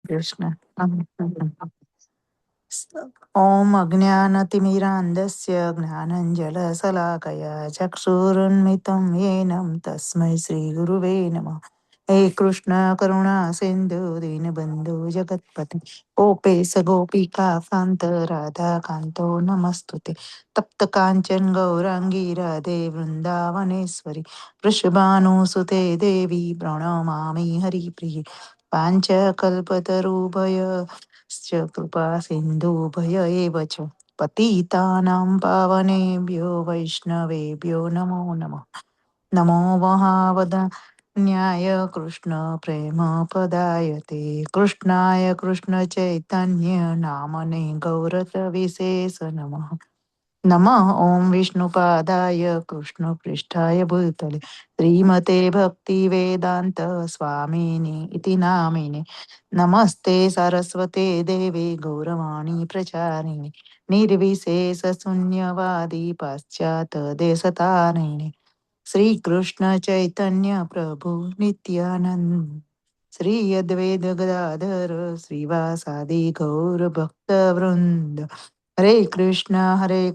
કૃષ્ણ. ઓમ અજ્ઞાનતિમિરાંધસ્ય જ્ઞાનંજલશલાકયા ચક્ષુરુન્મિલિतं येन તસ્मै શ્રીગુરુવે નમઃ. હે કૃષ્ણ કરુણા સિંધુ દીનબંધુ જગતપતિ ગોપેશ ગોપિકા કાંત રાધા કાંતો નમસ્તુતે. તપ્ત કાંચન ગૌરાંગી રાધે વૃંદાવનેશ્વરી વૃષભાનુસુતે દેવી પ્રણમામિ હરિપ્રિયે. પાંચકલ્પતરુભય કૃપા સિંધુ ભય એવ ચ પતિતાનાં પાવનેભ્યો વૈષ્ણવેભ્યો નમો નમઃ. નમો મહાવદન્યાય કૃષ્ણ પ્રેમ પદાયતે કૃષ્ણાય કૃષ્ણ ચૈતન્ય નામને ગૌરત વિશેષ નમઃ. નમઃ ઓમ વિષ્ણુપાદાય કૃષ્ણપૃષ્ઠાય ભૂતલે શ્રીમતે ભક્તિવેદાંત સ્વામિની ઇતિ નામિને નમસ્તે સરસ્વતે દેવે ગૌરવાણી પ્રચારિણે નિર્વિશેષ શૂન્યવાદી પાશ્ચાત દેશતારિણે શ્રી કૃષ્ણ ચૈતન્ય પ્રભુ નિત્યાનંદ શ્રી અદ્વૈત ગદાધર શ્રીવાસાદિ ગૌર ભક્ત વૃંદ. હરે કૃષ્ણ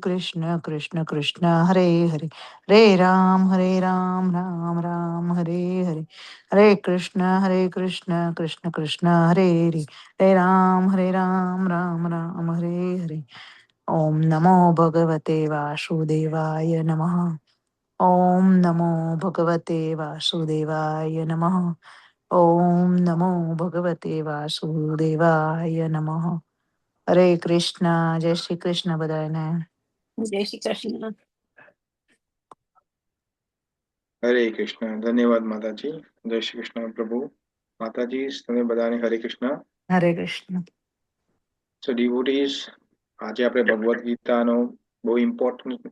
કૃષ્ણ કૃષ્ણ હરે હરે હરે રામ રામ રામ હરે હરે. હરે કૃષ્ણ કૃષ્ણ કૃષ્ણ હરે હરે હરે રામ રામ રામ હરે હરે. ઓમ નમો ભગવતે વાસુદેવાય નમઃ. ઓમ નમો ભગવતે વાસુદેવાય નમઃ. ઓમ નમો ભગવતે વાસુદેવાય નમઃ. હરે કૃષ્ણ જય શ્રી કૃષ્ણ બધાને. જય શ્રી કૃષ્ણ. હરે કૃષ્ણ. ધન્યવાદ માતાજી. જય શ્રી કૃષ્ણ પ્રભુ. માતાજી તમે બધાને હરે કૃષ્ણ. હરે કૃષ્ણ. સો ડિવોટીઝ, આજે આપણે ભગવદ્ ગીતાનો બહુ ઇમ્પોર્ટન્ટ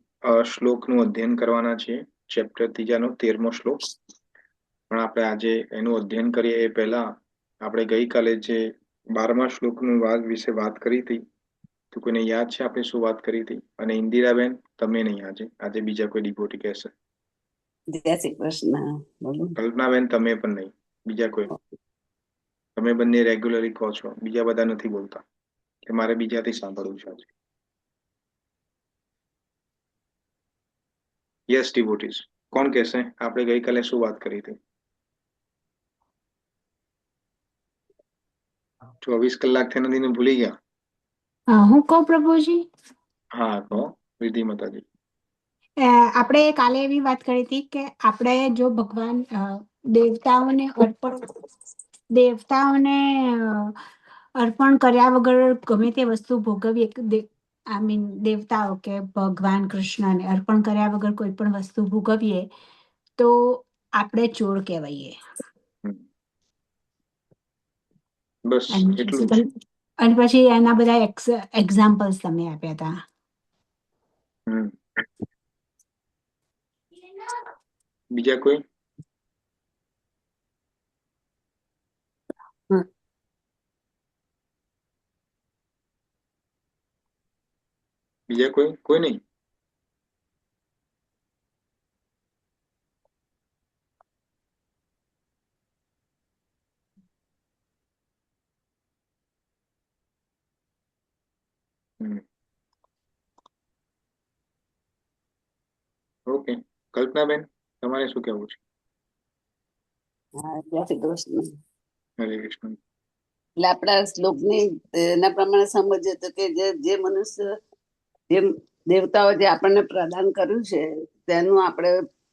શ્લોકનું અધ્યયન કરવાના છે. ચેપ્ટર 3નો 13મો શ્લોક. પણ આપણે આજે એનું અધ્યયન કરીએ એ પહેલા આપણે ગઈકાલે જે 12મા શ્લોકનું વિશે વાત કરી હતી, તો કોઈને યાદ છે આપણે શું વાત કરી હતી? અને ઇન્દિરાબેન તમે નહીં, આજે બીજા કોઈ ડિવોટી કહેશે. જય શ્રી કૃષ્ણ. કલ્પનાબેન તમે પણ નહીં, બીજા કોઈ. તમે બંને રેગ્યુલરલી કહો છો, બીજા બધા નથી બોલતા કે મારે બીજાથી સાંભળવું છે આજે. યસ ડિવોટીઝ, કોણ કહેશે આપણે ગઈકાલે શું વાત કરી હતી? 24 કલાક થયા નથી ને ભૂલી ગયા? હું કહું પ્રભુજી? હા કહો વિધિ માતાજી. આપણે કાલે એવી વાત કરી હતી કે આપણે જો ભગવાન દેવતાઓને અર્પણ કર્યા વગર ગમે તે વસ્તુ ભોગવીએ, દેવતાઓ કે ભગવાન કૃષ્ણને અર્પણ કર્યા વગર કોઈ પણ વસ્તુ ભોગવીએ તો આપણે ચોર કહેવાઈએ. બસ એટલું જ. અને પછી એના બધા એક્ઝામ્પલ્સ તમે આપ્યા હતા. બીજા કોઈ? બીજા કોઈ નહીં? ઓકે, કલ્પનાબેન તમારે શું કહેવું છે? જય શ્રી કૃષ્ણ. હરે કૃષ્ણ. એટલે આપણા શ્લોકની એના પ્રમાણે સમજીએ તો કે જે મનુષ્ય જે દેવતાઓ જે આપણને પ્રદાન કર્યું છે તેનું આપણે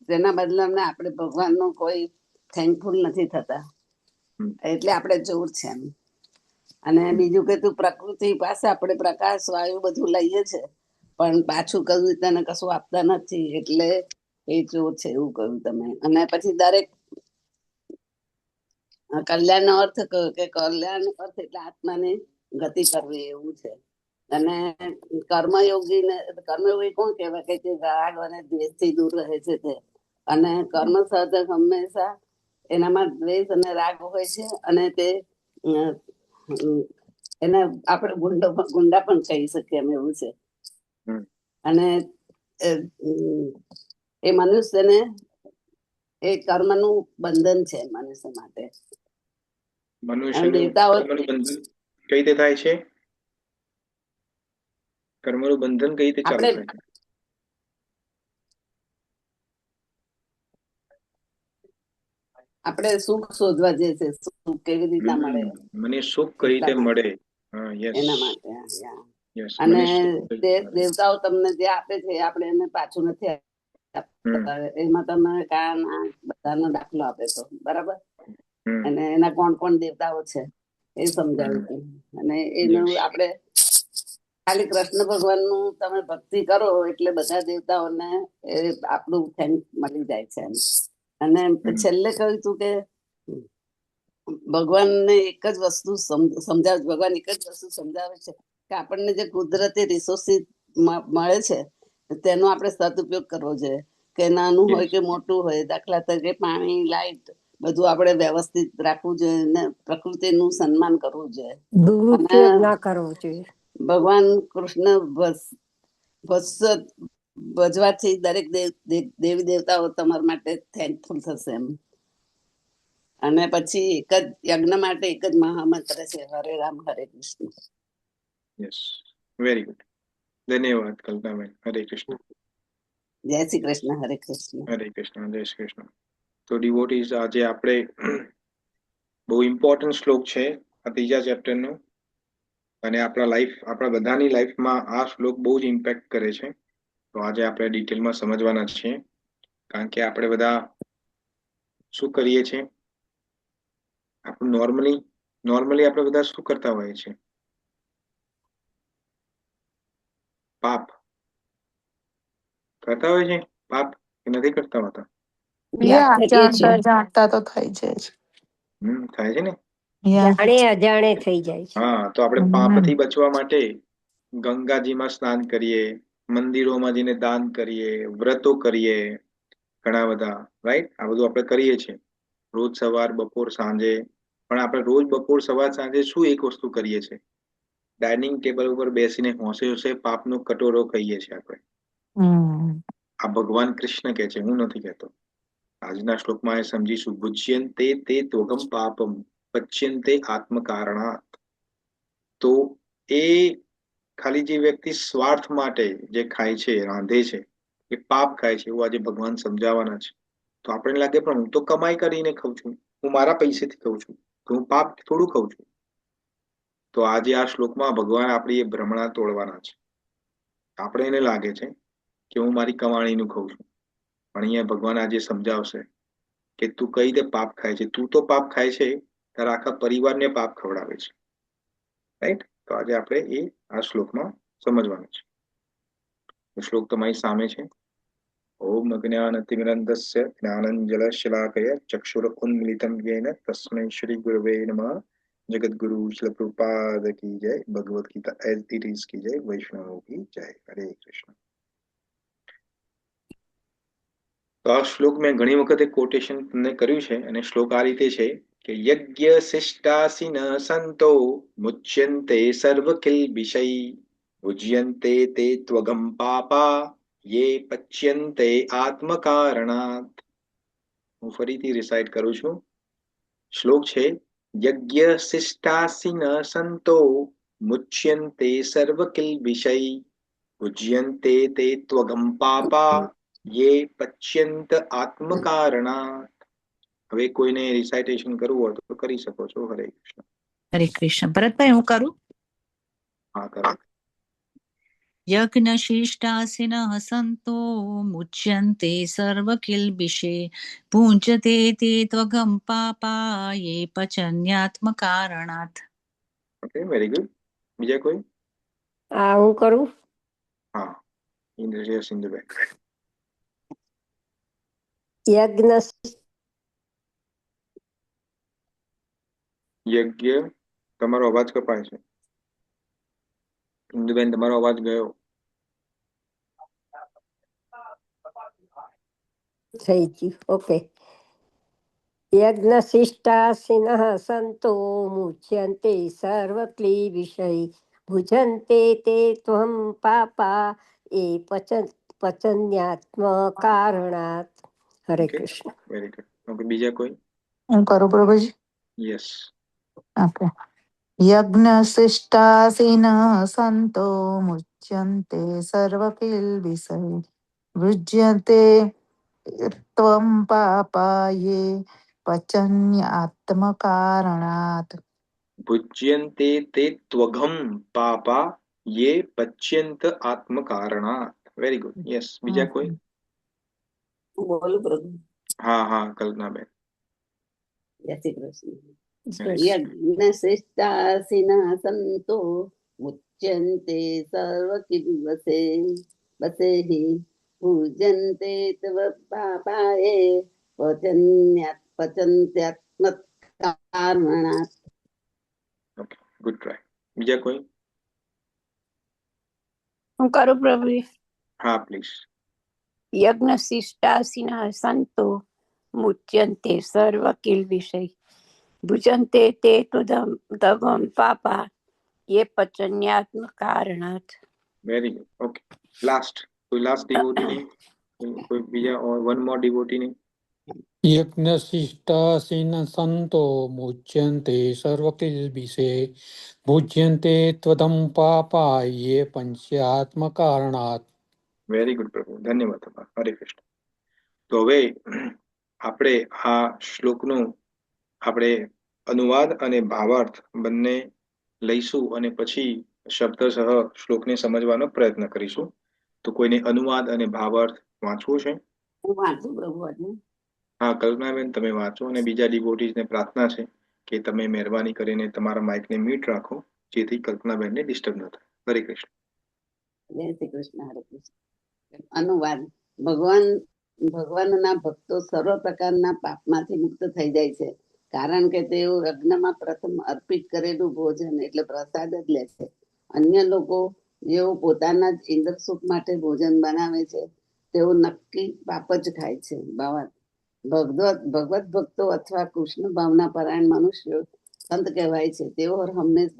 તેના બદલામાં આપણે ભગવાનનું કોઈ થેન્કફુલ નથી થતા, એટલે આપણે ચોર છે એમ. અને બીજું કે તું પ્રકૃતિ પાસે આપણે પ્રકાશ વાયુ બધું લઈએ છે પણ પાછું કહ્યું તને કશું આપતા નથી, એટલે એ ચોર છે એવું કહ્યું તમે. અને પછી દરેક કલ્યાણ નો અર્થ કહ્યો કે કલ્યાણ નો અર્થ એટલે આત્માની ગતિ કરવી એવું છે. અને કર્મયોગી કોણ કહેવાય કે જે રાગ અને દ્વેષ થી દૂર રહે છે તે. અને કર્મ સાધક હંમેશા એનામાં દ્વેષ અને રાગ હોય છે, અને તે એને આપણે ગુંડા પણ કહી શકીએ એમ એવું છે. અને એ મનુષ્યને એ કર્મનું બંધન છે મનુષ્ય માટે. મનુષ્યનું દેવતાઓ કર્મનું બંધન કઈ રીતે થાય છે? કર્મનું બંધન કઈ રીતે ચાલુ આપણે થાય છે? આપણે સુખ શોધવા જઈએ છે, સુખ કેવી રીતના મળે મને સુખ કઈ રીતે એટલા મળે? હા, યસ એના માટે યસ. અને મને સુખ કઈ રીતે મળે? દેવતાઓ તમને જે આપે છે એ આપણે એને પાછું નથી આપતા. એમાં તમે કાન આંખ બધાનો દાખલો આપે તો બરાબર. અને એના કોણ કોણ દેવતાઓ છે એ સમજાવ્યું હતું. અને એનું આપણે ખાલી કૃષ્ણ ભગવાન નું તમે ભક્તિ કરો એટલે બધા દેવતાઓને આપણું થેન્ક મળી જાય છે. અને છેલ્લે કહ્યું હતું કે ભગવાનને એક જ વસ્તુ સમજાવે, ભગવાન એક જ વસ્તુ સમજાવે છે કે આપણને જે કુદરતી રિસોર્સિસ મળે છે તેનો આપણે સદુપયોગ કરવો જોઈએ. કે નાનું હોય કે મોટું હોય, દાખલા તરીકે પાણી, લાઈટ બધું આપણે વ્યવસ્થિત રાખવું જોઈએ ને પ્રકૃતિનું સન્માન કરવું જોઈએ. દુરુપયોગ ના કરવો જોઈએ. ભગવાન કૃષ્ણ ભજવાથી દરેક દેવી દેવતાઓ તમારા માટે થેન્કફુલ થશે એમ. અને પછી એક જ યજ્ઞ માટે એક જ મહામંત્ર છે, હરે રામ હરે કૃષ્ણ. Yes, very good. ધન્યવાદ કલ્પનાબેન. હરે કૃષ્ણ. જય શ્રી કૃષ્ણ. હરે કૃષ્ણ. હરે કૃષ્ણ. જય શ્રી કૃષ્ણ. તો ડિવોટીઝ, આજે આપણે બહુ ઇમ્પોર્ટન્ટ શ્લોક છે આ ત્રીજા ચેપ્ટરનો, અને આપણા બધાની લાઈફમાં આ શ્લોક બહુ જ ઇમ્પેક્ટ કરે છે. તો આજે આપણે ડિટેલમાં સમજવાના છીએ. કારણ કે આપણે બધા શું કરીએ છીએ? આપણે નોર્મલી આપણે બધા શું કરતા હોઈએ છીએ? પાપ કરતા હોય છે? પાપ કે નથી કરતા હોતા? જાણતા તો થાય છે જ. થાય છે ને. જાણે અજાણે થઈ જાય છે. હા, તો આપણે પાપથી બચવા માટે ગંગાજીમાં સ્નાન કરીએ, મંદિરોમાં જઈને દાન કરીએ, વ્રતો કરીએ, ઘણા બધા, રાઈટ? આ બધું આપણે કરીએ છીએ રોજ સવાર, બપોર, સાંજે. પણ આપણે રોજ બપોર, સવાર, સાંજે શું એક વસ્તુ કરીએ છીએ? ડાઇનિંગ ટેબલ ઉપર બેસીને હોંશે હોંશે પાપનો કટોરો ખાઈએ છીએ આપણે. આ ભગવાન કૃષ્ણ કહે છે, હું નથી કહેતો. આજના શ્લોકમાં એ સમજીશું. ભુજ્યન્તે તે ત્વગમ પાપમ પચ્યન્તે આત્મકારણાત. તો એ ખાલી જે વ્યક્તિ સ્વાર્થ માટે જે ખાય છે, રાંધે છે, એ પાપ ખાય છે, એવું આજે ભગવાન સમજાવવાના છે. તો આપણને લાગે પણ હું તો કમાઈ કરીને ખાઉં છું, હું મારા પૈસેથી ખાઉં છું, તો હું પાપ થોડું ખાઉં છું. તો આજે આ શ્લોકમાં ભગવાન આપણી એ ભ્રમણા તોડવાના છે. આપણે એને લાગે છે કે હું મારી કમાણીનું ખાઉં છું, પણ અહીંયા ભગવાન આજે સમજાવશે કે તું કઈ રીતે પાપ ખાય છે. તું તો પાપ ખાય છે, તારા આખા પરિવારને પાપ ખવડાવે છે, રાઈટ? તો આજે આપણે એ આ શ્લોકમાં સમજવાનું છે. શ્લોક તમારી સામે છે. ઓમ અજ્ઞાનતિમિરન્ધસ્ય જ્ઞાનંજલશલાકયા ચક્ષુરુન્મિલિतं येन તસ્मै શ્રી ગુરવે નમઃ. જગદગુરુ શ્રીલ પ્રભુપાદ કી જય. Bhagavad Gita as it is કી જય. વૈષ્ણવ કી જય. હરે કૃષ્ણ. તો આ શ્લોક મેં ઘણી વખતે કોટેશન તમને કર્યું છે, અને શ્લોક આ રીતે છે કે યજ્ઞ શિષ્ટાસિન સંતો મુચ્યન્તે સર્વ કિલ્બિષૈ ભુજ્યન્તે તે ત્વગમ પાપા યે પચ્યન્તે આત્મકારણાત. હું ફરીથી રિસાઇટ કરું છું. શ્લોક છે યજ્ઞ શિષ્ટાસિન સંતો મુચ્યન્તે સર્વ કિલ્બિષૈ ભુજ્યન્તે તે ત્વગમ પાપા યે પચ્યંત આત્મકારણાત. હવે કોઈને રિસાઇટેશન કરવું હોય તો કરી શકો છો. હરે કૃષ્ણ. હરે કૃષ્ણ. ભરતભાઈ, હું કરું? હા, કરો. યજ્ઞ શિષ્ટાસિન સંતો મુચ્યન્તે સર્વ કિલ્બિષે ભુંજતે તે ત્વગમ પાપા યે પચન્યાત્મ કારણાત. Okay, very good. બીજા કોઈ? હું કરું? હા, ઇન્દ્રિય સિંધુબેન. યજ્ઞ. તમારો અવાજ કપાય છે. ઇન્દુબેન, તમારો અવાજ ગયો. થઈ ગયું. ઓકે. યજ્ઞશિષ્ટાસિનઃ સંતો મુચ્યન્તે સર્વક્લિવિષૈ ભુજન્તે તે ત્વં પાપા એ પચન્યાત્મ કારણાત. હરે કૃષ્ણ. Very good. ઓકે, બીજા કોઈ? હું કરું પ્રભુજી? યસ. Okay. यज्ञशिष्टासीनः सन्तो मुच्यन्ते सर्वकिल्बिषै भुज्यन्ते त्वं पापाये पचन्यात्मकारणात् भुज्यन्ते ते त्वघं पापा ये पच्यन्त आत्मकारणात्. Very good. યસ, બીજા કોઈ? બોલું પ્રભુ. હા હા, કલ્પનાબેન. જય શ્રી કૃષ્ણ. Yes. યજ્ઞશિષ્ટાસિનઃ સંતો મુચ્યન્તે સર્વકિલ્બસે બસેહિ પૂજન્તે તવ પાપાએ પચન્ત્યાત્મકારણાत्. Okay, good try. બીજા કોઈ? હું કરું પ્રભુ. હા પ્લીઝ. યજ્ઞશિષ્ટાસિનઃ સંતો મુચ્યન્તે સર્વકિલ્બિષૈ ભુજન્તે તે તગમ પાપા યે પચન્યાત્મકારણાत्. Very good. Okay, last. કોઈ લાસ્ટ ડિવોટી નહીં? કોઈ બીજા વન મોર ડિવોટી નહીં? યજ્ઞશિષ્ટાસીન સંતો મુચ્યન્તે સર્વકિલ્બિષે ભુજ્યન્તે ત્વદં પાપા યે પંચાત્મકારણાत्. વેરી ગુડ પ્રભુ, ધન્યવાદ તમારો. હરે કૃષ્ણ. તો હવે આપણે આ શ્લોકનું આપણે અનુવાદ અને ભાવાર્થ બંને લઈશું અને પછી શબ્દસહ શ્લોકને સમજવાનો પ્રયત્ન કરીશું. તો કોઈને અનુવાદ અને ભાવાર્થ વાંચવો છે? હું વાંચું પ્રભુ આજે. હા કલ્પનાબેન, તમે વાંચો. અને બીજા ડિવોટીઝને પ્રાર્થના છે કે તમે મહેરબાની કરીને તમારા માઇકને મ્યુટ રાખો, જેથી કલ્પનાબેનને ડિસ્ટર્બ ન થાય. હરે કૃષ્ણ. જય શ્રી કૃષ્ણ. હરે કૃષ્ણ. અનુવાદ. ભગવાનના ભક્તો સર્વ પ્રકારના પાપમાંથી મુક્ત થઈ જાય છે, કારણ કે તેઓ યજ્ઞમાં પ્રથમ અર્પિત કરેલું ભોજન એટલે પ્રસાદ જ લે છે. અન્ય લોકો જેઓ પોતાના જ ઇન્દ્ર સુખ માટે ભોજન બનાવે છે, તેઓ નક્કી પાપ જ ખાય છે. ભગવત ભક્તો અથવા કૃષ્ણ ભાવના પરાયણ મનુષ્યો સંત કહેવાય છે. તેઓ હંમેશ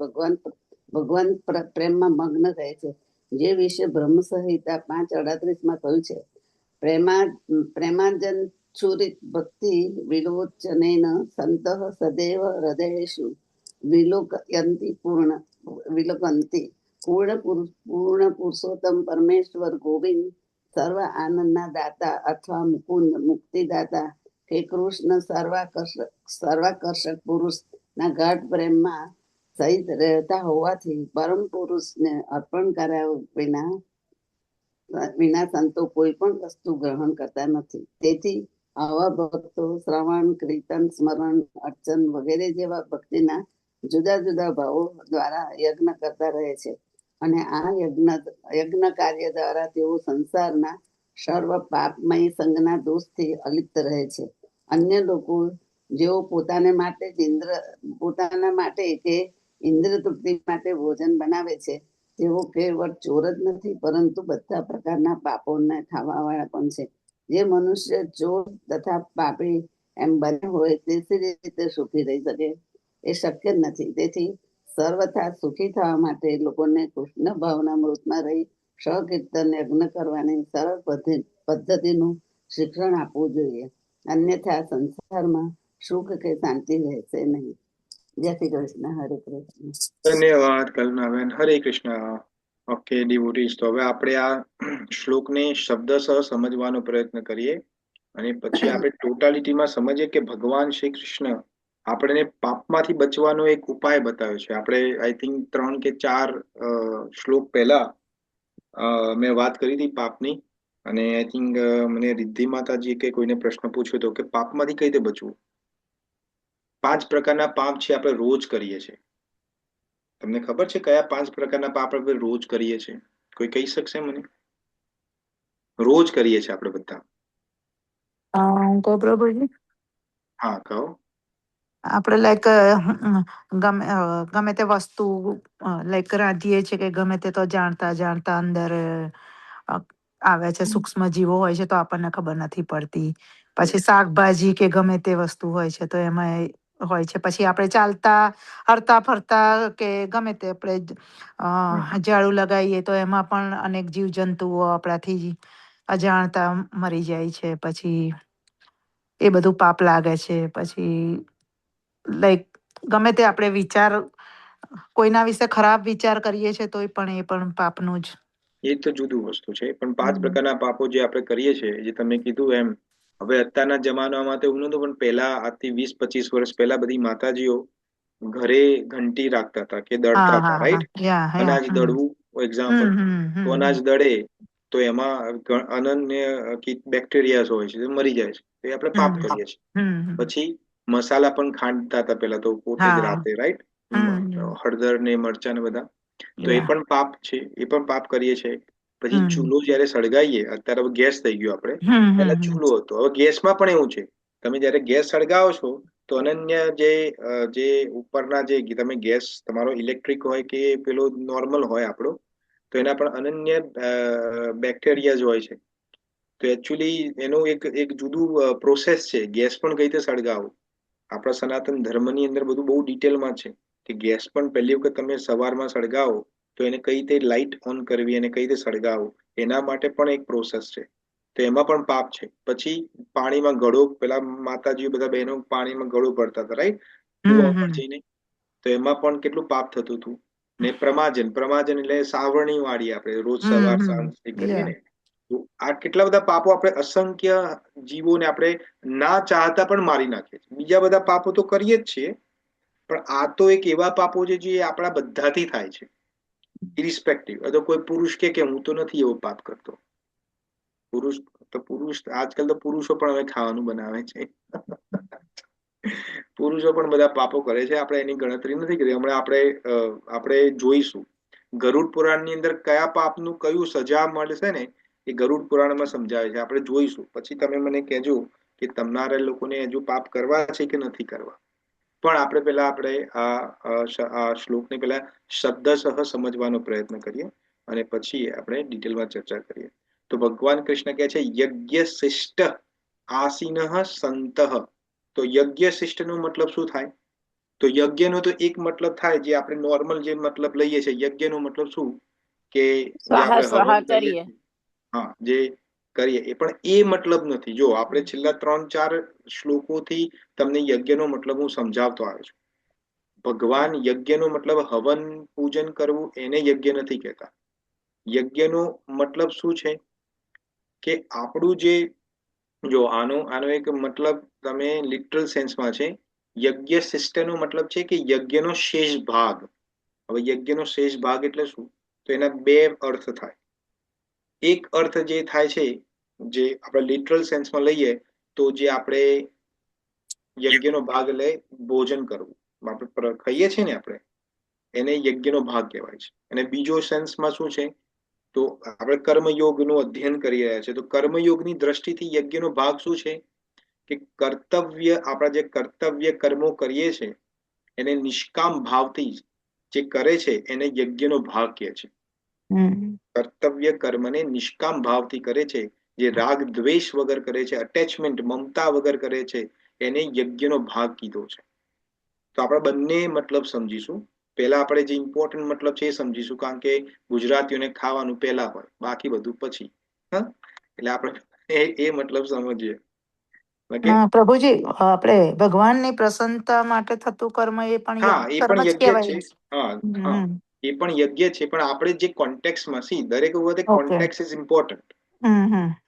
ભગવાન પ્રેમમાં મગ્ન રહે છે, જે વિશે બ્રહ્મ સંહિતા 5:38 કહ્યું છે. પ્રેમાજન છુરિત ભક્તિ વિલોચનેન સંતઃ સદૈવ હૃદયેષુ વિલોકયંતિ પૂર્ણ પુરુષોત્તમ પરમેશ્વર ગોવિંદ સર્વ આનંદના દાતા અથવા મુકુંદ મુક્તિદાતા કે કૃષ્ણ સર્વાકર્ષક પુરુષના ગાઢ પ્રેમમાં સહિત રહેતા હોવાથી પરમ પુરુષને અર્પણ કર્યા વિના સંતો કોઈ પણ વસ્તુ ગ્રહણ કરતા નથી. તેથી આવા ભક્તો શ્રવણ, કીર્તન, સ્મરણ, અર્ચન વગેરે જેવા ભક્તિના જુદા જુદા ભાવો દ્વારા યજ્ઞ કરતા રહે છે, અને આ યજ્ઞ કાર્ય દ્વારા તેઓ સંસારના સર્વ પાપમય સંગના દોષથી અલિપ્ત રહે છે. અન્ય લોકો જેઓ પોતાના માટે કે ઇન્દ્ર તૃપ્તિ માટે ભોજન બનાવે છે, તેઓ કેવળ ચોર જ નથી, પરંતુ બધા પ્રકારના પાપોને ખાવાવાળા પણ છે. જે મનુષ્ય ચોર તથા પાપી એમ બને હોય તે રીતે સુખી રહી શકે? એ શક્ય જ નથી. તેથી સર્વથા સુખી થવા માટે લોકોને કૃષ્ણ ભાવના મૃતમાં રહી સકીર્તન યજ્ઞ કરવાની સરળ પદ્ધતિનું શિક્ષણ આપવું જોઈએ, અન્યથા સંસારમાં સુખ કે શાંતિ રહેશે નહીં. જય શ્રી કૃષ્ણ. હરે કૃષ્ણ. ધન્યવાદ કલ્પનાબેન. હરે કૃષ્ણ. ઓકે ડિવોટીઝ, તો હવે આપણે આ શ્લોકને શબ્દસહ સમજવાનો પ્રયત્ન કરીએ, અને પછી આપણે ટોટાલિટીમાં સમજીએ કે ભગવાન શ્રી કૃષ્ણ આપણને પાપમાંથી બચવાનો એક ઉપાય બતાવ્યો છે. આપણે આઈ થિંક 3 કે 4 શ્લોક પહેલા મેં વાત કરી હતી પાપની, અને આઈ થિંક મને રિદ્ધિ માતાજી કે કોઈને પ્રશ્ન પૂછ્યો હતો કે પાપમાંથી કઈ રીતે બચવું. 5 પ્રકારના પાપ છે આપણે રોજ કરીએ છીએ. તમને ખબર છે કયા 5 પ્રકારના પાપ આપણે રોજ કરીએ છીએ? કોઈ કહી શકશે મને? રોજ કરીએ છીએ આપણે બધા. કહો પ્રભુજી. હા કહો. આપણે લાઈક ગમે તે વસ્તુ લાઈક રાંધીએ છીએ કે ગમે તે, તો જાણતા અંદર આવે છે, સૂક્ષ્મ જીવો હોય છે, તો આપણને ખબર નથી પડતી. પછી શાકભાજી કે ગમે તે વસ્તુ હોય છે તો એમાં હોય છે. પછી આપણે ચાલતા હરતા ફરતા કે ગમે તે આપણે ઝાડુ લગાવીએ તો એમાં પણ અનેક જીવજંતુઓ આપણાથી અજાણતા મરી જાય છે. પછી એ બધું પાપ લાગે છે. પછી લાઈક ગમે તે આપણે વિચાર કોઈના વિશે ખરાબ વિચાર કરીએ છીએ તોય પણ એ પણ પાપનું જ. એ તો જુદું વસ્તુ છે. પણ 5 હમ. પ્રકારના પાપો જે આપણે કરીએ છીએ, જે તમે કીધું એમ, હવે અત્યારના જમાનામાં તો એવું નતું, પણ પહેલા આજથી 20-25 વર્ષ પહેલા બધી માતાજીઓ ઘરે ઘંટી રાખતા હતા કે દળતા હા હતા, હા હા રાઈટ? યા યા અનાજ હમ દળવું એક્ઝામ્પલ. હમ તો અનાજ દળે તો એમાં અનન્ય બેક્ટેરિયાઝ હોય છે, તે મરી જાય છે, તો એ આપણે પાપ હમ કરીએ છીએ. હમ પછી મસાલા પણ ખાંડતા હતા પેલા તો પોતે જ હા રાતે, રાઈટ? હમ હળદર ને મરચા ને બધા, તો એ યા પણ પાપ છે, એ પણ પાપ કરીએ છીએ. પછી હમ ચૂલો જયારે સળગાઈએ, અત્યારે હવે ગેસ થઈ ગયો, આપણે પેલા હમ ચૂલો હતો, હવે ગેસમાં પણ એવું છે. તમે જયારે ગેસ સળગાવો છો તો અનન્ય જે ઉપરના જે તમે ગેસ તમારો ઇલેક્ટ્રિક હોય કે પેલો નોર્મલ હોય આપણો, તો એના પણ અનન્ય બેક્ટેરિયા હોય છે. તો એકચ્યુઅલી એનું એક જુદું પ્રોસેસ છે. ગેસ પણ કઈ રીતે સળગાવો, આપણા સનાતન ધર્મની અંદર બધું બહુ ડિટેલમાં છે કે ગેસ પણ પહેલી વખત તમે સવારમાં સળગાવો તો એને કઈ રીતે લાઈટ ઓન કરવી અને કઈ રીતે સળગાવવું, એના માટે પણ એક પ્રોસેસ છે. તો એમાં પણ પાપ છે. પછી પાણીમાં ગળો, પેલા માતાજી બધા બહેનો પાણીમાં ગળો ભરતા હતા, રાઈટ? કુવા ઉપર હમ જઈને, તો એમાં પણ કેટલું પાપ થતું હતું. ને પ્રમાજન એટલે સાવરણી વાળી, આપણે રોજ સવાર સાંજ કરીએ યા ને, તો આ કેટલા બધા પાપો આપણે અસંખ્ય જીવોને આપણે ના ચાહતા પણ મારી નાખીએ છીએ. બીજા બધા પાપો તો કરીએ જ છીએ, પણ આ તો એક એવા પાપો છે જે આપણા બધાથી થાય છે, ઇરિસ્પેક્ટિવ. તો કોઈ પુરુષ કે હું તો નથી એવો પાપ કરતો. પુરુષ આજકાલ તો પુરુષો પણ હવે ખાવાનું બનાવે છે. પુરુષો પણ બધા પાપો કરે છે, આપણે એની ગણતરી નથી કરી. હમણાં આપણે જોઈશું ગરુડ પુરાણની અંદર કયા પાપનું કયું સજા મળશે ને, એ ગરુડ પુરાણમાં સમજાવે છે, આપણે જોઈશું. પછી તમે મને કહેજો કે તમારા લોકોને હજુ પાપ કરવા છે કે નથી કરવા. પણ આપણે પેલા આ શ્લોકને પેલા શબ્દસહ સમજવાનો પ્રયત્ન કરીએ અને પછી આપણે ડિટેલમાં ચર્ચા કરીએ. તો ભગવાન કૃષ્ણ કહે છે યજ્ઞ શિષ્ટ આસીન સંત. તો યજ્ઞ શિષ્ટ નો મતલબ શું થાય? તો યજ્ઞનો તો એક મતલબ થાય, જે આપણે નોર્મલ જે મતલબ લઈએ છીએ. યજ્ઞનો મતલબ શું? કે જે સ્વાહા આપણે હવન સ્વાહા કરીએ કરીએ. છીએ, હા, જે કરીએ એ પણ એ મતલબ નથી. જો આપણે છેલ્લા 3-4 શ્લોકોથી તમને યજ્ઞનો મતલબ હું સમજાવતો આવ્યો છું. ભગવાન યજ્ઞનો મતલબ હવન પૂજન કરવું, એને યજ્ઞ નથી કહેતા. યજ્ઞનો મતલબ શું છે કે આપણું જે, જો આનો એક મતલબ તમે લિટરલ સેન્સમાં છે. યજ્ઞ શિષ્ટનો મતલબ છે કે યજ્ઞનો શેષ ભાગ. હવે યજ્ઞનો શેષ ભાગ એટલે શું? તો એના 2 અર્થ થાય. એક અર્થ જે થાય છે, જે આપણે લિટરલ સેન્સમાં લઈએ, તો જે આપણે યજ્ઞનો ભાગ લઈ ભોજન કરવું, આપણે ખાઈએ છીએ ને, આપણે એને યજ્ઞનો ભાગ કહેવાય છે. અને બીજો સેન્સમાં શું છે, તો આપણે કર્મયોગનું અધ્યયન કરી રહ્યા છીએ, તો કર્મયોગની દ્રષ્ટિથી યજ્ઞનો ભાગ શું છે કે કર્તવ્ય, આપણા જે કર્તવ્ય કર્મો કરીએ છીએ એને નિષ્કામ ભાવથી જે કરે છે એને યજ્ઞનો ભાગ કહે છે. કર્તવ્ય કર્મને નિષ્કામ ભાવથી કરે છે, જે રાગ દ્વેષ વગર કરે છે, અટેચમેન્ટ મમતા વગર કરે છે, એને યજ્ઞનો ભાગ કીધો છે. તો આપણે બંને મતલબ સમજીશું. પહેલા આપણે જે ઇમ્પોર્ટન્ટ મતલબ છે એ સમજીશું, કારણ કે ગુજરાતીઓને ખાવાનું પહેલા હોય, બાકી બધું પછી. હા, એટલે આપણે એ મતલબ સમજીએ. ઓકે, પ્રભુજી, આપણે ભગવાનની પ્રસન્નતા માટે થતું કર્મ એ પણ હા, યજ્ઞ એ કર્મ પણ જ યજ્ઞ છે. કહેવાય. હા, હા, હમ એ પણ યજ્ઞ છે, પણ આપણે જે કોન્ટેક્સમાં દરેક વખતે okay. Context is important.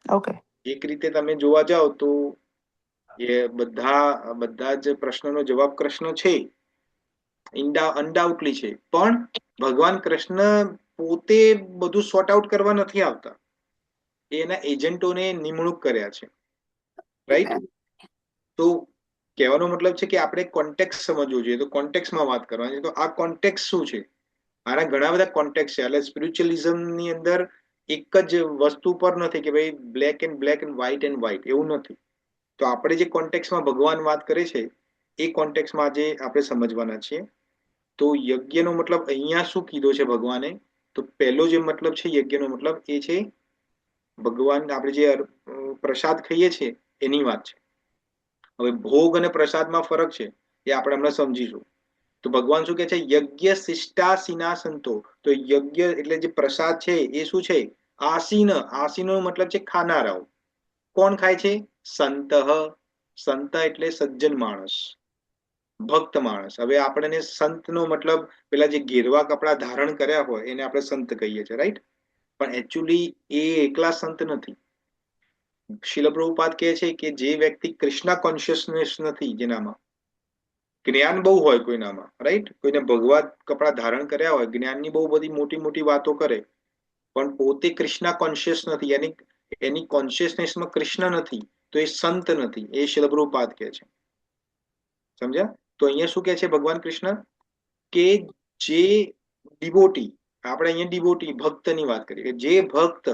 Okay. એક રીતે તમે જોવા જાઓ તો એ બધા જ પ્રશ્નનો જવાબ કૃષ્ણ છે, અનડાઉટલી છે. પણ ભગવાન કૃષ્ણ પોતે બધું સોર્ટ આઉટ કરવા નથી આવતા, એના એજન્ટોને નિમણૂક કર્યા છે, રાઈટ? તો કહેવાનો મતલબ છે કે આપણે કોન્ટેક્સ સમજવું જોઈએ. તો કોન્ટેક્સમાં વાત કરવાની છે. તો આ કોન્ટેક્સ શું છે? આના ઘણા બધા કોન્ટેક્સ છે. એટલે સ્પિરિચ્યુઅલિઝમની અંદર એક જ વસ્તુ પર નથી કે ભાઈ black and white and white, એવું નથી. તો આપણે જે કોન્ટેક્સમાં ભગવાન વાત કરે છે એ કોન્ટેક્સમાં આજે આપણે સમજવાના છીએ. તો યજ્ઞનો મતલબ અહીંયા શું કીધો છે ભગવાને? તો પહેલો જે મતલબ છે યજ્ઞનો મતલબ, એ છે ભગવાન આપણે જે પ્રસાદ ખાઈએ છીએ એની વાત છે. હવે ભોગ અને પ્રસાદમાં ફરક છે, એ આપણે હમણાં સમજીશું. તો ભગવાન શું કહે છે? યજ્ઞ શિષ્ટાસીના સંતો. તો યજ્ઞ એટલે જે પ્રસાદ છે એ શું છે? આસીન. આસીનો મતલબ છે ખાનારાઓ. કોણ ખાય છે? સંત. સંત એટલે સજ્જન માણસ, ભક્ત માણસ. હવે આપણને સંતનો મતલબ પેલા જે ઘેરવા કપડા ધારણ કર્યા હોય એને આપણે સંત કહીએ છીએ, રાઈટ? પણ એકચ્યુઅલી એ એકલા સંત નથી. શીલ પ્રભુપાદ કહે છે કે જે વ્યક્તિ કૃષ્ણ કોન્શિયસનેસ નથી, જેનામાં જ્ઞાન બહુ હોય કોઈનામાં, રાઈટ, કોઈને ભગવત કપડા ધારણ કર્યા હોય, જ્ઞાનની બહુ બધી મોટી મોટી વાતો કરે, પણ પોતે કૃષ્ણ કોન્શિયસ નથી, એની કોન્શિયસનેસમાં કૃષ્ણ નથી, તો એ સંત નથી. એ શીલ પ્રભુપાદ કહે છે. સમજ્યા? તો અહીંયા શું કહે છે ભગવાન કૃષ્ણ કે જે ડિવોટી, આપણે અહીંયા ડિવોટી ભક્તની વાત કરીએ, કે જે ભક્ત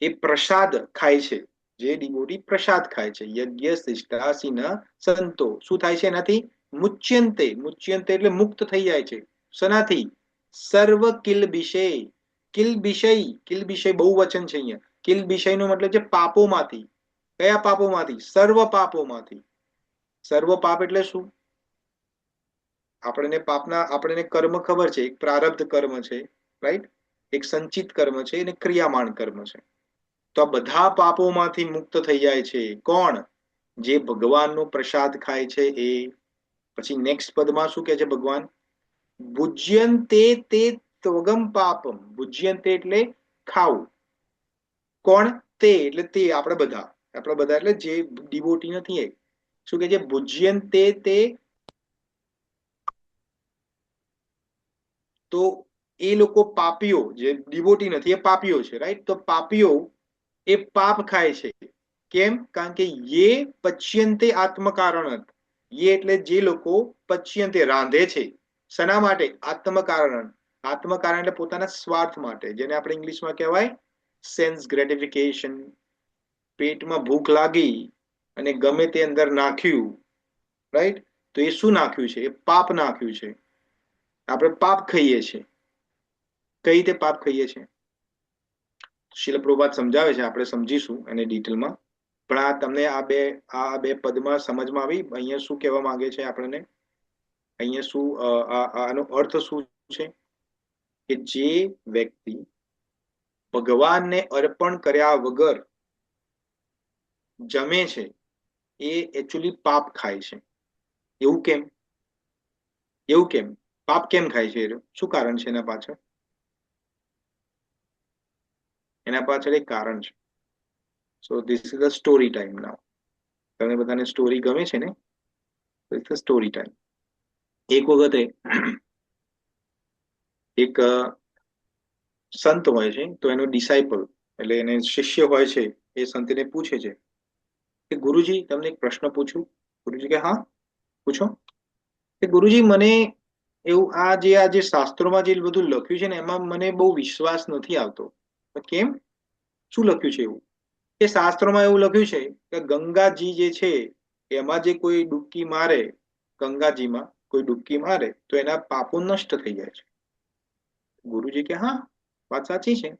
એ પ્રસાદ ખાય છે, જે ડિવોટી પ્રસાદ ખાય છે, યજ્ઞ શિષ્ટાસીન સંતો, શું થાય છે એનાથી? મુચ્યંતે. મુચ્યંતે એટલે મુક્ત થઈ જાય છે. શનાથી? સર્વ કિલ વિષય. કિલ વિષય, કિલ વિષય બહુ વચન છે અહીંયા. કિલ વિષય નો મતલબ છે પાપોમાંથી. કયા પાપોમાંથી? સર્વ પાપોમાંથી. સર્વ પાપ એટલે શું? આપણને કર્મ ખબર છે, એક પ્રારબ્ધ કર્મ છે, રાઈટ, એક સંચિત કર્મ છે અને ક્રિયામાન કર્મ છે. તો આ બધા પાપોમાંથી મુક્ત થઈ જાય છે. કોણ? જે ભગવાનનો પ્રસાદ ખાય છે એ. પછી નેક્સ્ટ પદમાં શું કહે છે ભગવાન? ભુજ્યંતે તે ત્વગમ પાપમ. ભુજ્યંતે એટલે ખાવું. કોણ? તે એટલે તે, આપણે બધા. આપણે બધા એટલે જે ડિવોટી નથી એ. શું કે છે? ભુજ્યંતે તે. તો એ લોકો પાપીઓ, જે ડિવોટી નથી એ પાપીઓ છે, રાઈટ? તો પાપીઓ એ પાપ ખાય છે. કેમ? કારણ કે યે પચ્યંતે આત્મકારણત. યે એટલે જે લોકો પચ્યંતે રાંધે છે. શના માટે? આત્મકારણ. આત્મકારણ એટલે પોતાના સ્વાર્થ માટે, જેને આપણે ઇંગ્લિશમાં કહેવાય સેન્સ ગ્રેટિફિકેશન. પેટમાં ભૂખ લાગી અને ગમે તે અંદર નાખ્યું, રાઈટ? તો એ શું નાખ્યું છે? એ પાપ નાખ્યું છે. આપણે પાપ ખાઈએ છીએ. કઈ રીતે પાપ ખાઈએ છીએ? શીલ પ્રભુપાદ સમજાવે છે, આપણે સમજીશું એને ડિટેલમાં. પણ આ તમને આ બે પદમાં સમજમાં આવી અહીંયા શું કહેવા માંગે છે આપણને? અહીંયા શું આનો અર્થ શું છે? કે જે વ્યક્તિ ભગવાનને અર્પણ કર્યા વગર જમે છે એ એકચ્યુઅલી પાપ ખાય છે. એવું કેમ? એવું કેમ? પાપ કેમ ખાય છે? શું કારણ છે એના પાછળ? એના પાછળ એક કારણ છે. So this is a story time now. તમને બધાને સ્ટોરી ગમે છે ને? It's a story time. એક વખતે એક સંત હોય છે, તો એનો ડિસાઇપલ એટલે એને શિષ્ય હોય છે, એ સંતને પૂછે છે કે ગુરુજી, તમને એક પ્રશ્ન પૂછું? ગુરુજી કે હા, પૂછો. કે ગુરુજી, મને એવું આ જે શાસ્ત્રોમાં જે બધું લખ્યું છે ને એમાં મને બહુ વિશ્વાસ નથી આવતો. કેમ? શું લખ્યું છે એવું? કે શાસ્ત્રોમાં એવું લખ્યું છે કે ગંગાજી જે છે એમાં જે કોઈ ડૂબકી મારે, ગંગાજીમાં કોઈ ડૂબકી મારે તો એના પાપો નષ્ટ થઈ જાય છે. ગુરુજી કે હા, વાત સાચી છે.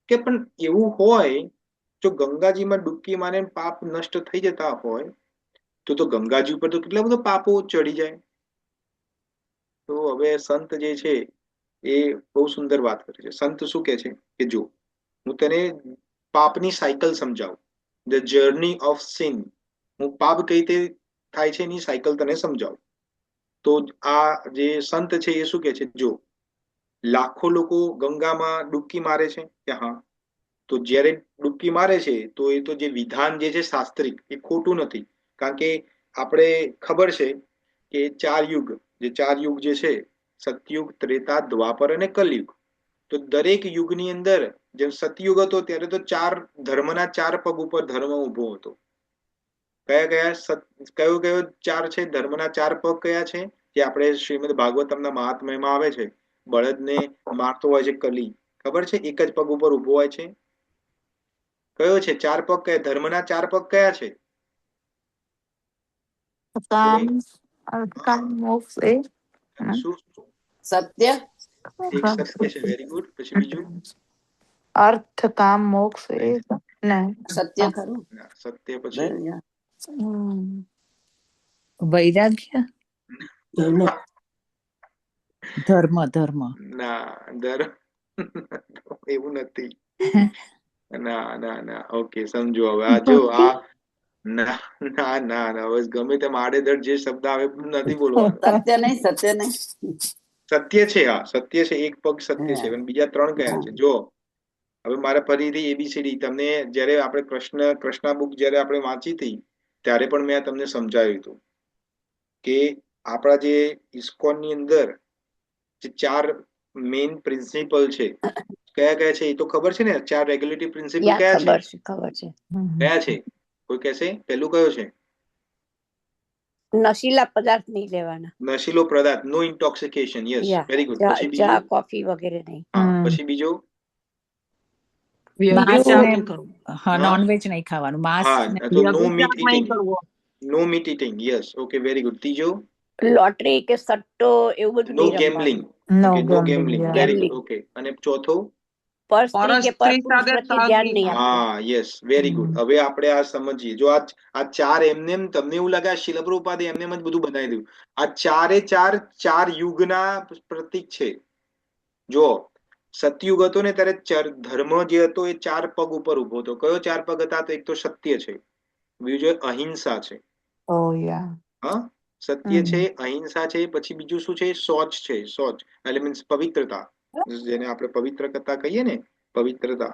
કે પણ એવું હોય, જો ગંગાજીમાં ડૂબકી મારે પાપ નષ્ટ થઈ જતા હોય તો ગંગાજી ઉપર તો કેટલા બધા પાપો ચડી જાય. તો હવે સંત જે છે એ બહુ સુંદર વાત કરે છે. સંત શું કે છે કે જો હું તને પાપની સાયકલ સમજાવું, ધ જર્ની ઓફ સિન, હું પાપ કઈ રીતે થાય છે એની સાયકલ તને સમજાવું. તો આ જે સંત છે એ શું કે છે? જો લાખો લોકો ગંગામાં ડૂબકી મારે છે કે હા, તો જ્યારે ડૂબકી મારે છે તો એ તો જે વિધાન જે છે શાસ્ત્રિક એ ખોટું નથી. કારણ કે આપણે ખબર છે કે ચાર યુગ જે છે, સતયુગ, ત્રેતા, દ્વાપર અને કલયુગ. તો દરેક યુગની અંદર જેમ સતયુગ હતો ત્યારે તો ધર્મના ચાર પગ ઉપર ધર્મ ઉભો હતો. કયો ચાર છે ધર્મના ચાર પગ? કયા છે? જે આપણે શ્રીમદ ભાગવતમના મહાત્મ્યમાં આવે છે. બળદને મારતો હોય છે કલી, ખબર છે? એક જ પગ ઉપર ઉભો હોય છે. કયો છે ચાર પગ? કયા ધર્મના ચાર પગ કયા છે? કામ, અર્થ, કામ, મોક્ષ એ શું? સત્ય. એક સત્ય છે, વેરી ગુડ. પછી બીજું? અર્થ, કામ, મોક્ષ એ ને સત્ય ખરું. સત્ય. પછી વૈરાગ્ય, ધર્મ. ના, ધર્મ એવું નથી. ના ના ના. ઓકે, સમજો હવે. આ જો ભક્તિ. ના ના ના ના, હવે ગમે તેમ આડેધડ જે શબ્દ આવે નથી બોલવાનો. સત્ય નહીં, સત્ય નહીં. સત્ય છે, હા સત્ય છે, એક પગ સત્ય છે, પણ બીજા ત્રણ કયા છે જો. હવે મારે ફરીથી એબીસીડી તમને જયારે આપણે કૃષ્ણ બુક જયારે આપણે વાંચી હતી ત્યારે પણ મેં તમને સમજાવ્યું હતું કે આપણા જે ઇસ્કોનની અંદર જે 4 મેઇન પ્રિન્સિપલ છે કયા કયા છે એ તો ખબર છે ને? 4 રેગ્યુલેટરી પ્રિન્સિપલ યા કયા છે? ખબર છે. કયા છે? કોઈ કહેશે પહેલું કયો છે? નશીલા પદાર્થ નહીં લેવાના. નશીલો પદાર્થ, no intoxication. Yes, very good. પછી ચા બીજું? કોફી વગેરે નહીં. હા, પછી બીજું? માંસ વ્યભિચાર ને નહીં કરવો. હા, હા નોનવેજ નહીં ખાવાનું, માંસ હા, ને તો નો વ્યભિચાર મીટ નહીં ઇટિંગ. કરવો. No meat eating. Yes, okay, very good. ત્રીજો? લોટરી કે સટ્ટો એવું બધું નો નહીં ગેમ્બલિંગ. રમવાનું. No okay, no gambling. Gambling. Very good. Gambling. Okay, અને ચોથો? પરસ્ત્રી કે પરસ્ત્રી પરપુરુષ સાથે પ્રત્યે ધ્યાન નહીં આપવું. હા, યસ, વેરી ગુડ. હવે આપણે આ સમજીએ. જો આ 4 એમને એમ તમને એવું લાગે આ શીલ પ્રભુપાદે એમને એમ જ બધું બનાવી દઉં. આ ચારે ચાર યુગના પ્રતીક છે. જો સતયુગ હતો ને ત્યારે ધર્મ જે હતો એ 4 પગ ઉપર ઉભો હતો. કયો 4 પગ હતા? તો એક તો સત્ય છે, બીજું અહિંસા છે. ઓ યા. હા, સત્ય છે, અહિંસા છે, પછી બીજું શું છે? શૌચ છે. શૌચ એટલે મીન્સ પવિત્રતા, જેને આપણે પવિત્રતા કહીએ ને, પવિત્રતા.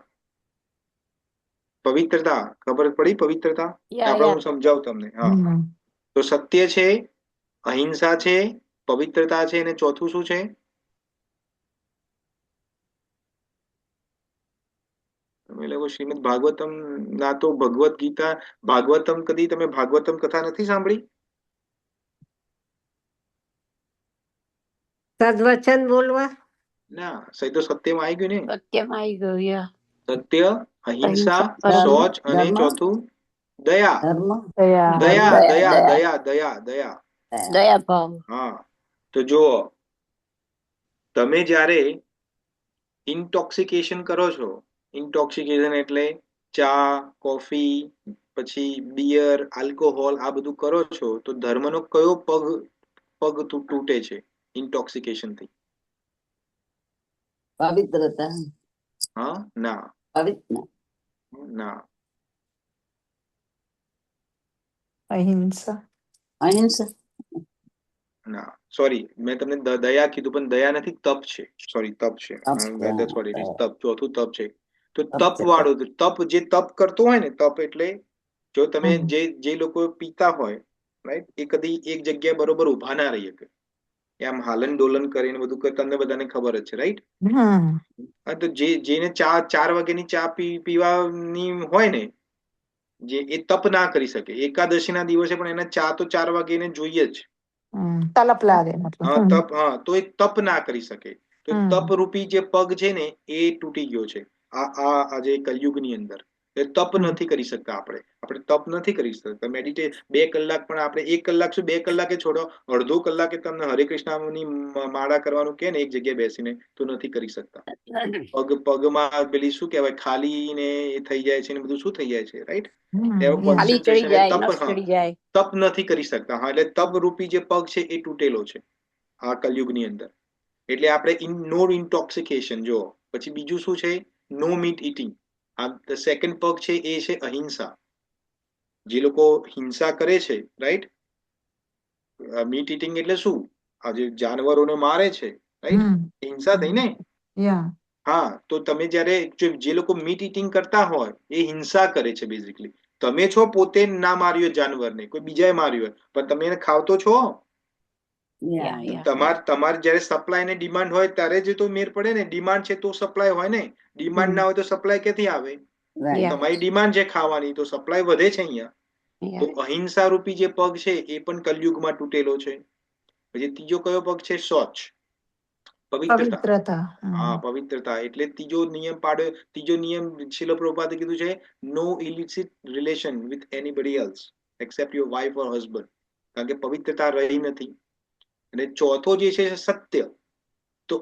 પવિત્રતા ખબર પડી? પવિત્રતા આપણે હું સમજાવું તમને. હા, તો સત્ય છે, અહિંસા છે, પવિત્રતા છે, અને ચોથું શું છે? તમે લોકો શ્રીમદ ભાગવતમ ના તો ભગવત ગીતા, ભાગવતમ કદી તમે ભાગવતમ કથા નથી સાંભળી? સદવચન બોલવા. ના, સહી તો સત્યમાં આવી ગયું ને. સત્યમાં આવી ગયું. યા સત્ય, અહિંસા, અહિંસા, શૌચ અને ધર્મ. ચોથું દયા. ધર્મ. દયા. દયા દયા દયા. દયા દયા દયા. દયા ભાવ. હા, તો જુઓ, તમે જ્યારે ઇન્ટોક્સિકેશન કરો છો, ઇન્ટોક્સિકેશન એટલે ચા, કોફી, પછી બિયર, આલ્કોહોલ, આ બધું કરો છો તો ધર્મનો કયો પગ તૂટે છે ઇન્ટોક્સિકેશન થી? પવિત્રતા. હા, ના પવિત્ર. ના. અહિંસા. અહિંસા. ના, સોરી, મેં તમને દયા કીધું પણ દયા નથી, તપ છે. સોરી, તપ છે. That's what it is. તપ, ચોથું તપ છે. તો તપ વાળું, તપ જે તપ કરતો હોય ને, તપ એટલે જો તમે જે લોકો પીતા હોય, રાઈટ, એ કદી એક જગ્યાએ બરોબર ઉભા ના રહી શકે, આમ હાલન ડોલન કરીને બધું કરે. તમને બધાને ખબર જ છે, રાઈટ? હા, તો જેને 4 વાગ્યાની ચા પીવાની હોય ને, જે એ તપ ના કરી શકે. એકાદશીના દિવસે પણ એને ચા તો 4 વાગે એને જોઈએ જ. તલપ લાગે હા, મતલબ. તપ. હા, તો એ તપ ના કરી શકે. તો તપ રૂપી જે પગ છે ને એ તૂટી ગયો છે આજે કલયુગની અંદર. તપ નથી કરી શકતા આપણે તપ નથી કરી શકતા. મેડિટેટ 2 કલાક પણ આપણે 1 કલાક શું 2 કલાકે છોડો, અડધો કલાકે તમને હરે કૃષ્ણની માળા કરવાનું કે ને એક જગ્યાએ બેસીને, તો નથી કરી શકતા. પગમાં પેલી શું કહેવાય, ખાલી ને એ થઈ જાય છે ને બધું શું થઈ જાય છે, રાઈટ? ખાલી ચડી જાય, નસ ચડી જાય. તપ નથી કરી શકતા. હા, એટલે તપ રૂપી જે પગ છે એ તૂટેલો છે આ કલયુગની અંદર. એટલે આપણે નો ઇન્ટોક્સિકેશન. જો પછી બીજું શું છે? નો મીટ ઇટિંગ. આ સેકન્ડ પગ છે એ છે અહિંસા. જે લોકો હિંસા કરે છે, રાઈટ, મીટ ઇટિંગ એટલે શું? આ જે જાનવરોને મારે છે, રાઈટ, હિંસા થઈ ને. હા, તો તમે જયારે જે લોકો મીટ ઇટિંગ કરતા હોય એ હિંસા કરે છે બેઝિકલી. તમે છો પોતે ના માર્યો જાનવરને, કોઈ બીજાએ માર્યો હોય, પણ તમે એને ખાવ તો છો. તમારે જયારે સપ્લાય ને ડિમાન્ડ હોય ત્યારે જ તો મેર પડે ને. ડિમાન્ડ છે તો સપ્લાય હોય ને. ડિમાન્ડ ના હોય તો સપ્લાય ક્યાંથી આવે? તમારી ડિમાન્ડ છે ખાવાની, તો સપ્લાય વધે છે અહીંયા. તો અહિંસા રૂપી જે પગ છે એ પણ કલયુગમાં તૂટેલો છે. પછી ત્રીજો કયો પગ છે? શૌચ, પવિત્રતા. હા, પવિત્રતા. એટલે ત્રીજો નિયમ પાડ્યો. ત્રીજો નિયમ શીલ પ્રભુપાદે કીધું છે, no illicit relation with anybody else except your wife or husband. કારણ કે પવિત્રતા રહી નથી. અને ચોથો જે છે સત્ય. તો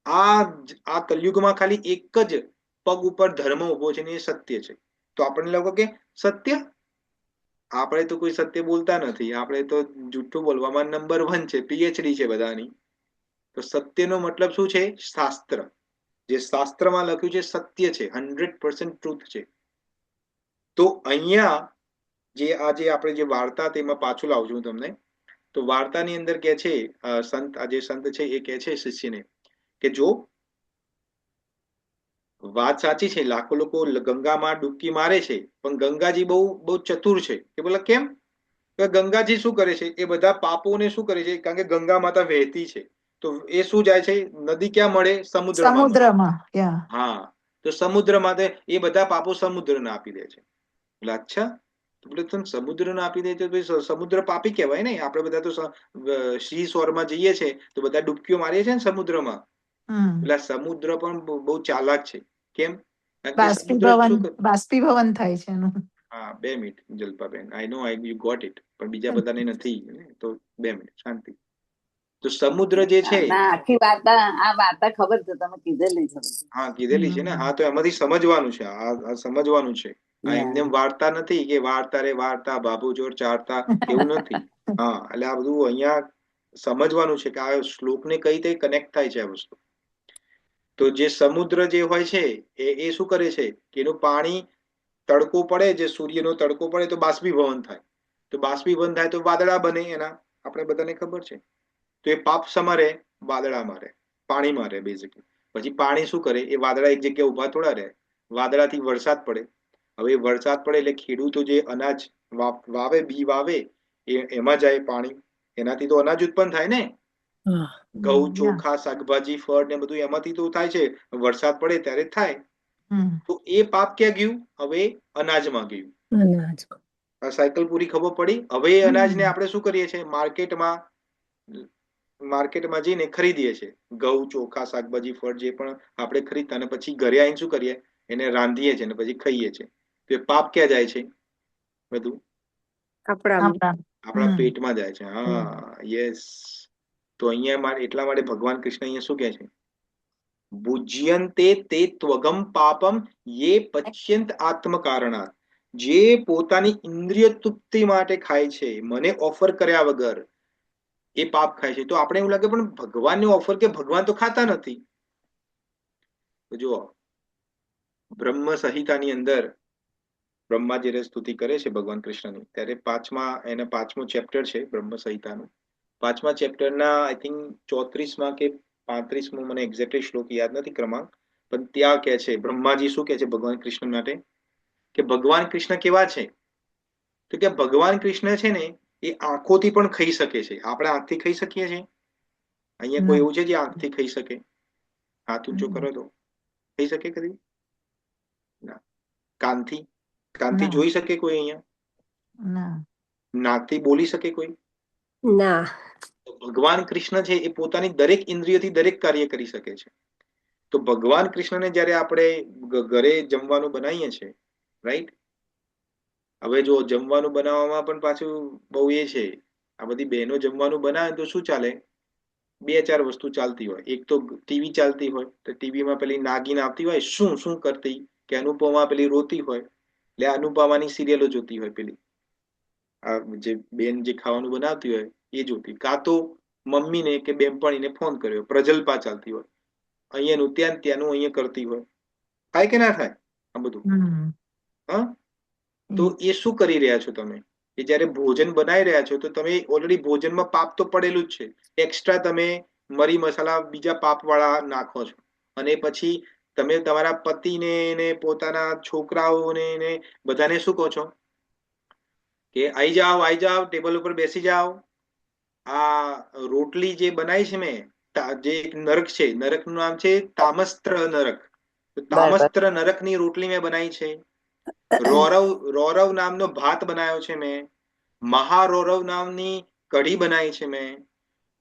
આ કલયુગમાં ખાલી એક જ પગ ઉપર ધર્મ ઉભો છે ને એ સત્ય છે. તો આપણને લોકો કે સત્ય, આપણે તો કોઈ સત્ય બોલતા નથી. આપણે તો જૂઠું બોલવામાં નંબર 1 છે, પીએચડી છે બધાની. તો સત્યનો મતલબ શું છે? શાસ્ત્ર. જે શાસ્ત્રમાં લખ્યું છે સત્ય છે, 100% ટ્રુથ છે. તો અહીંયા આપણે જે વાર્તા તેમાં પાછું લાવું છું તમને. તો વાર્તાની અંદર કે છે સંત છે એ કે છે શિષ્યને કે જો વાત સાચી છે, લાખો લોકો ગંગામાં ડૂબકી મારે છે, પણ ગંગાજી બહુ બહુ ચતુર છે. કે બોલે કેમ? કે ગંગાજી શું કરે છે, એ બધા પાપોને શું કરે છે, કારણ કે ગંગા માતા વહેતી છે, તો એ શું જાય છે, નદી ક્યાં મળે? સમુદ્રમાં મળે. સમુદ્રમાં. યા. હા, તો સમુદ્રમાં એ બધા પાપો સમુદ્રને આપી દે છે. એટલે અચ્છા, સમુદ્રને આપી દે છે તો સમુદ્ર પાપી કહેવાય ને. આપણે બધા તો સી શોરમાં જઈએ છે તો બધા ડૂબકીઓ મારીએ છીએ ને સમુદ્રમાં. એટલે સમુદ્ર પણ બહુ ચાલાક છે. કેમ? કારણ કે સમુદ્ર શું બાષ્પીભવન થાય છે એનું. હા, 2 minute Jalpaben, I know you got it, પણ બીજા બધાને નથી, તો 2 મિનિટ શાંતિ. તો સમુદ્ર જે છે, ના, આખી વાર્તા ખબર છે, તમે કીધેલી છે. હા કીધેલી છે ને. હા, તો એમાંથી સમજવાનું છે, આ સમજવાનું છે. આ એમને વાર્તા નથી કે વાર્તા રે વાર્તા બાબુ જોર ચારતા, એવું નથી. હા, એટલે આ બધું અહીંયા સમજવાનું છે કે આ શ્લોકને કઈ રીતે કનેક્ટ થાય છે આ વસ્તુ. તો જે સમુદ્ર જે હોય છે એ શું કરે છે કે એનું પાણી, તડકો પડે, જે સૂર્યનો તડકો પડે તો બાષ્પીભવન થાય. તો બાષ્પીભવન થાય તો વાદળા બને. એના આપણે બધાને ખબર છે. તો એ પાપ સમારે વાદળામાં રહે, પાણીમાં રહે બેઝિકલી. પછી પાણી શું કરે, એ વાદળા એક જગ્યાએ ઉભા થોડા રહે, વાદળાથી વરસાદ પડે. હવે વરસાદ પડે એટલે ખેડૂતો જે અનાજ વાવે, બી વાવે, એમાં જાય પાણી. એનાથી તો અનાજ ઉત્પન્ન થાય ને. ઘઉં, ચોખા, શાકભાજી, ફળ ને બધું એમાંથી તો થાય છે. વરસાદ પડે ત્યારે થાય. તો એ પાપ ક્યાં ગયું? હવે અનાજમાં ગયું. આ સાયકલ પૂરી ખબર પડી? હવે એ અનાજને આપણે શું કરીએ છીએ? માર્કેટમાં જઈને ખરીદીએ છીએ. ઘઉં, ચોખા, શાકભાજી, ફળ જે પણ આપણે ખરીદતા, અને પછી ઘરે આવીને શું કરીએ? એને રાંધીએ છીએ અને પછી ખાઈએ છીએ. તો એ પાપ ક્યાં જાય છે? બધું આપણા પેટમાં જાય છે. હા, યસ. તો અહીંયા એટલા માટે ભગવાન કૃષ્ણ અહીંયા શું કહે છે? ભુજ્યંતે તે ત્વગમ પાપમ યે પચ્યંત આત્મકારણાત. જે પોતાની ઇન્દ્રિય તૃપ્તિ માટે ખાય છે, મને ઓફર કર્યા વગર, એ પાપ ખાય છે. તો આપણે એવું લાગે પણ ભગવાનને ઓફર, કે ભગવાન તો ખાતા નથી. તો જુઓ, બ્રહ્મ સંહિતાની અંદર બ્રહ્મા જયારે સ્તુતિ કરે છે ભગવાન કૃષ્ણની, ત્યારે પાંચમો ચેપ્ટર છે બ્રહ્મ સંહિતાનું. 5મા ચેપ્ટરના આઈ થિંક 34માં કે 35મો, મને એક્ઝેક્ટલી શ્લોક યાદ નથી ક્રમાંક, પણ ત્યાં કે છે બ્રહ્માજી શું કે છે ભગવાન કૃષ્ણ માટે, કે ભગવાન કૃષ્ણ કેવા છે? તો કે ભગવાન કૃષ્ણ છે ને એ આંખોથી પણ ખાઈ શકે છે. આપણે આંખથી ખાઈ શકીએ છીએ? અહીંયા કોઈ એવું છે જે આંખથી ખાઈ શકે? હાથ ઊંચો કરો તો. ખાઈ શકે કદી? ના. કાનથી જોઈ શકે કોઈ અહીંયા? નાકથી બોલી શકે કોઈ? ના. ભગવાન કૃષ્ણ છે એ પોતાની દરેક ઇન્દ્રિયથી દરેક કાર્ય કરી શકે છે. તો ભગવાન કૃષ્ણને જયારે આપણે ઘરે જમવાનું બનાવીએ છીએ, રાઈટ? હવે જો જમવાનું બનાવવામાં પણ પાછું બહુ એ છે. આ બધી બહેનો જમવાનું બનાવે તો શું ચાલે? 2-4 વસ્તુ ચાલતી હોય. એક તો ટીવી ચાલતી હોય, તો ટીવીમાં પેલી નાગીન આવતી હોય, શું શું કરતી, કે અનુપમા પેલી રોતી હોય, એટલે અનુપમાની સિરિયલો જોતી હોય પેલી. આ જે બેન જે ખાવાનું બનાવતી હોય એ જોતી, કાં તો મમ્મીને કે બેનપણીને ફોન કર્યો, પ્રજલ્પા ચાલતી હોય, અહીંયાનું ત્યાંનું અહીંયા કરતી હોય. થાય કે ના થાય આ બધું? હા. તો એ શું કરી રહ્યા છો તમે? કે જયારે ભોજન બનાવી રહ્યા છો તો તમે ઓલરેડી ભોજનમાં પાપ તો પડેલું જ છે. એક્સ્ટ્રા તમે મરી મસાલા બીજા પાપ વાળા નાખો છો, અને પછી તમે તમારા પતિને ને પોતાના છોકરાઓને ને બધાને શું કહો છો? કે આઈ જાઓ, ટેબલ ઉપર બેસી જાઓ. આ રોટલી જે બનાવી છે મેં, જે એક નરક છે, નરકનું નામ છે તામસ્ત્ર નરક. તામસ્ત્ર નરકની રોટલી મેં બનાવી છે. રૌરવ નામનો ભાત બનાવ્યો છે મેં. મહારૌરવ નામની કઢી બનાવી છે મેં.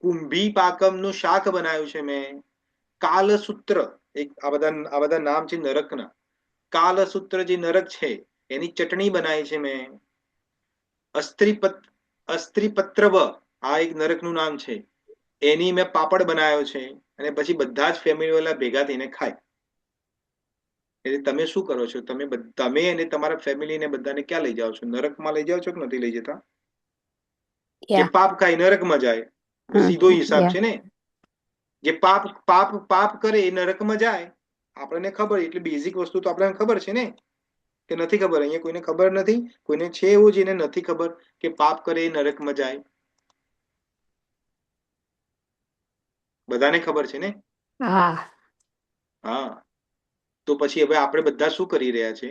કુંભી પાકમનું શાક બનાવ્યું છે મેં. કાલસૂત્ર, આ બધા નામ છે નરકના. કાલસૂત્ર જે નરક છે એની ચટણી બનાવી છે મેં. અસ્ત્રીપત્રવ, આ એક નરકનું નામ છે, એની મેં પાપડ બનાવ્યો છે. અને પછી બધા જ ફેમિલી વાળા ભેગા થઈને ખાય. એટલે તમે શું કરો છો? તમે અને તમારા ફેમિલીને બધાને ક્યાં લઈ જાઓ છો? નરકમાં લઈ જાઓ છો કે નથી લઈ જતા? જે પાપ ખાય નરકમાં જાય, સીધો હિસાબ છે ને. જે પાપ કરે એ નરકમાં જાય. આપણને ખબર, એટલે બેઝિક વસ્તુ તો આપણને ખબર છે ને. કે નથી ખબર? અહીંયા કોઈને ખબર નથી? કોઈને છે એવું જેને નથી ખબર કે પાપ કરે એ નરકમાં જાય? બધાને ખબર છે ને? હા. હા. તો પછી હવે આપણે બધા શું કરી રહ્યા છે?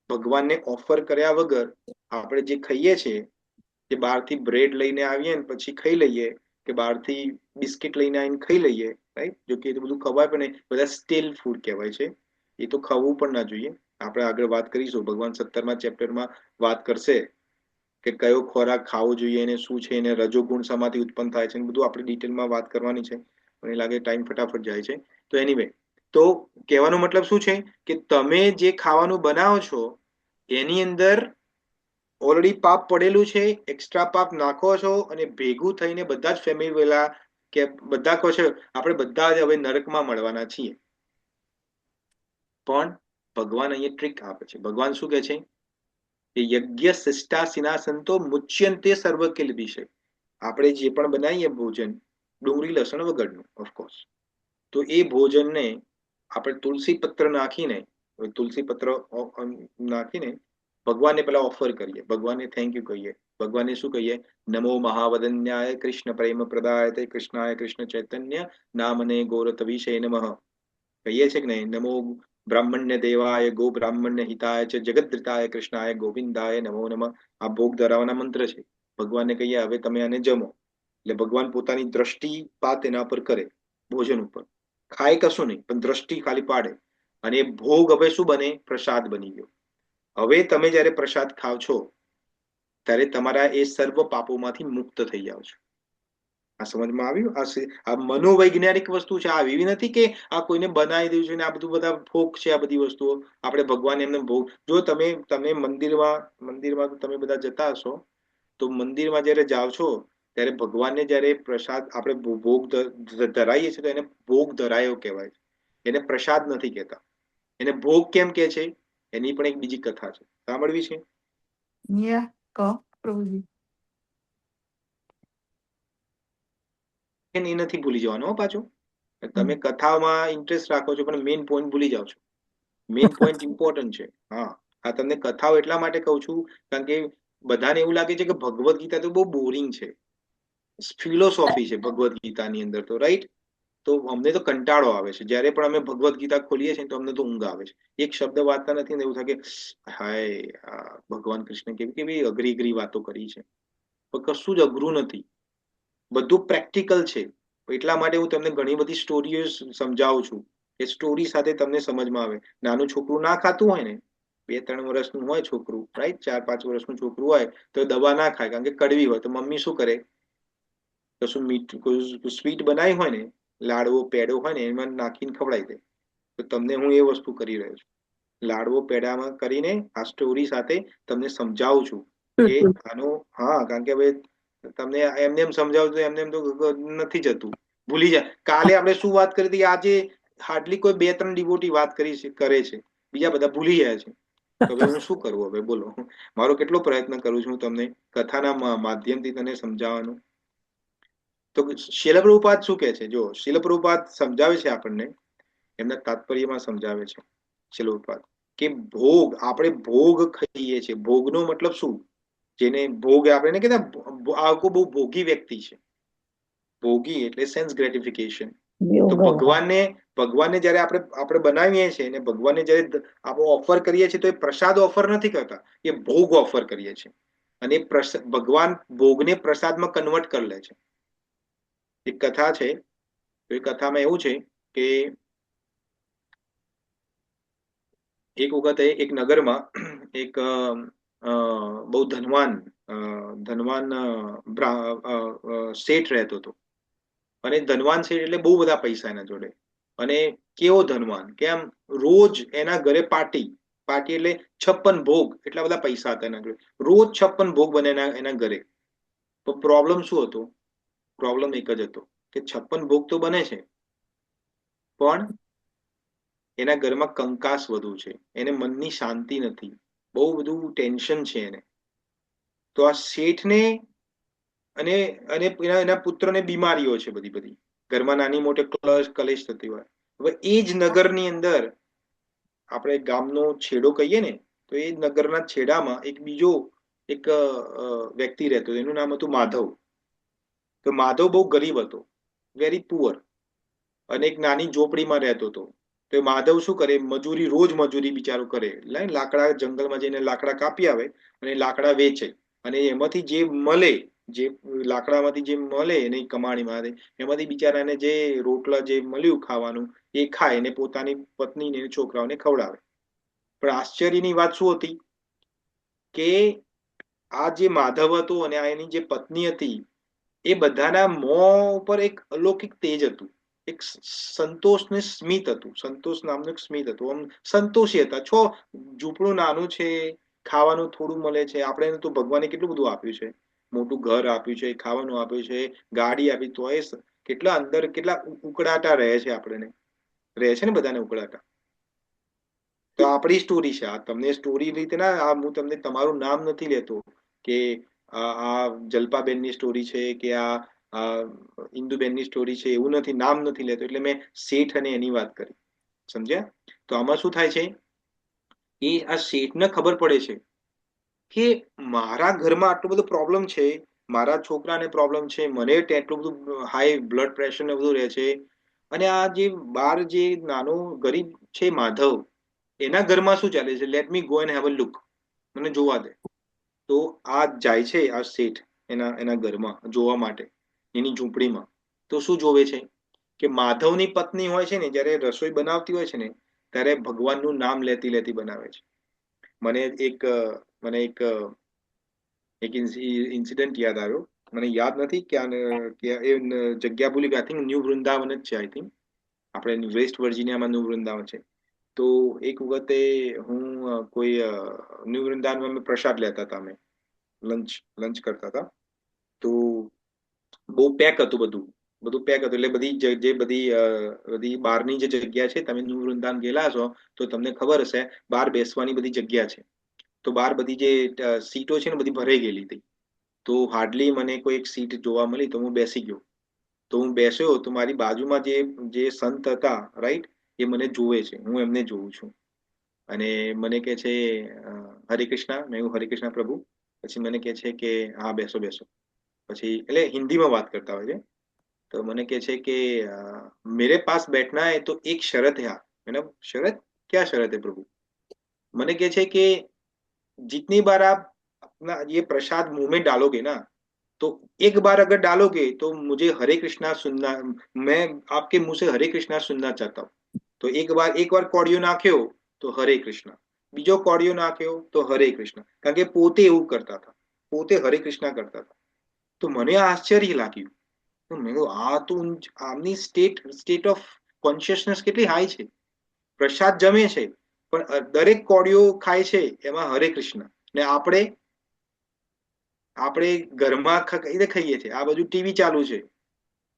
ભગવાનને ઓફર કર્યા વગર આપણે જે ખાઈએ છીએ, કે બહારથી બ્રેડ લઈને આવીએ ને પછી ખાઈ લઈએ, કે બહારથી બિસ્કિટ લઈને આવીને ખાઈ લઈએ, રાઈટ? જો કે એ તો બધું ખવાય પણ નહીં, બધા સ્ટીલ ફૂડ કહેવાય છે. એ તો ખાવું પણ ના જોઈએ. આપણે આગળ વાત કરીશું. ભગવાન 17મા ચેપ્ટરમાં વાત કરશે કે કયો ખોરાક ખાવો જોઈએ અને શું છે, એને રજોગુણ શામાંથી ઉત્પન્ન થાય છે, બધું આપણે ડિટેલમાં વાત કરવાની છે. મને લાગે ટાઈમ ફટાફટ જાય છે. તો એનીવે, તો કહેવાનો મતલબ શું છે કે તમે જે ખાવાનું બનાવો છો એની અંદર ઓલરેડી પાપ પડેલું છે, એક્સ્ટ્રા પાપ નાખો છો અને ભેગું થઈને બધા જ ફેમિલી વાળા કે બધા કહો છો આપણે બધા જ હવે નરકમાં મળવાના છીએ. પણ ભગવાન અહીંયા ટ્રીક આપે છે. ભગવાન શું કહે છે કે યજ્ઞ શિષ્ટા સિનાસંતો મુચ્યંતે સર્વ કિલ વિષય. આપણે જે પણ બનાવીએ ભોજન, ડુંગળી લસણ વગરનું ઓફકોર્સ, તો એ ભોજનને આપણે તુલસી પત્ર નાખીને ભગવાનને પેલા ઓફર કરીએ, ભગવાનને થેન્ક યુ કહીએ. ભગવાનને શું કહીએ? નમો મહાવદન્યાય કૃષ્ણ પ્રેમ પ્રદાય તે કૃષ્ણાય કૃષ્ણ ચૈતન્ય નામને ગોરત વિષય નમઃ કહીએ છે કે નહીં? નમો બ્રાહ્મણ્ય દેવાય ગો બ્રાહ્મણ્ય હિતાય છે જગદ્રિતાય કૃષ્ણાય ગોવિંદાય નમો નમઃ. આ ભોગ ધરાવવાના મંત્ર છે. ભગવાનને કહીએ હવે તમે આને જમો. એટલે ભગવાન પોતાની દ્રષ્ટિપાત એના પર કરે, ભોજન ઉપર. ખાય કશું નહીં, પણ દ્રષ્ટિ ખાલી પાડે અને ભોગ હવે શું બને? પ્રસાદ બની ગયો. હવે તમે જ્યારે પ્રસાદ ખાવ છો ત્યારે તમારા એ સર્વ પાપોમાંથી મુક્ત થઈ જાઓ છો. આ સમજમાં આવ્યું? આ મનોવૈજ્ઞાનિક વસ્તુ છે. આ એવી નથી કે આ કોઈને બનાવી દઉં છે ને આ બધું બધા ફોક છે. આ બધી વસ્તુઓ આપણે ભગવાન એમને ભોગ, જો તમે મંદિરમાં તમે બધા જતા હશો તો મંદિરમાં જ્યારે જાઓ છો ત્યારે ભગવાનને જ્યારે પ્રસાદ આપણે ભોગ ધરાઈએ છીએ તો એને ભોગ ધરાયો કહેવાય છે. એને પ્રસાદ નથી કહેતા. એને ભોગ કેમ કે છે? એની પણ એક બીજી કથા છે, સાંભળવી છે? કહો પ્રભુજી. એ નથી ભૂલી જવાનું પાછું. તમે કથામાં ઇન્ટરેસ્ટ રાખો છો પણ મેઇન પોઈન્ટ ભૂલી જાઓ છો. મેઇન પોઈન્ટ ઇમ્પોર્ટન્ટ છે. હા, આ તમને કથાઓ એટલા માટે કહું છું કારણ કે બધાને એવું લાગે છે કે ભગવદ્ ગીતા તો બહુ બોરિંગ છે, ફિલોસોફી છે ભગવદ્ ગીતાની અંદર તો, રાઈટ? તો અમને તો કંટાળો આવે છે જ્યારે પણ અમે ભગવદ્ ગીતા ખોલીએ છીએ તો અમને તો ઊંઘ આવે છે. એક શબ્દ વાંચતા નથી ને એવું થાય કે હાય ભગવાન કૃષ્ણ કેવી કેવી અઘરી વાતો કરી છે. પણ કશું જ અઘરું નથી, બધું પ્રેક્ટિકલ છે. એટલા માટે હું તમને ઘણી બધી સ્ટોરીઓ સમજાવું છું કે સ્ટોરી સાથે તમને સમજમાં આવે. નાનું છોકરું ના ખાતું હોય ને, 2-3 વર્ષનું હોય છોકરું, રાઈટ? 4-5 વર્ષનું છોકરું હોય તો દવા ના ખાય કારણ કે કડવી હોય, તો મમ્મી શું કરે? કશું મીઠું સ્વીટ બનાવી હોય ને, લાડવો પેડો હોય ને એમાં નાખીને ખવડાવી દે. તો તમને હું એ વસ્તુ કરી રહ્યો છું, લાડવો પેડામાં કરીને આ સ્ટોરી સાથે તમને સમજાવું છું કે આનો, હા, કારણ કે હવે તમને એમને એમ સમજાવું તો એમને એમ તો નથી જતું, ભૂલી જાય. કાલે આપણે શું વાત કરી હતી? આજે હાર્ડલી કોઈ 2-3 ડિવોટી વાત કરે છે, બીજા બધા ભૂલી જાય છે. તો હવે હું શું કરું? હવે બોલો, મારો કેટલો પ્રયત્ન કરું છું તમને કથાના માધ્યમથી તને સમજાવવાનું. તો શીલ પ્રભુપાદ શું કહે છે? જો શીલ પ્રભુપાદ સમજાવે છે આપણને, એમના તાત્પર્યમાં સમજાવે છે શીલ પ્રભુપાદ કે ભોગ, આપણે ભોગ ખાઈએ છીએ. ભોગનો મતલબ શું? જેને ભોગ આપણે કહેતા આ બહુ ભોગી વ્યક્તિ છે. ભોગી એટલે સેન્સ ગ્રેટિફિકેશન. તો ભગવાનને જયારે આપણે બનાવીએ છીએ અને ભગવાનને જયારે આપણે ઓફર કરીએ છીએ તો એ પ્રસાદ ઓફર નથી કરતા, એ ભોગ ઓફર કરીએ છીએ. અને ભગવાન ભોગને પ્રસાદમાં કન્વર્ટ કરી લે છે. એક કથા છે, તો એ કથામાં એવું છે કે એક વખત એક નગરમાં એક બહુ ધનવાન શેઠ રહેતો હતો. અને ધનવાન શેઠ એટલે બહુ બધા પૈસા એના જોડે. અને કેવો ધનવાન કે આમ રોજ એના ઘરે પાર્ટી એટલે 56 ભોગ, એટલા બધા પૈસા હતા એના જોડે. રોજ 56 ભોગ બને એના ઘરે. તો પ્રોબ્લેમ શું હતો? પ્રોબ્લેમ એક જ હતો કે 56 ભોગ તો બને છે પણ એના ઘરમાં કંકાસ વધુ છે, એને મનની શાંતિ નથી, બહુ બધું ટેન્શન છે એને. તો આ શેઠને અને એના પુત્રને બીમારીઓ છે બધી ઘરમાં, નાની મોટી કલેશ થતી હોય. હવે એ જ નગરની અંદર આપણે ગામનો છેડો કહીએ ને, તો એ નગરના છેડામાં એક બીજો એક વ્યક્તિ રહેતો, એનું નામ હતું માધવ. તો માધવ બહુ ગરીબ હતો, વેરી પુઅર, અને એક નાની ઝોપડીમાં રહેતો હતો. તો માધવ શું કરે, રોજ મજૂરી બિચારો કરે, એટલે લાકડા જંગલમાં જઈને લાકડા કાપી આવે અને લાકડા વેચે, અને એમાંથી જે મળે, જે લાકડામાંથી જે મળે એની કમાણીમાં, એમાંથી બિચારાને જે રોટલા જે મળ્યું ખાવાનું એ ખાય અને પોતાની પત્ની ને છોકરાઓને ખવડાવે. પણ આશ્ચર્યની વાત શું હતી કે આ જે માધવ હતો અને આ એની જે પત્ની હતી, એ બધાના મોં ઉપર એક અલૌકિક તેજ હતું, એક સંતોષ ને સ્મિત હતું, સંતોષ નામનું એક સ્મિત હતું. આમ સંતોષી હતા. ઝૂંપડું નાનું છે, ખાવાનું થોડું મળે છે, આપણે તો ભગવાને કેટલું બધું આપ્યું છે, મોટું ઘર આપ્યું છે, ખાવાનું આપ્યું છે, ગાડી આપી, તો એ કેટલા અંદર કેટલા ઉકળાટા રહે છે, આપણને રહે છે ને બધાને ઉકળાટા. તો આપણી સ્ટોરી છે આ. તમને સ્ટોરી રીતે ના, હું તમને તમારું નામ નથી લેતો કે આ જલ્પાબેનની સ્ટોરી છે કે આ ઇન્દુબેનની સ્ટોરી છે, એવું નથી, નામ નથી લેતો. એટલે મેં શેઠ અને એની વાત કરી, સમજ્યા? તો આમાં શું થાય છે, એ આ શેઠને ખબર પડે છે કે મારા ઘરમાં આટલો બધો પ્રોબ્લેમ છે, મારા છોકરાને પ્રોબ્લેમ છે, મને એટલું બધું હાઈ બ્લડ પ્રેશર ને બધું રહે છે, અને આ જે બાર જે નાનો ગરીબ છે માધવ, એના ઘરમાં શું ચાલે છે, let me go and have a look, મને જોવા દે. તો આ જાય છે આ શેઠ એના ઘરમાં જોવા માટે, એની ઝૂંપડીમાં. તો શું જોવે છે કે માધવની પત્ની હોય છે ને, જયારે રસોઈ બનાવતી હોય છે ને, ત્યારે ભગવાનનું નામ લેતી લેતી બનાવે છે. મને એક ઇન્સિડન્ટ યાદ આવ્યો, મને યાદ નથી કે એ જગ્યા ભૂલી ગયા. આઈ થિંક ન્યૂ વૃંદાવન જ છે, આઈ થિંક આપણે વેસ્ટ વર્જિનિયામાં ન્યૂ વૃંદાવન છે. તો એક વખતે હું કોઈ ન્યૂ વૃંદાવનમાં અમે પ્રસાદ લેતા હતા, અમે લંચ કરતા હતા. તો બહુ પેક હતું, બધું પેક હતું. એટલે બધી બહારની જે જગ્યા છે, તમે ન્યૂ વૃંદાવન ગયેલા છો તો તમને ખબર હશે, બહાર બેસવાની બધી જગ્યા છે. તો બહાર બધી જે સીટો છે ને, બધી ભરાઈ ગયેલી હતી. તો હાર્ડલી મને કોઈ એક સીટ જોવા મળી, તો હું બેસી ગયો. તો હું બેસ્યો તો મારી બાજુમાં જે સંત હતા, રાઈટ, એ મને જોવે છે, હું એમને જોઉં છું. અને મને કે છે હરે કૃષ્ણ. મેં હરે કૃષ્ણ પ્રભુ. પછી મને કે છે કે હા બેસો બેસો. પછી એટલે હિન્દીમાં વાત કરતા હોય છે. तो मैंने कहे कि मेरे पास बैठना है तो एक शर्त है। मैंने शर्त क्या शर्त है प्रभु? मैंने कहे कि जितनी बार आप अपना ये प्रसाद मुंह में डालोगे ना, तो एक बार अगर डालोगे तो मुझे हरे कृष्णा सुनना, मैं आपके मुंह से हरे कृष्णा सुनना चाहता हूँ. तो एक बार कोडियो नाख्यो तो हरे कृष्णा, बीजो कोडियो नाख्यो तो हरे कृष्णा. कारण के पोते एवं करता था, पोते हरे कृष्णा करता था. तो मने आश्चर्य लाग्યું. મેં કહ્યું આ તો આમની સ્ટેટ ઓફ કોન્શિયસનેસ કેટલી હાઈ છે. પ્રસાદ જમે છે પણ દરેક કોડિયો ખાય છે એમાં હરે કૃષ્ણ. ને આપણે ઘરમાં ખાઈએ છીએ, આ બધું ટીવી ચાલુ છે,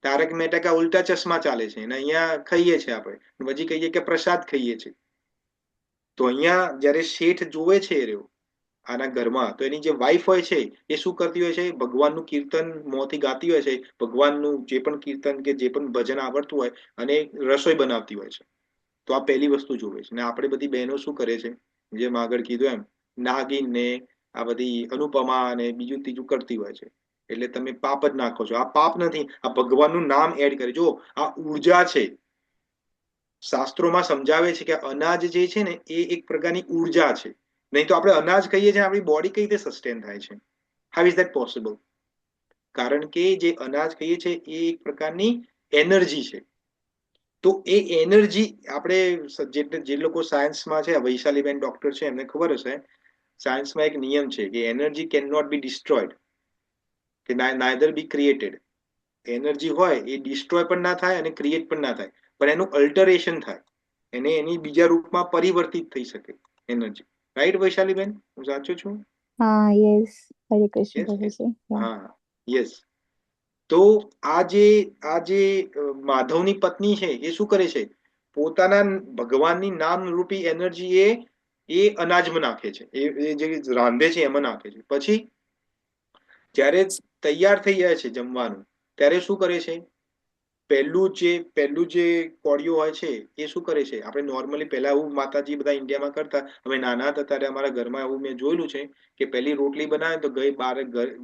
તારક મહેતા કા ઉલ્ટા ચશ્મા ચાલે છે, અને અહીંયા ખાઈએ છીએ આપણે, પછી કહીએ કે પ્રસાદ ખાઈએ છીએ. તો અહીંયા જયારે શેઠ જોવે છે રહ્યો આના ઘરમાં, તો એની જે વાઈફ હોય છે એ શું કરતી હોય છે, ભગવાનનું કીર્તન મોંથી ગાતી હોય છે, ભગવાનનું જે પણ કીર્તન કે જે પણ ભજન આવડતું હોય, અને રસોઈ બનાવતી હોય છે. તો આ પહેલી વસ્તુ જોવે છે. ને આપણે બધી બહેનો શું કરે છે, જેમ આગળ કીધું એમ નાગિન ને આ બધી અનુપમા અને બીજું ત્રીજું કરતી હોય છે. એટલે તમે પાપ જ નાખો છો. આ પાપ નથી, આ ભગવાનનું નામ એડ કરે. જો આ ઉર્જા છે. શાસ્ત્રોમાં સમજાવે છે કે અનાજ જે છે ને એ એક પ્રકારની ઉર્જા છે. નહીં તો આપણે અનાજ ખાઈએ છીએ, આપણી બોડી કઈ રીતે સસ્ટેન થાય છે? How is that possible? કારણ કે જે અનાજ ખાઈએ છીએ એ એક પ્રકારની એનર્જી છે. તો એ એનર્જી આપણે જે લોકો સાયન્સમાં છે, વૈશાલીબેન ડોક્ટર છે, એમને ખબર હશે, સાયન્સમાં એક નિયમ છે કે એનર્જી કેન નોટ બી ડિસ્ટ્રોયડ કે નાઇધર બી ક્રિએટેડ. એનર્જી હોય એ ડિસ્ટ્રોય પણ ના થાય અને ક્રિએટ પણ ના થાય, પણ એનું અલ્ટરેશન થાય, એને એની બીજા રૂપમાં પરિવર્તિત થઈ શકે એનર્જી. રાઈટ વૈશાલીબેન, હું સાચું છું? હા, યસ, હરે કૃષ્ણ પ્રભુજી. હા, યસ. તો આ જે માધવની પત્ની છે એ શું કરે છે, પોતાના ભગવાનની નામ રૂપી એનર્જી એ અનાજમાં નાખે છે, એ જે રાંધે છે એમાં નાખે છે. પછી જ્યારે તૈયાર થઈ જાય છે જમવાનું, ત્યારે શું કરે છે, પહેલું જે કોળીઓ હોય છે એ શું કરે છે? આપણે નોર્મલી પહેલા એવું માતાજી બધા ઇન્ડિયામાં કરતા, અમે નાના હતા ત્યારે અમારા ઘરમાં એવું મેં જોયેલું છે કે પહેલી રોટલી બનાવે તો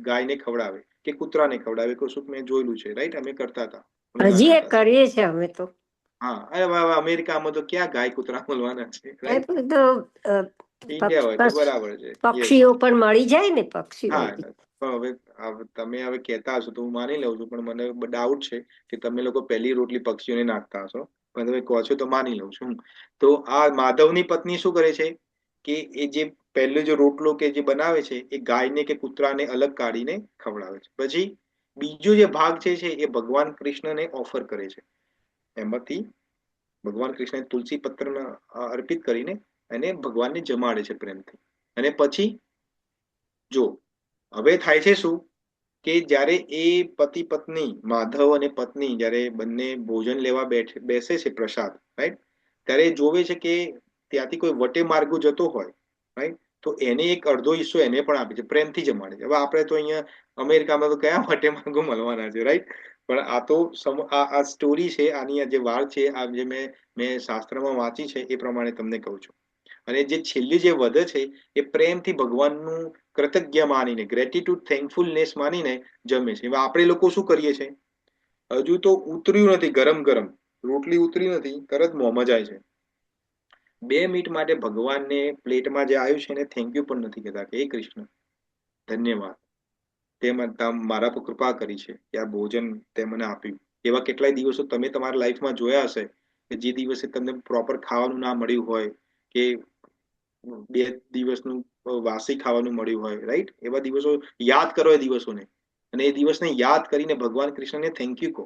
ગાયને ખવડાવે કે કૂતરાને ખવડાવે, કશું મેં જોયેલું છે, રાઈટ? અમે કરતા હતા અમે હજી નાના એ હતા. કરીએ છીએ અમે તો. હા, અરે વાહ, અમેરિકામાં તો ક્યાં ગાય કૂતરા મળવાના છે, એ રાઈટ? બધું ઇન્ડિયા હોય તો બરાબર છે. યસ. પક્ષીઓ પણ મળી જાય ને, પક્ષીઓ હા, પણ હવે તમે હવે કહેતા હશો તો હું માની લઉં છું, પણ મને ડાઉટ છે કે તમે લોકો પહેલી રોટલી પક્ષીઓને નાખતા હશો, પણ તમે કહો છો તો માની લઉં છું. તો આ માધવની પત્ની શું કરે છે કે એ જે પહેલો જે રોટલો કે જે બનાવે છે એ ગાયને કે કૂતરાને અલગ કાઢીને ખવડાવે છે. પછી બીજો જે ભાગ છે એ ભગવાન કૃષ્ણને ઓફર કરે છે. એમાંથી ભગવાન કૃષ્ણ તુલસી પત્ર અર્પિત કરીને એને ભગવાનને જમાડે છે પ્રેમથી. અને પછી જો હવે થાય છે શું કે જ્યારે એ પતિ પત્ની, માધવ અને પત્ની જ્યારે બંને ભોજન લેવા બેસે છે પ્રસાદ, રાઈટ? ત્યારે જોવે છે કે ત્યાંથી કોઈ વટે માર્ગો જતો હોય, રાઈટ? તો એને એક અડધો હિસ્સો એને પણ આપે છે, પ્રેમથી જમાડે છે. હવે આપણે તો અહીંયા અમેરિકામાં તો કયા વટે માર્ગો મળવાના છે, રાઈટ? પણ આ તો આ સ્ટોરી છે, આની આ જે વાત છે, આ જે મેં શાસ્ત્રમાં વાંચી છે એ પ્રમાણે તમને કહું છું. અને જે છેલ્લી જે વધ છે એ પ્રેમથી ભગવાનનું કૃતજ્ઞ માનીને, ગ્રેટિટ્યુડ, થેન્કફુલનેસ માનીને જમે છે. હવે આપણે લોકો શું કરીએ છીએ? હજુ તો ઉતર્યું નથી, ગરમ ગરમ રોટલી ઉતરી નથી, તરત મોંમાં જાય છે. 2 મિનિટ માટે ભગવાનને પ્લેટમાં જે આવ્યું છે એને થેન્ક યુ પણ નથી કહેતા કે હે કૃષ્ણ ધન્યવાદ, તે મારા પર કૃપા કરી છે કે આ ભોજન તે મને આપ્યું. એવા કેટલાય દિવસો તમે તમારા લાઈફમાં જોયા હશે કે જે દિવસે તમને પ્રોપર ખાવાનું ના મળ્યું હોય, કે 2 દિવસનું વાસી ખાવાનું મળ્યું હોય, રાઈટ? એવા દિવસો યાદ કરો એ દિવસોને, અને એ દિવસને યાદ કરીને ભગવાન કૃષ્ણને થેન્ક યુ કહો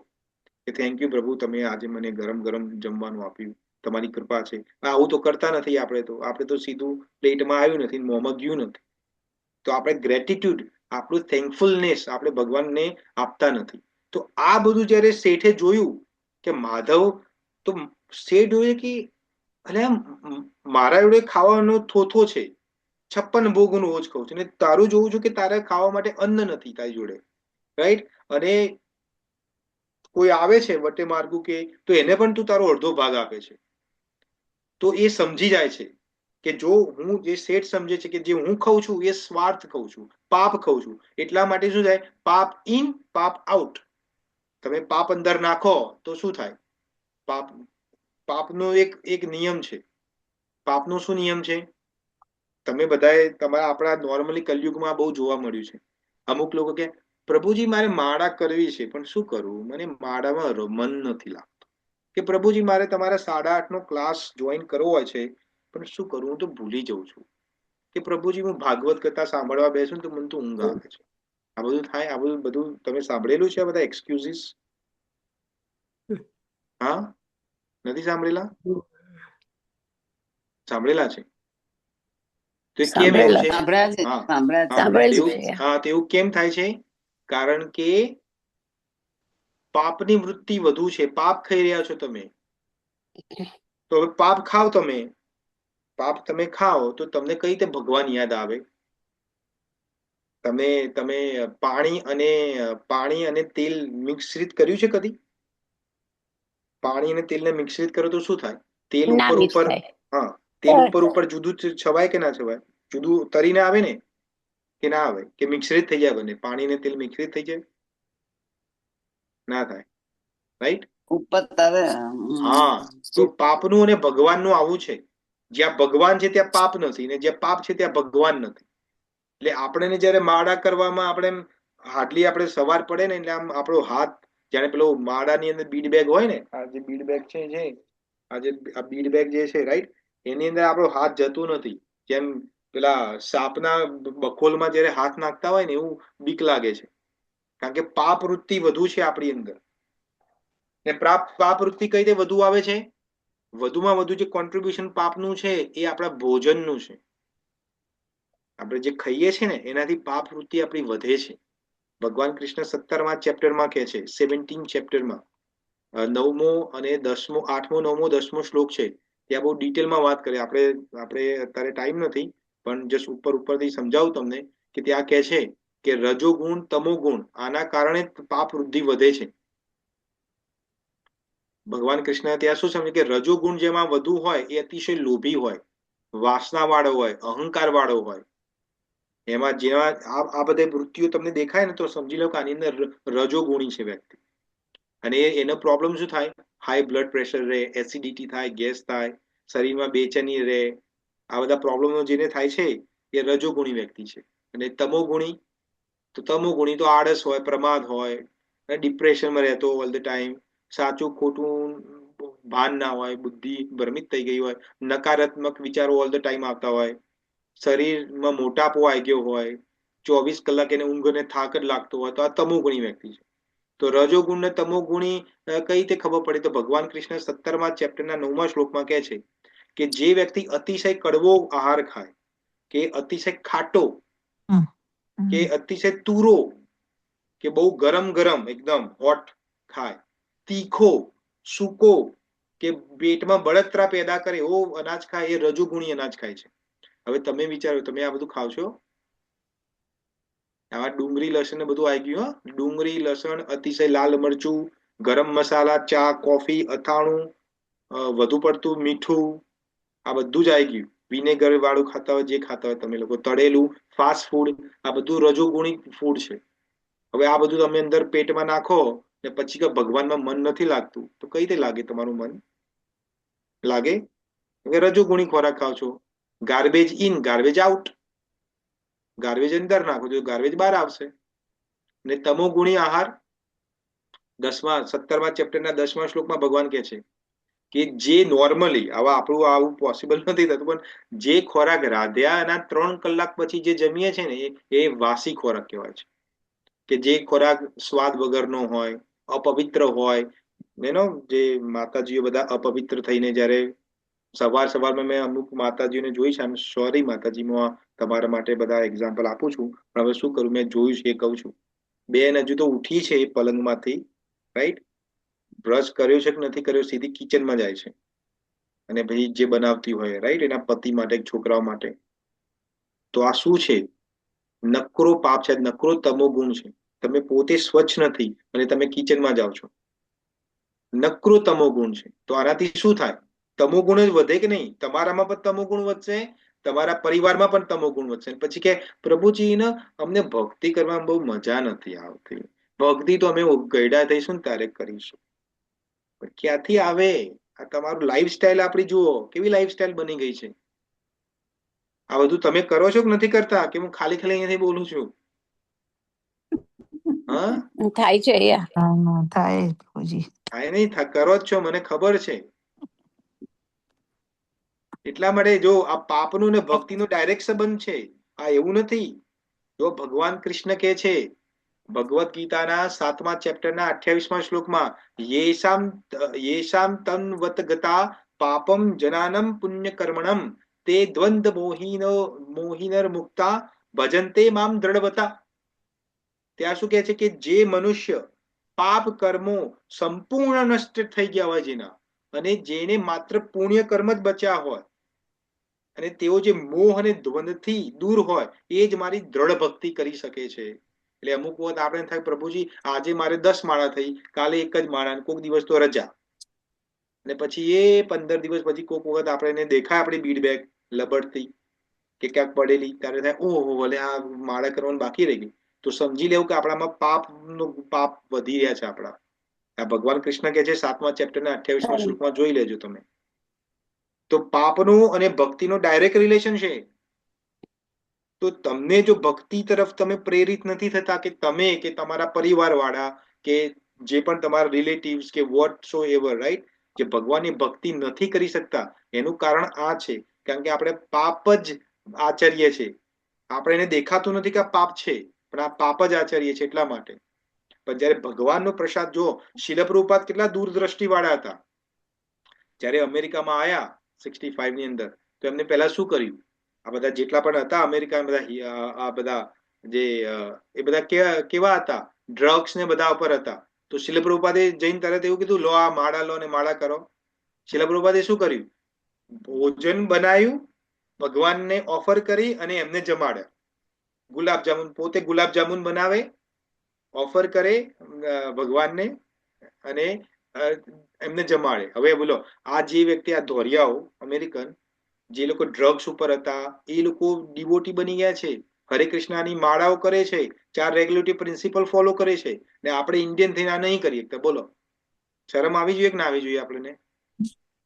કે થેન્ક યુ પ્રભુ, તમે આજે મને ગરમ ગરમ જમવાનું આપ્યું, તમારી કૃપા છે. આવું તો કરતા નથી આપણે તો સીધું પ્લેટમાં આવ્યું નથી, મોંમાં ગયું નથી. તો આપણે ગ્રેટિટ્યુડ, આપણું થેન્કફુલનેસ આપણે ભગવાનને આપતા નથી. તો આ બધું જ્યારે શેઠે જોયું કે માધવ, તો શેઠ જોયું કે અરે મારા જોડે ખાવાનો થોથો છે, 56 ભોગનું ઓછ ખાઉં છું, ને તારું જોવું છું કે તારે ખાવા માટે અન્ન નથી તારી જોડે, રાઈટ? અને કોઈ આવે છે વટે માર્ગુ કે તો એને પણ તું તારો અડધો ભાગ આપે છે. તો એ સમજી જાય છે કે જો હું, જે શેઠ સમજે છે કે જે હું ખાઉં છું એ સ્વાર્થ ખાઉં છું, પાપ ખાઉં છું. એટલા માટે શું થાય? પાપ ઇન, પાપ આઉટ. તમે પાપ અંદર નાખો તો શું થાય? પાપનો એક નિયમ છે. પાપનો શું નિયમ છે? તમે બધાએ આપણા નોર્મલી કલયુગમાં બહુ જોવા મળ્યું છે. અમુક લોકો કે પ્રભુજી મારે માળા કરવી છે પણ શું કરું, મને માળામાં મન નથી લાગતું. કે પ્રભુજી મારે તમારા 8:30 નો ક્લાસ જોઈન કરવો હોય છે પણ શું કરું, હું તો ભૂલી જઉં છું. કે પ્રભુજી હું ભાગવત કથા સાંભળવા બેસું તો મને તો ઊંઘ આવે છે. આ બધું થાય, આ બધું તમે સાંભળેલું છે? આ બધા એક્સક્યુઝીસ? હા, નથી સાંભળેલા? સાંભળેલા છે. તો કેમ એવું છે? સાંભળ્યા છે, હા સાંભળ્યા છે. સાંભળેલું છે. હા, તેવું કેમ થાય છે? કારણ કે પાપની વૃત્તિ વધુ છે. પાપ ખાઈ રહ્યા છો તમે. તો હવે પાપ ખાઓ, તમે ખાઓ તો તમને કઈ રીતે ભગવાન યાદ આવે? તમે પાણી અને તેલ મિશ્રિત કર્યું છે કદી? પાણી અને તેલને મિશ્રિત કરો તો શું થાય? તેલ ના મિક્સ ઉપર, થાય. હા, તેલ ઉપર જુદું છવાય કે ના છવાય? જુદું તરીને આવે ને કે ના આવે? કે મિશ્રિત થઈ જાય બંને, પાણી અને તેલ મિશ્રિત થઈ જાય? ના થાય, રાઈટ? ઉપર તારે હા, તો પાપનું અને ભગવાનનું આવું છે. જ્યાં ભગવાન છે ત્યાં પાપ નથી, ને જ્યાં પાપ છે ત્યાં ભગવાન નથી. એટલે આપણે જયારે માળા કરવામાં આપણે આપણે સવાર પડે ને એટલે આમ આપણો હાથ, જાણે પેલો માળાની અંદર બીડ બેગ હોય ને, આ જે બીડ બેગ છે, આ બીડ બેગ જે છે, રાઈટ? એની અંદર આપણો હાથ જતું નથી. જેમ પેલા સાપના બખોલમાં જયારે હાથ નાખતા હોય ને એવું બીક લાગે છે. કારણ કે પાપ વૃત્તિ વધુ છે આપણી અંદર. ને પાપ વૃત્તિ કઈ રીતે વધુ આવે છે? વધુમાં વધુ જે કોન્ટ્રીબ્યુશન પાપનું છે એ આપણા ભોજનનું છે. આપણે જે ખાઈએ છીએ ને એનાથી પાપ વૃત્તિ આપણી વધે છે. ભગવાન કૃષ્ણ 17મા ચેપ્ટરમાં કહે છે, 17 ચેપ્ટરમાં 9મો અને 10મો, 8મો, 9મો, 10મો શ્લોક છે. ત્યાં બહુ ડિટેલમાં વાત કરે. આપણે અત્યારે ટાઈમ નથી, પણ જસ્ટ ઉપરથી સમજાવું તમને કે ત્યાં કહે છે કે રજોગુણ, તમોગુણ, આના કારણે પાપ વૃદ્ધિ વધે છે. ભગવાન કૃષ્ણ ત્યાં શું સમજે કે રજોગુણ જેમાં વધુ હોય એ અતિશય લોભી હોય, વાસના વાળો હોય, અહંકાર વાળો હોય. એમાં જેવા આ બધા વૃત્તિઓ તમને દેખાય ને તો સમજી લો કે આની અંદર રજોગુણી છે વ્યક્તિ. અને એનો પ્રોબ્લેમ શું થાય? હાઈ બ્લડ પ્રેશર રહે, એસિડિટી થાય, ગેસ થાય, શરીરમાં બેચેની રહે. આ બધા પ્રોબ્લેમો જેને થાય છે એ રજોગુણી વ્યક્તિ છે. અને તમોગુણી તો આળસ હોય, પ્રમાદ હોય, ડિપ્રેશનમાં રહેતો ઓલ ધ ટાઈમ, સાચું ખોટું ભાન ના હોય, બુદ્ધિ ભ્રમિત થઈ ગઈ હોય, નકારાત્મક વિચારો ઓલ ધ ટાઈમ આવતા હોય, શરીરમાં મોટાપો આવી ગયો હોય, 24 કલાક એને ઊંઘ અને થાક જ લાગતો હોય, તો આ તમોગુણી વ્યક્તિ છે. તો રજોગુણ ને તમોગુણી કઈ રીતે ખબર પડે? તો ભગવાન કૃષ્ણ 17મા ચેપ્ટરના 9મા શ્લોકમાં કહે છે કે જે વ્યક્તિ અતિશય કડવો આહાર ખાય, કે અતિશય ખાટો, કે અતિશય તુરો, કે બહુ ગરમ ગરમ એકદમ હોટ ખાય, તીખો, સૂકો, કે પેટમાં બળતરા પેદા કરે એવો અનાજ ખાય, એ રજોગુણી અનાજ ખાય છે. હવે તમે વિચારો, તમે આ બધું ખાવ છો? આમાં ડુંગળી લસણ ને બધું આવી ગયું. ડુંગળી લસણ, અતિશય લાલ મરચું, ગરમ મસાલા, ચા, કોફી, અથાણું, વધુ પડતું મીઠું, આ બધું જ આવી ગયું. વિનેગર વાળું ખાતા હોય, જે ખાતા હોય તમે લોકો, તળેલું, ફાસ્ટ ફૂડ, આ બધું રજોગુણી ફૂડ છે. હવે આ બધું તમે અંદર પેટમાં નાખો ને પછી કે ભગવાનમાં મન નથી લાગતું, તો કઈ રીતે લાગે તમારું મન? લાગે? રજોગુણી ખોરાક ખાવ છો. Garbage in, garbage out. Garbage અંદર નાખો તો ગાર્બેજ બહાર આવશે. ને તમોગુણી આહાર 17મા ચેપ્ટરના 10મા શ્લોકમાં ભગવાન કહે છે કે જે નોર્મલી, આવા આપણું આવું પોસિબલ નથી થતું, પણ જે ખોરાક રાધ્યાના 3 કલાક પછી જે જમીએ છે ને એ વાસી ખોરાક કહેવાય છે. કે જે ખોરાક સ્વાદ વગરનો હોય, અપવિત્ર હોય. જે માતાજીઓ બધા અપવિત્ર થઈને જયારે સવારમાં મેં અમુક માતાજીઓને જોઈ છે, સોરી માતાજીમાં તમારા માટે બધા એક્ઝામ્પલ આપું છું, પણ હવે શું કરું, મેં જોયું છે એ કહું છું. બેન હજુ તો ઉઠી છે એ પલંગમાંથી, રાઈટ, બ્રશ કર્યો છે કે નથી કર્યો, સીધી કિચનમાં જાય છે અને પછી જે બનાવતી હોય, રાઈટ, એના પતિ માટે, છોકરાઓ માટે. તો આ શું છે? નકરો પાપ છે, નકરો તમોગુણ છે. તમે પોતે સ્વચ્છ નથી અને તમે કિચનમાં જાઓ છો, નકરો તમોગુણ છે. તો આનાથી શું થાય? તમોગુણ જ વધે કે નહીં? તમારામાં પણ તમોગુણ વધશે, તમારા પરિવારમાં પણ તમોગુણ વધશે. પછી કે પ્રભુજી ને અમને ભક્તિ કરવામાં બહુ મજા નથી આવતી, ભક્તિ તો અમે ગયડા થઈશું ને ત્યારે કરીશું. ક્યાંથી આવે? આ તમારું લાઈફસ્ટાઈલ આપણી જુઓ, કેવી લાઈફસ્ટાઈલ બની ગઈ છે. આ બધું તમે કરો છો કે નથી કરતા? કે હું ખાલી અહીંયાથી બોલું છું? થાય છે થાય પ્રભુજી. થાય નહીં, કરો જ છો, મને ખબર છે. એટલા માટે જો આ પાપનું ને ભક્તિનો ડાયરેક્ટ સંબંધ છે. આ એવું નથી. જો ભગવાન કૃષ્ણ કહે છે ભગવદ્ ગીતાના 7મા ચેપ્ટરના 28મા શ્લોકમાં, યેષામ તન્વત ગતા પાપમ જનાનમ પુણ્ય કર્મણમ તે દ્વંદ મોહિનર મુક્તા ભજન્તે મામ દ્રઢવતા. ત્યાં શું કહે છે કે જે મનુષ્ય પાપ કર્મો સંપૂર્ણ નષ્ટ થઈ ગયા હોય જેના, અને જેને માત્ર પુણ્ય કર્મ જ બચ્યા હોય, અને તેઓ જે મોહ અને દ્વંદથી દૂર હોય, એ જ મારી દ્રઢ ભક્તિ કરી શકે છે. એટલે અમુક વખત આપણે થાય, પ્રભુજી આજે મારે 10 માળા થઈ, કાલે એક જ માળા, કોઈક દિવસ તો રજા, અને પછી એ 15 દિવસ પછી કોઈક વખત આપણે એને દેખાય આપણી બીડ બેગ લબડતી કે ક્યાંક પડેલી, ત્યારે થાય ઓહો ભલે આ માળા કરવાનું બાકી રહી ગયું. તો સમજી લેવું કે આપણામાં પાપ વધી રહ્યા છે આપણા. આ ભગવાન કૃષ્ણ કહે છે 7મા ચેપ્ટરના 28મા શ્લોકમાં, જોઈ લેજો તમે. તો પાપનું અને ભક્તિનો ડાયરેક્ટ રિલેશન છે. તો તમને જો ભક્તિ તરફ તમે પ્રેરિત નથી થતા, કે તમે કે તમારા પરિવાર વાળા કે જે પણ તમારા રિલેટિવ્સ કે વોટ સો એવર, રાઈટ, જે ભગવાનની ભક્તિ નથી કરી શકતા, એનું કારણ આ છે કારણ કે આપણે પાપ જ આચરીએ છીએ. આપણે એને દેખાતું નથી કે આ પાપ છે, પણ આ પાપ જ આચરીએ છીએ એટલા માટે. પણ જયારે ભગવાનનો પ્રસાદ જો, શીલ પ્રભુપાદ કેટલા દૂરદ્રષ્ટિ વાળા હતા. જયારે અમેરિકામાં આયા 65 ની અંદર, તો એમને પહેલા શું કર્યું? આ બધા જેટલા પણ હતા અમેરિકા, આ બધા જે એ બધા કેવા હતા? ડ્રગ્સ ને બધા ઉપર હતા. તો શીલ પ્રભુપાદે જઈને તરત એવું કીધું, લો આ માળા લો અને માળા કરો. શીલ પ્રભુપાદે શું કર્યું? ભોજન બનાવ્યું, ભગવાનને ઓફર કરી અને એમને જમાડ્યા. ગુલાબજામુન, પોતે ગુલાબજામુન બનાવે, ઓફર કરે ભગવાનને, અને એમને જમાડે. હવે બોલો, આ જે વ્યક્તિ, આ ધોરિયાઓ અમેરિકન જે લોકો ડ્રગ્સ ઉપર હતા, એ લોકો ડિવોટી બની ગયા છે, હરે કૃષ્ણની માળાઓ કરે છે, 4 રેગ્યુલેટરી પ્રિન્સિપલ ફોલો કરે છે, ને આપણે ઇન્ડિયન થઈને આ નહીં કરી શકતા. બોલો, શરમ આવી જોઈએ કે ના આવી જોઈએ આપણને?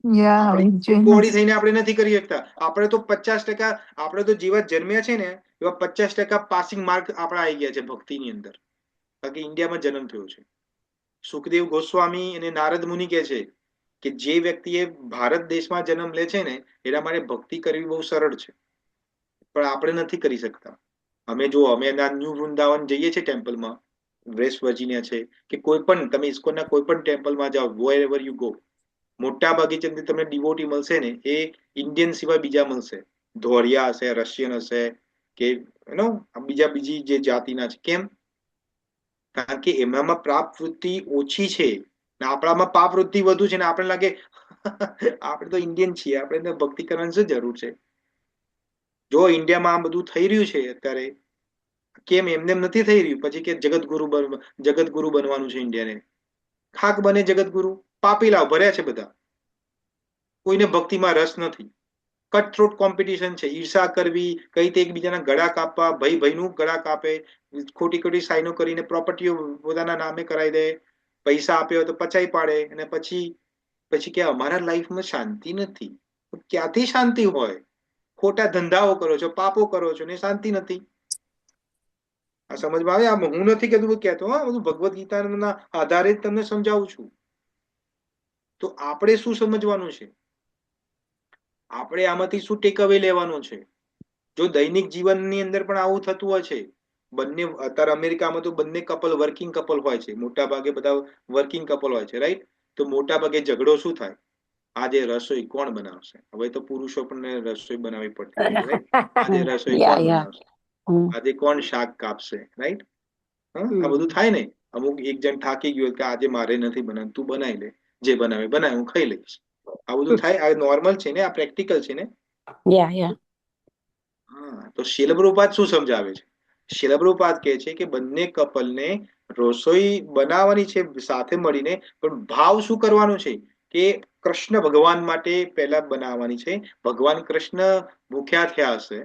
આપણી બોડી થઈને આપણે નથી કરી શકતા. આપણે તો 50%, આપણે તો જેવા જન્મ્યા છે ને એવા 50% પાસિંગ માર્ક આપણા આવી ગયા છે ભક્તિની અંદર, બાકી ઇન્ડિયામાં જન્મ થયો છે. સુખદેવ ગોસ્વામી અને નારદ મુનિ કહે છે કે જે વ્યક્તિએ ભારત દેશમાં જન્મ લે છે ને એના માટે ભક્તિ કરવી બહુ સરળ છે, પણ આપણે નથી કરી શકતા. અમે ન્યૂ વૃંદાવન જઈએ છીએ ટેમ્પલમાં, વેસ્ટ વર્જિનિયા છે કે કોઈ પણ તમે ઇસ્કોનના કોઈ પણ ટેમ્પલમાં જાઓ, wherever you go, મોટા ભાગે જે તમને ડિવોટી મળશે ને એ ઇન્ડિયન સિવાય બીજા મળશે. ધોરિયા હશે, રશિયન હશે કે બીજી જે જાતિના છે. કેમ? કારણ કે એમનામાં પાપ વૃત્તિ ઓછી છે ને આપણામાં પાપ વૃત્તિ વધુ છે, ને આપણે લાગે આપણે તો ઇન્ડિયન છીએ, આપણે ભક્તિ કરવાની શું જરૂર છે? જો ઇન્ડિયામાં આ બધું થઈ રહ્યું છે અત્યારે, કેમ એમને નથી થઈ રહ્યું? પછી કે જગતગુરુ બનવાનું છે ઇન્ડિયાને. ખાક બને જગતગુરુ? પાપીલાઓ ભર્યા છે બધા, કોઈને ભક્તિમાં રસ નથી. કટથ્રોટ કોમ્પિટિશન છે, ઈર્ષા કરવી, કઈ તે એકબીજાના ગળા કાપવા, ભાઈનું ગળા કાપે, ખોટી ખોટી સાઈનો કરીને પ્રોપર્ટીઓ પોતાના નામે કરાવી દે, પૈસા આપ્યો તો પચાઈ પાડે, અને પછી કે અમારા લાઈફમાં શાંતિ નથી. ક્યાંથી શાંતિ હોય? ખોટા ધંધાઓ કરો છો, પાપો કરો છો ને શાંતિ નથી. આ સમજમાં આવે? હું નથી કહેતો, હા, બધું ભગવદ્ ગીતાના આધારે જ તમને સમજાવું છું. તો આપણે શું સમજવાનું છે? આપણે આમાંથી શું ટેક અવે લેવાનું છે? જો દૈનિક જીવનની અંદર પણ આવું થતું હોય છે, અત્યારે અમેરિકામાં તો બંને કપલ વર્કિંગ કપલ હોય છે, મોટા ભાગે બધા વર્કિંગ કપલ હોય છે, રાઈટ? તો મોટા ભાગે ઝઘડો શું થાય? આજે રસોઈ કોણ બનાવશે? હવે તો પુરુષો પણ રસોઈ બનાવવી પડતી હોય છે, રાઈટ? આજે રસોઈ કોણ બનાવશે? આજે કોણ શાક કાપશે? રાઈટ? આ બધું થાય ને. અમુક એક જણ થાકી ગયો કે આજે મારે નથી બનાવતું, તું બનાવી લે, જે બનાવે હું ખાઈ લઈશ. આ બધું થાય. આ નોર્મલ છે ને, આ પ્રેક્ટિકલ છે ને. હા, તો શીલ પ્રભુપાદ શું સમજાવે છે? શીલ પ્રભુપાદ કહે છે કે બંને કપલને રસોઈ બનાવવાની છે સાથે મળીને, પણ ભાવ શું કરવાનો છે કે કૃષ્ણ ભગવાન માટે પહેલા બનાવવાની છે. ભગવાન કૃષ્ણ ભૂખ્યા થયા હશે,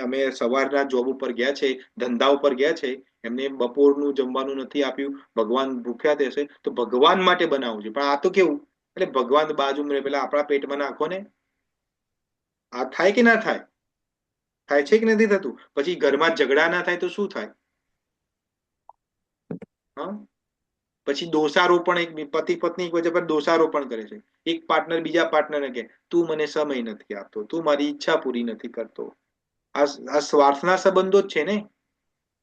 અમે સવારના જોબ ઉપર ગયા છે, ધંધા ઉપર ગયા છે, એમને બપોરનું જમવાનું નથી આપ્યું, ભગવાન ભૂખ્યા થશે, તો ભગવાન માટે બનાવવું છે. પણ આ તો કેવું, એટલે ભગવાન બાજુમાં પેલા આપણા પેટમાં નાખો ને. આ થાય કે ના થાય? થાય છે કે નથી થતું? પછી ઘરમાં ઝઘડા ના થાય તો શું થાય? હા, પછી દોષારોપણ, એક પતિ પત્ની એક વચ્ચે પર દોષારોપણ કરે છે. એક પાર્ટનર બીજા પાર્ટનરને કે તું મને સમય નથી આપતો, તું મારી ઈચ્છા પૂરી નથી કરતો. આ સ્વાર્થના સંબંધો જ છે ને.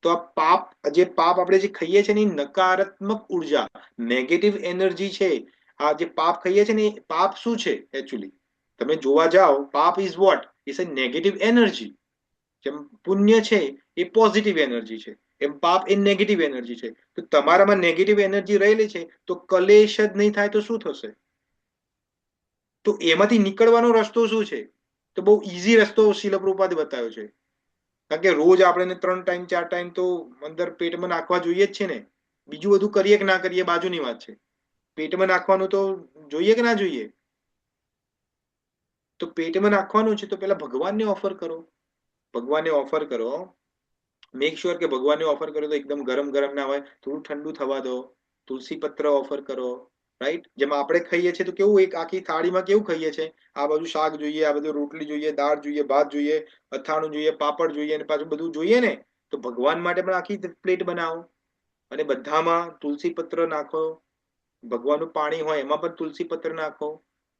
તો આ પાપ, જે પાપ આપણે જે ખાઈએ છીએ ને, નકારાત્મક ઉર્જા, નેગેટિવ એનર્જી છે. આ જે પાપ ખાઈએ છીએ ને, પાપ શું છે એકચ્યુઅલી? તમે જોવા જાઓ, પાપ is what? Is a negative energy. જેમ પુણ્ય છે એ પોઝિટિવ એનર્જી છે, એમ પાપ એ નેગેટિવ એનર્જી છે. તો તમારામાં નેગેટિવ એનર્જી રહેલી છે, તો કલેશ જ નહીં થાય તો શું થશે? તો એમાંથી નીકળવાનો રસ્તો શું છે? તો બહુ ઈઝી રસ્તો શીલ પ્રભુપાદે બતાવ્યો છે. કારણ કે રોજ આપણે 3 ટાઈમ 4 ટાઈમ તો અંદર પેટમાં નાખવા જોઈએ જ છે ને. બીજું બધું કરીએ કે ના કરીએ બાજુની વાત છે, પેટમાં નાખવાનું તો જોઈએ કે ના જોઈએ? તો પેટમાં નાખવાનું છે તો પેલા ભગવાનને ઓફર કરો. ભગવાનને ઓફર કરો. મેક શ્યોર કે ભગવાનને ઓફર કરો તો એકદમ ગરમ ગરમ ના હોય, થોડું ઠંડુ થવા દો. તુલસી પત્ર ઓફર કરો, રાઈટ? જેમાં આપણે ખાઈએ છીએ તો કેવું, એક આખી થાળીમાં કેવું ખાઈએ છીએ? આ બધું શાક જોઈએ, આ બધું રોટલી જોઈએ, દાળ જોઈએ, ભાત જોઈએ, અથાણું જોઈએ, પાપડ જોઈએ, અને પાછું બધું જોઈએ ને. તો ભગવાન માટે પણ આખી પ્લેટ બનાવો અને બધામાં તુલસી પત્ર નાખો. ભગવાનનું પાણી હોય એમાં પણ તુલસી પત્ર નાખો.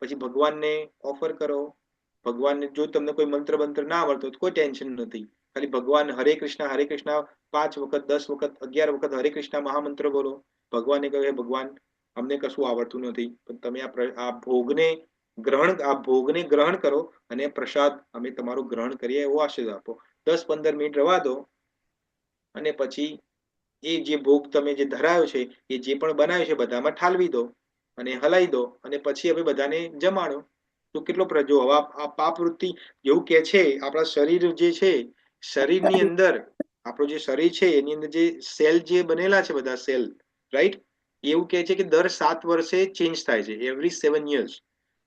પછી ભગવાનને ઓફર કરો. ભગવાનને જો તમને કોઈ મંત્ર બંત્ર ના આવડતો તો કોઈ ટેન્શન નથી, ખાલી ભગવાન હરે કૃષ્ણ 5 વખત, 10 વખત, 11 વખત હરે કૃષ્ણ મહામંત્ર બોલો. ભગવાનને કહે, ભગવાન અમને કશું આવડતું નથી, પણ તમે આ ભોગને ગ્રહણ કરો અને પ્રસાદ અમે તમારું ગ્રહણ કરીએ એવો આશીર્વાદ આપો. 10-15 મિનિટ રવા દો અને પછી એ જે ભોગ તમે જે ધરાયો છે એ જે પણ બનાવ્યો છે બધામાં ઠાલવી દો અને હલાવી દો, અને પછી હવે બધાને જમાડો. તો કેટલો પ્રજો હવે આ પાપ વૃત્તિ એવું કે છે. આપણા શરીર જે છે, શરીરની અંદર આપણું જે શરીર છે એની અંદર જે સેલ જે બનેલા છે, બધા સેલ, રાઈટ? એવું કહે છે કે દર 7 વર્ષે ચેન્જ થાય છે, એવરી 7 years.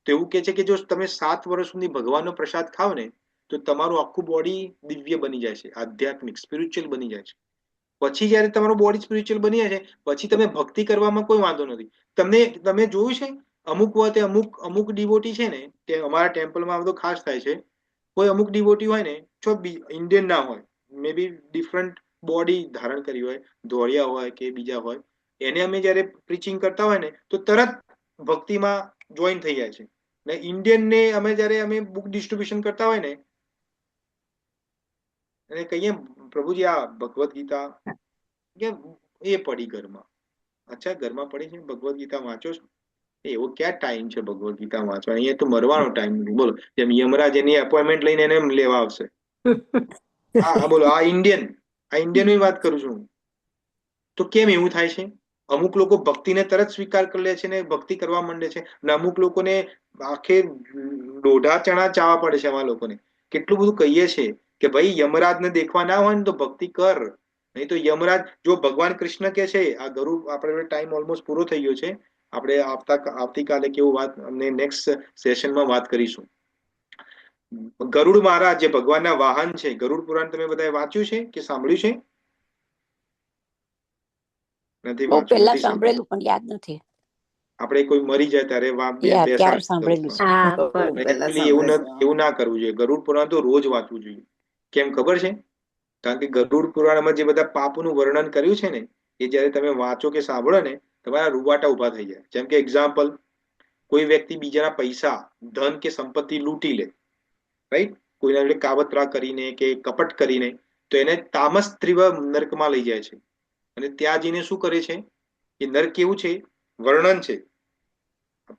તો એવું કહે છે કે જો તમે 7 વર્ષ સુધી ભગવાનનો પ્રસાદ ખાવ ને તો તમારું આખું બોડી દિવ્ય બની જાય છે, આધ્યાત્મિક સ્પિરિચ્યુઅલ બની જાય છે. પછી જયારે તમારું બોડી સ્પિરિચ્યુઅલ બની જાય છે પછી તમે ભક્તિ કરવામાં કોઈ વાંધો નથી. તમે જોયું છે અમુક વખતે અમુક ડિવોટી છે ને, તે અમારા ટેમ્પલમાં બધું ખાસ થાય છે, કોઈ અમુક ડિવોટી હોય ને જો ઇન્ડિયન ના હોય, મે બી ડિફરન્ટ બોડી ધારણ કરી હોય, ધોળિયા હોય કે બીજા હોય, એને અમે જયારે પ્રીચિંગ કરતા હોય ને તો તરત ભક્તિમાં જોઈન થઈ જાય છે. ને ઇન્ડિયન ને જયારે અમે બુક ડિસ્ટ્રીબ્યુશન કરતા હોય ને અને કહીએ પ્રભુજી આ ભગવદ્ ગીતા કે એ પડી ઘરમાં, અચ્છા ઘરમાં પડી છે ભગવદ્ ગીતા વાંચો છો? એવો ક્યાં ટાઈમ છે ભગવદ્ ગીતા વાંચવા? અહીંયા તો મરવાનો ટાઈમ નથી. બોલો, જેમ યમરાજ એની એપોઇન્ટમેન્ટ લઈને એને લેવા આવશે. હા બોલો, આ ઇન્ડિયન ની વાત કરું છું. તો કેમ એવું થાય છે? અમુક લોકો ભક્તિને તરત સ્વીકાર કરી લે છે ને ભક્તિ કરવા માંડે છે, ને અમુક લોકોને આખે દોઢા ચણા ચાવા પડે છે. આમાં લોકોને કેટલું બધું કહીએ છે કે ભાઈ યમરાજને દેખવા ના હોય ને તો ભક્તિ કર, નહીં તો યમરાજ, જો ભગવાન કૃષ્ણ કે છે, આ ગરુડ, આપણે ટાઈમ ઓલમોસ્ટ પૂરો થઈ ગયો છે, આપણે આવતીકાલે કેવું વાત અમને નેક્સ્ટ સેશનમાં વાત કરીશું. ગરુડ મહારાજ જે ભગવાનના વાહન છે, ગરુડ પુરાણ તમે બધાએ વાંચ્યું છે કે સાંભળ્યું છે? નથી બહુ વાંચ્યું, પહેલા નથી સાંભળેલું પણ યાદ નથી. આપણે કોઈ મરી જાય ત્યારે ત્યારે સાંભળેલું છે. હા બહુ પણ પહેલા એકચ્યુઅલી એવું સાંભળેલું. એવું ના કરવું જોઈએ. ગરુડ પુરાણ તો રોજ વાંચવું જોઈએ. કેમ ખબર છે? કારણ કે ગરુડ પુરાણમાં જે બધા પાપનું વર્ણન કર્યું છે ને, એ જયારે તમે વાંચો કે સાંભળો ને તમારા રૂવાટા ઉભા થઈ જાય. જેમ કે એક્ઝામ્પલ, કોઈ વ્યક્તિ બીજાના પૈસા, ધન કે સંપત્તિ લૂંટી લે, રાઈટ, કોઈના જોડે કાવતરા કરીને કે કપટ કરીને, તો એને તામસ ત્રિવ નર્કમાં લઈ જાય છે. અને ત્યાં જઈને શું કરે છે? એ નર્ક કેવું છે? વર્ણન છે.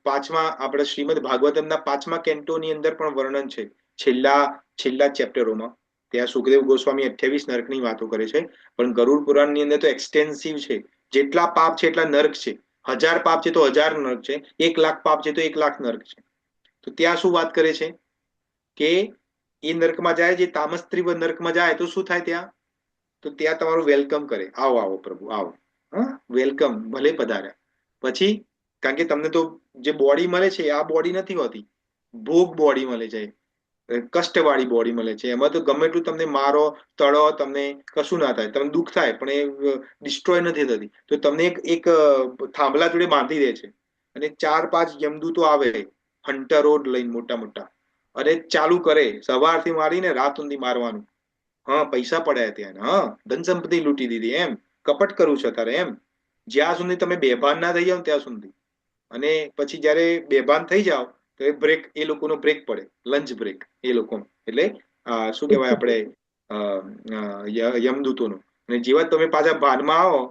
આપણે શ્રીમદ ભાગવતમના 5મા કેન્ટોની અંદર પણ વર્ણન છે, છેલ્લા ચેપ્ટરોમાં. ત્યાં સુખદેવ ગોસ્વામી 28 નર્કની વાતો કરે છે, પણ ગરુડ પુરાણની અંદર તો એક્સટેન્સિવ છે. જેટલા પાપ છે એટલા નર્ક છે. 1000 પાપ છે તો 1000 નર્ક છે, 1,00,000 પાપ છે તો 1,00,000 નર્ક છે. તો ત્યાં શું વાત કરે છે કે એ નર્કમાં જાય, જે તામસ્ત્રી નર્કમાં જાય તો શું થાય ત્યાં? તો ત્યાં તમારું વેલકમ કરે, આવો આવો પ્રભુ આવો, હા વેલકમ, ભલે પધાર્યા. પછી કારણ કે તમને તો જે બોડી મળે છે આ બોડી નથી હોતી, ભોગ બોડી મળે છે, કષ્ટવાળી બોડી મળે છે. એમાં તો ગમે એટલું તમને મારો, તળો, તમને કશું ના થાય, તમને દુઃખ થાય પણ એ ડિસ્ટ્રોય નથી થતી. તો તમને એક થાંભલા જોડે બાંધી દે છે અને 4-5 યમદૂતો આવે, હન્ટરો લઈને મોટા મોટા, અને ચાલુ કરે સવારથી મારીને રાત સુધી મારવાનું. હા પૈસા પડ્યા ત્યાં, હા ધન સંપત્તિ લૂંટી દીધી, એમ કપટ કરું છે તારે, એમ જ્યાં સુધી તમે બેભાન ના થઈ જાવ ત્યાં સુધી. અને પછી જયારે બેભાન થઈ જાવ તો એ બ્રેક, એ લોકોનો બ્રેક પડે, લંચ બ્રેક એ લોકો, એટલે શું કહેવાય આપણે યમદૂતોનો. અને જેવા તમે પાછા ભાનમાં આવો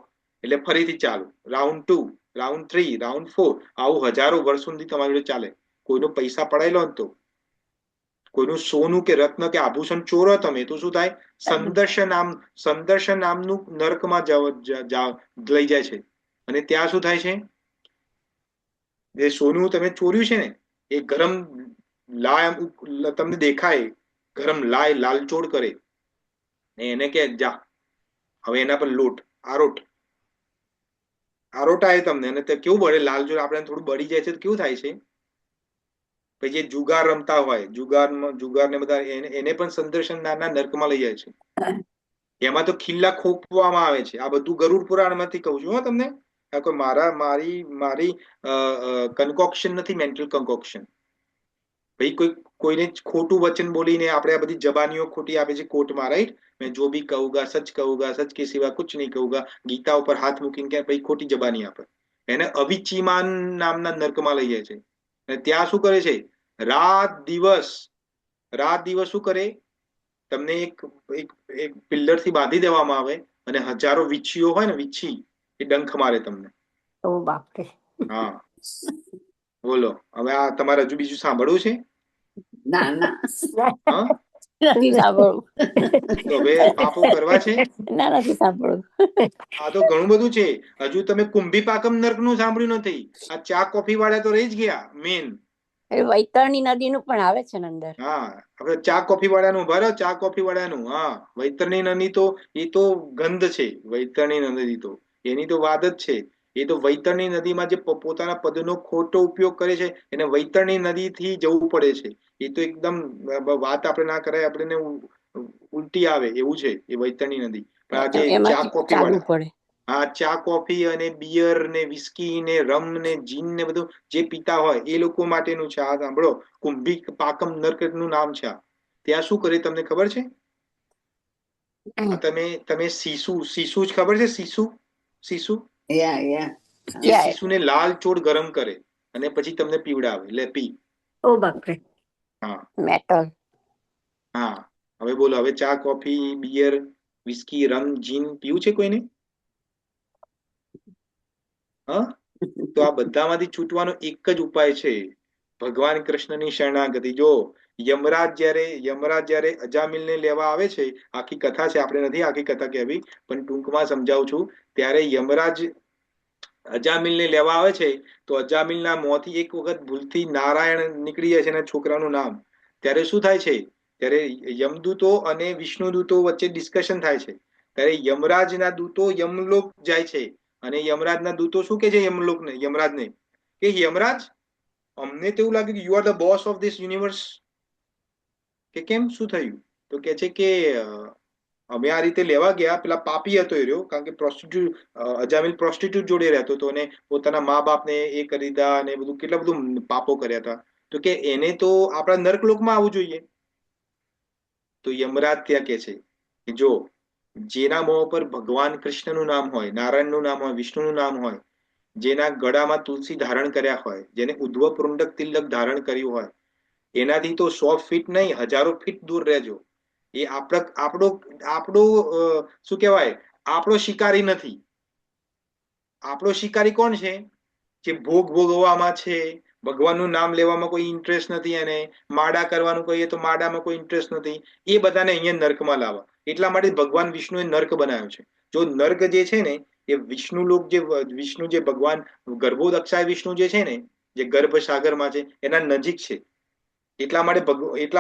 એટલે ફરીથી ચાલુ, રાઉન્ડ 2, રાઉન્ડ 3, રાઉન્ડ 4, આવું હજારો વર્ષ સુધી તમારી જોડે ચાલે. કોઈનો પૈસા પડાયેલો ને તો, કોઈનું સોનું કે રત્ન કે આભૂષણ ચોરો તમે તો શું થાય? સંદર્શન નામનું નર્કમાં લઈ જાય છે. અને ત્યાં શું થાય છે? જે સોનું તમે ચોર્યું છે ને એ ગરમ લાય તમને દેખાય, ગરમ લાય લાલચોળ કરે, એને કે જા હવે એના પર લોટ, આરોટ આવે તમને, અને કેવું બળે લાલચોળ, આપણે થોડું બળી જાય છે તો કેવું થાય છે? પછી જે જુગાર રમતા હોય, જુગાર ને બધા, એને પણ સંદર્શન નાના નર્કમાં લઈ જાય છે. એમાં તો ખીલ્લા ખોપવામાં આવે છે. આ બધું ગરુડ પુરાણ માંથી કહું છું તમને. કોઈ મારી કન્કોક્શન નથી, મેન્ટલ કન્કોક્શન. ભાઈ કોઈને ખોટું વચન બોલીને આપણે આ બધી જબાનીઓ ખોટી આપે છે કોર્ટમાં, રાઈટ? મેં જો ભી કહુંગા સચ કહુંગા, સચ કે સિવા કુછ નહીં કહુંગા, ગીતા ઉપર હાથ મૂકીને કે ભાઈ ખોટી જબાની આપે, એને અવિચીમાન નામના નર્કમાં લઈ જાય છે. અને ત્યાં શું કરે છે? રાત દિવસ શું કરે? તમને એક પિલ્લર થી બાંધી દેવામાં આવે અને હજારો વીછીઓ હોય ને, વીછી એ ડંખ મારે તમને. ઓ બાપરે. હા બોલો, હવે આ તમારે હજુ બીજું સાંભળવું છે? ના નથી સાંભળવું. તો હવે પાપો કરવા છે? નથી સાંભળવું. આ તો ઘણું બધું છે. હજુ તમે કુંભી પાકમ નર્ક નું સાંભળ્યું નથી. આ ચા કોફી વાળા તો રહી જ ગયા મેન. વૈતરણી નદીનું પણ આવે છે ને અંદર. હા હવે ચા કોફી વાળાનું ભરો, ચા કોફી વાળાનું. હા વૈતરણી નદી તો એ તો ગંધ છે. વૈતરણી નદી તો એની તો વાત જ છે. એ તો વૈતરણી નદીમાં જે પોતાના પદનો ખોટો ઉપયોગ કરે છે એને વૈતરણી નદીથી જવું પડે છે. એ તો એકદમ વાત આપણે ના કરાય, આપણે ઉલટી આવે એવું છે એ વૈતરણી નદી. પણ આ જે ચા એમાંથી કોફી ચાલવું વાળા, પડે. હા, ચા કોફી અને બિયર ને વિસ્કી ને રમ ને જીન ને બધું જે પીતા હોય એ લોકો માટેનું છે. આ સાંભળો, કુંભી પાકમ નર્ક નું નામ છે. ત્યાં શું કરે તમને ખબર છે? આ તમે સીસુ જ ખબર છે? સીસુ યા એ શીશુને લાલ ચોળ ગરમ કરે અને પછી તમને પીવડાવે, લે પી. ઓ બાપરે. હા મેટલ. હા, હવે બોલો, હવે ચા કોફી બિયર વિસ્કી રમ જીન પીવું છે કોઈને? હા, તો આ બધામાંથી છૂટવાનો એક જ ઉપાય છે, ભગવાન કૃષ્ણની શરણાગતિ. જો યમરાજ જયારે અજામિલને લેવા આવે છે, આખી કથા છે, આપણે નથી આખી કથા કહેવી, પણ ટૂંકમાં સમજાવું છું. ત્યારે યમરાજ અજામિલને લેવા આવે છે, તો અજામિલના મોંથી એક વખત ભૂલથી નારાયણ નીકળી જાય છે એના છોકરાનું નામ. ત્યારે શું થાય છે? ત્યારે યમદૂતો અને વિષ્ણુદૂતો વચ્ચે ડિસ્કશન થાય છે. ત્યારે યમરાજના દૂતો યમલોક જાય છે અને યમરાજના દૂતો શું કે છે યમરાજને કે યમરાજ, અમને તો એવું લાગે કે you are the boss of this universe. કે કેમ, શું થયું? તો કે છે કે અમે આ રીતે લેવા ગયા, પેલા પાપી હતો એ રહ્યો, કારણ કે અજામિલ પ્રોસ્ટિટ્યુટ જોડે રહેતો હતો અને પોતાના મા બાપને એ કરી દીધા અને બધું કેટલા બધું પાપો કર્યા હતા. તો કે એને તો આપણા નર્કલોકમાં આવવું જોઈએ. તો યમરાજ ત્યાં કે છે કે જો જેના મોં પર ભગવાન કૃષ્ણનું નામ હોય, નારાયણનું નામ હોય, વિષ્ણુનું નામ હોય, જેના ગળામાં તુલસી ધારણ કર્યા હોય, જેને ઉદ્ધવ પુંડક તિલક ધારણ કર્યું હોય, એનાથી તો 100 ફીટ નહીં, હજારો ફીટ દૂર રહેજો. એ આપણો શું કહેવાય, આપણો શિકારી નથી. આપણો શિકારી કોણ છે? જે ભોગ ભોગવવામાં છે, ભગવાનનું નામ લેવામાં કોઈ ઇન્ટરેસ્ટ નથી, એને માડા કરવાનું કહીએ તો માડામાં કોઈ ઇન્ટરેસ્ટ નથી, એ બધાને અહીંયા નર્કમાં લાવવા. એટલા માટે ભગવાન વિષ્ણુએ નર્ક બનાવ્યો છે. જો નર્ક જે છે ને એ વિષ્ણુ જે ભગવાન ગર્ભોદક્ષાય વિષ્ણુ જે છે ને, જે ગર્ભ સાગરમાં છે એના નજીક છે. એટલા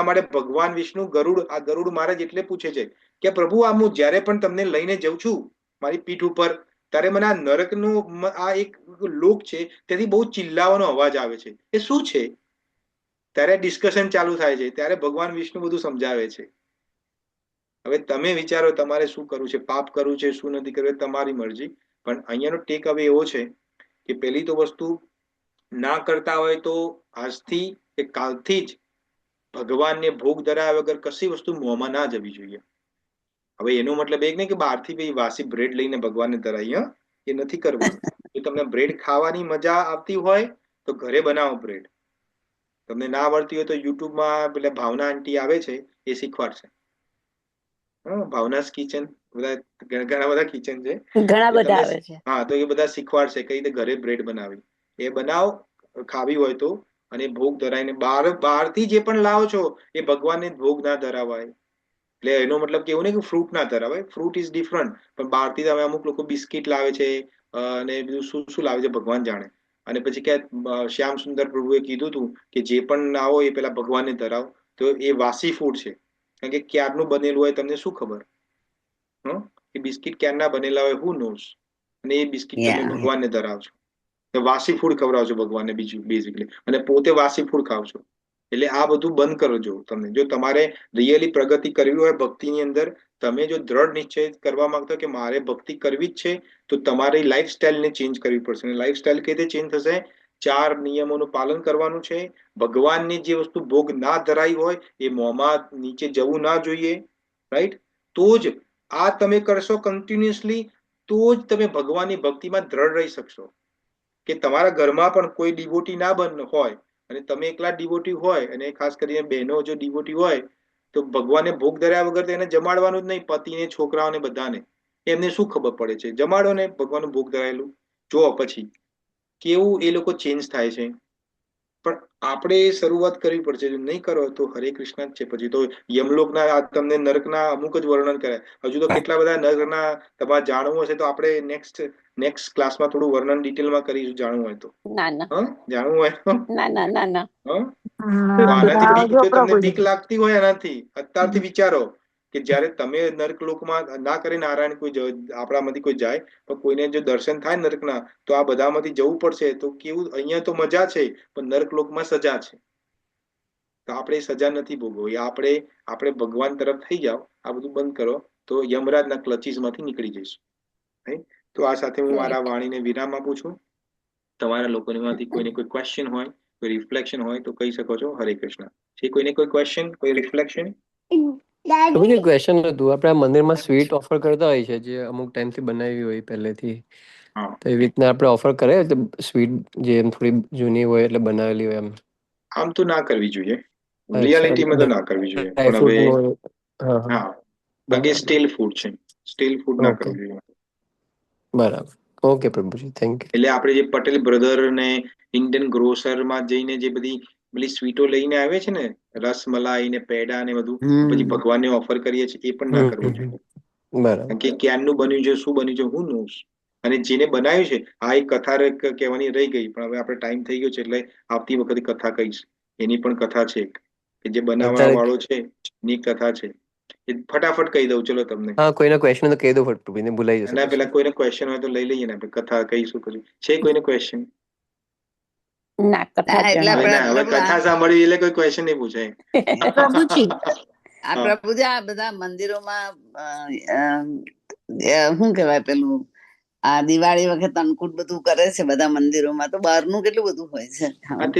માટે ભગવાન વિષ્ણુ ગરુડ મહારાજ એટલે પૂછે છે કે પ્રભુ, આ હું જયારે પણ તમને લઈને જઉં છું મારી પીઠ ઉપર, ત્યારે મને આ નરકનું આ એક લોક છે તેથી બહુ ચિલ્લાવાનો અવાજ આવે છે, એ શું છે? ત્યારે ડિસ્કશન ચાલુ થાય છે, ત્યારે ભગવાન વિષ્ણુ બધું સમજાવે છે. હવે તમે વિચારો તમારે શું કરવું છે, પાપ કરવું છે, શું નથી કરવું, તમારી મરજી. પણ અહીંયાનો ટેક હવે એવો છે કે પેલી તો વસ્તુ ના કરતા હોય તો આજથી કે કાલથી જ ભગવાનને ભોગ ધરાવ્યા વગર કશી વસ્તુ મોંમાં ના જવી જોઈએ. હવે એનો મતલબ એક નહીં કે બહારથી વાસી બ્રેડ લઈને ભગવાનને ધરાવી, એ નથી કરવાનું. જો તમને બ્રેડ ખાવાની મજા આવતી હોય તો ઘરે બનાવો બ્રેડ. તમને ના આવડતી હોય તો યુટ્યુબમાં પેલા ભાવના આંટી આવે છે, એ શીખવાડશે. ભાવનાસ કિચન, ઘણા બધા કિચન છે, ઘણા બધા આવે છે. હા, તો એ બધા શીખવાડશે કઈ રીતે ઘરે બ્રેડ બનાવી. એ બનાવો, ખાવી હોય તો, અને ભોગ ધરાઈને બહારથી જે પણ લાવો છો એ ભગવાનને ભોગ ના ધરાવાય. એટલે એનો મતલબ કે એવું નહીં કે ફ્રૂટ ના ધરાવાય, ફ્રૂટ ઇઝ ડિફરન્ટ. પણ બહારથી તમે અમુક લોકો બિસ્કિટ લાવે છે અને બીજું શું શું લાવે છે ભગવાન જાણે. અને પછી કે શ્યામ સુંદર પ્રભુએ કીધું હતું કે જે પણ લાવો એ પેલા ભગવાનને ધરાવ, તો એ વાસી ફૂડ છે. કારણ કે ક્યારનું બનેલું હોય તમને શું ખબર? એ બિસ્કિટ ક્યારના બનેલા હોય, હુ નોઝ? અને એ બિસ્કિટ તમે ભગવાનને ધરાવશો, તો વાસી ફૂડ ખવડાવજો ભગવાનને, બીજું બેઝિકલી, અને પોતે વાસી ફૂડ ખાવશો. એટલે આ બધું બંધ કરજો. તમને જો તમારે રિયલી પ્રગતિ કરવી હોય ભક્તિની અંદર, તમે જો દ્રઢ નિશ્ચય કરવા માંગતો કે મારે ભક્તિ કરવી જ છે, તો તમારી લાઈફસ્ટાઈલને ચેન્જ કરવી પડશે. લાઈફસ્ટાઈલ કઈ રીતે ચેન્જ થશે? 4 નિયમોનું પાલન કરવાનું છે. ભગવાનની જે વસ્તુ ભોગ ના ધરાઈ હોય એ મોંમાં નીચે જવું ના જોઈએ, રાઈટ? તો જ આ તમે કરશો કન્ટિન્યુઅસલી, તો જ તમે ભગવાનની ભક્તિમાં દ્રઢ રહી શકશો. કે તમારા ઘરમાં પણ કોઈ ડિવોટી ના હોય અને તમે એકલા ડિવોટી હોય, અને ખાસ કરીને બહેનો જો ડિવોટી હોય, તો ભગવાનને ભોગ ધર્યા વગર તો એને જમાડવાનું જ નહીં, પતિને, છોકરાઓને, બધાને. એમને શું ખબર પડે છે? જમાડો ને ભગવાનનું ભોગ ધરાયેલું, જો પછી કેવું એ લોકો ચેન્જ થાય છે. પણ આપણે શરૂઆત કરવી પડશે. જો નહીં કરો તો હરે કૃષ્ણ જ છે. પછી તો યમલોકના તમને નર્કના અમુક જ વર્ણન કરે. હજુ તો કેટલા બધા નર્કના તમારે જાણવું હશે તો આપણે નેક્સ્ટ ક્લાસમાં થોડું વર્ણન ડિટેલમાં કરીશું, જાણવું હોય તો. ના ના જાણવું હોય તો ના ના ના ના તો આનાથી બીક, જો તમને બીક લાગતી હોય એનાથી, અત્યારથી વિચારો કે જ્યારે તમે નર્કલોકમાં ના કરે નારાયણ કોઈ આપણામાંથી કોઈ જાય, પણ કોઈને જો દર્શન થાય નર્કના તો આ બધામાંથી જવું પડશે. તો કેવું, અહીંયા તો મજા છે પણ નર્કલોકમાં સજા છે. તો આપણે સજા નથી ભોગવવી. આપણે ભગવાન તરફ થઈ જાઓ, આ બધું બંધ કરો તો યમરાજના ક્લચીસમાંથી નીકળી જઈશું. રાઈટ? તો આ સાથે હું મારા વાણીને વિરામ આપું છું. તમારા લોકોમાંથી કોઈને કોઈ ક્વેશ્ચન હોય, કોઈ રિફ્લેક્શન હોય તો કહી શકો છો. હરે કૃષ્ણ. છે કોઈને કોઈ ક્વેશ્ચન, કોઈ રિફ્લેક્શન? પ્રભુજી ક્વેશ્ચન હતું, આપણે આ મંદિરમાં સ્વીટ ઓફર કરતા હોય છે જે અમુક ટાઈમથી બનાવી હોય પહેલેથી, હા, તો એવી રીતના આપણે ઓફર કરે સ્વીટ જે એમ થોડી જૂની હોય એટલે બનાવેલી હોય એમ? આમ તો ના કરવી જોઈએ, અચ્છા, રિયાલિટીમાં તો ના કરવી જોઈએ. પણ હવે ડ્રાયફ્રૂટ. હા હા, હા, કારણ કે બરાબર. સ્ટીલ ફૂડ છે, સ્ટીલ ફૂડ ના ઓકે, કરવું જોઈએ. બરાબર. ઓકે પ્રભુજી, થેન્ક યુ. એટલે આપણે જે પટેલ બ્રધર ને ઇન્ડિયન ગ્રોસરમાં જઈને જે બધી પેલી સ્વીટો લઈને આવે છે ને, રસમલાઈ ને પેડા ને બધું, પછી ભગવાનને ઓફર કરીએ છીએ, એ પણ ના કરવું જોઈએ. બરાબર. કારણ કે ક્યારનું બન્યું છે, શું બન્યું છે, હું નોસ. અને જેને બનાવ્યું છે, આ એક કથા કહેવાની રહી ગઈ, પણ હવે આપણે ટાઈમ થઈ ગયો છે એટલે આવતી વખતે કથા કહીશ. એની પણ કથા છે કે જે બનાવવા અત્યારે વાળો છે એની કથા છે. એ ફટાફટ કહી દઉં ચલો તમને. હા, કોઈના ક્વેશ્ચન તો કહી દો ફટ, પ્રભુજીને ભૂલાઈ જશે એના પછી. પેલા કોઈને ક્વેશ્ચન હોય તો લઈ લઈએ ને, આપણે કથા કહીશું પછી. છે કોઈને ક્વેશ્ચન? ના, કથા હા, એટલે હવે જણાવો. ના, હવે પ્રભુ કથા સાંભળવી એટલે કોઈ ક્વેશ્ચન નહીં પૂછાય. પ્રભુજી, આ હા. પ્રભુજી આ બધા મંદિરોમાં શું કહેવાય પેલું, આ દિવાળી વખત અન્નકૂટ બધું કરે છે બધા મંદિરોમાં, તો બહારનું કેટલું બધું હોય છે હા, ખાવાનું. તો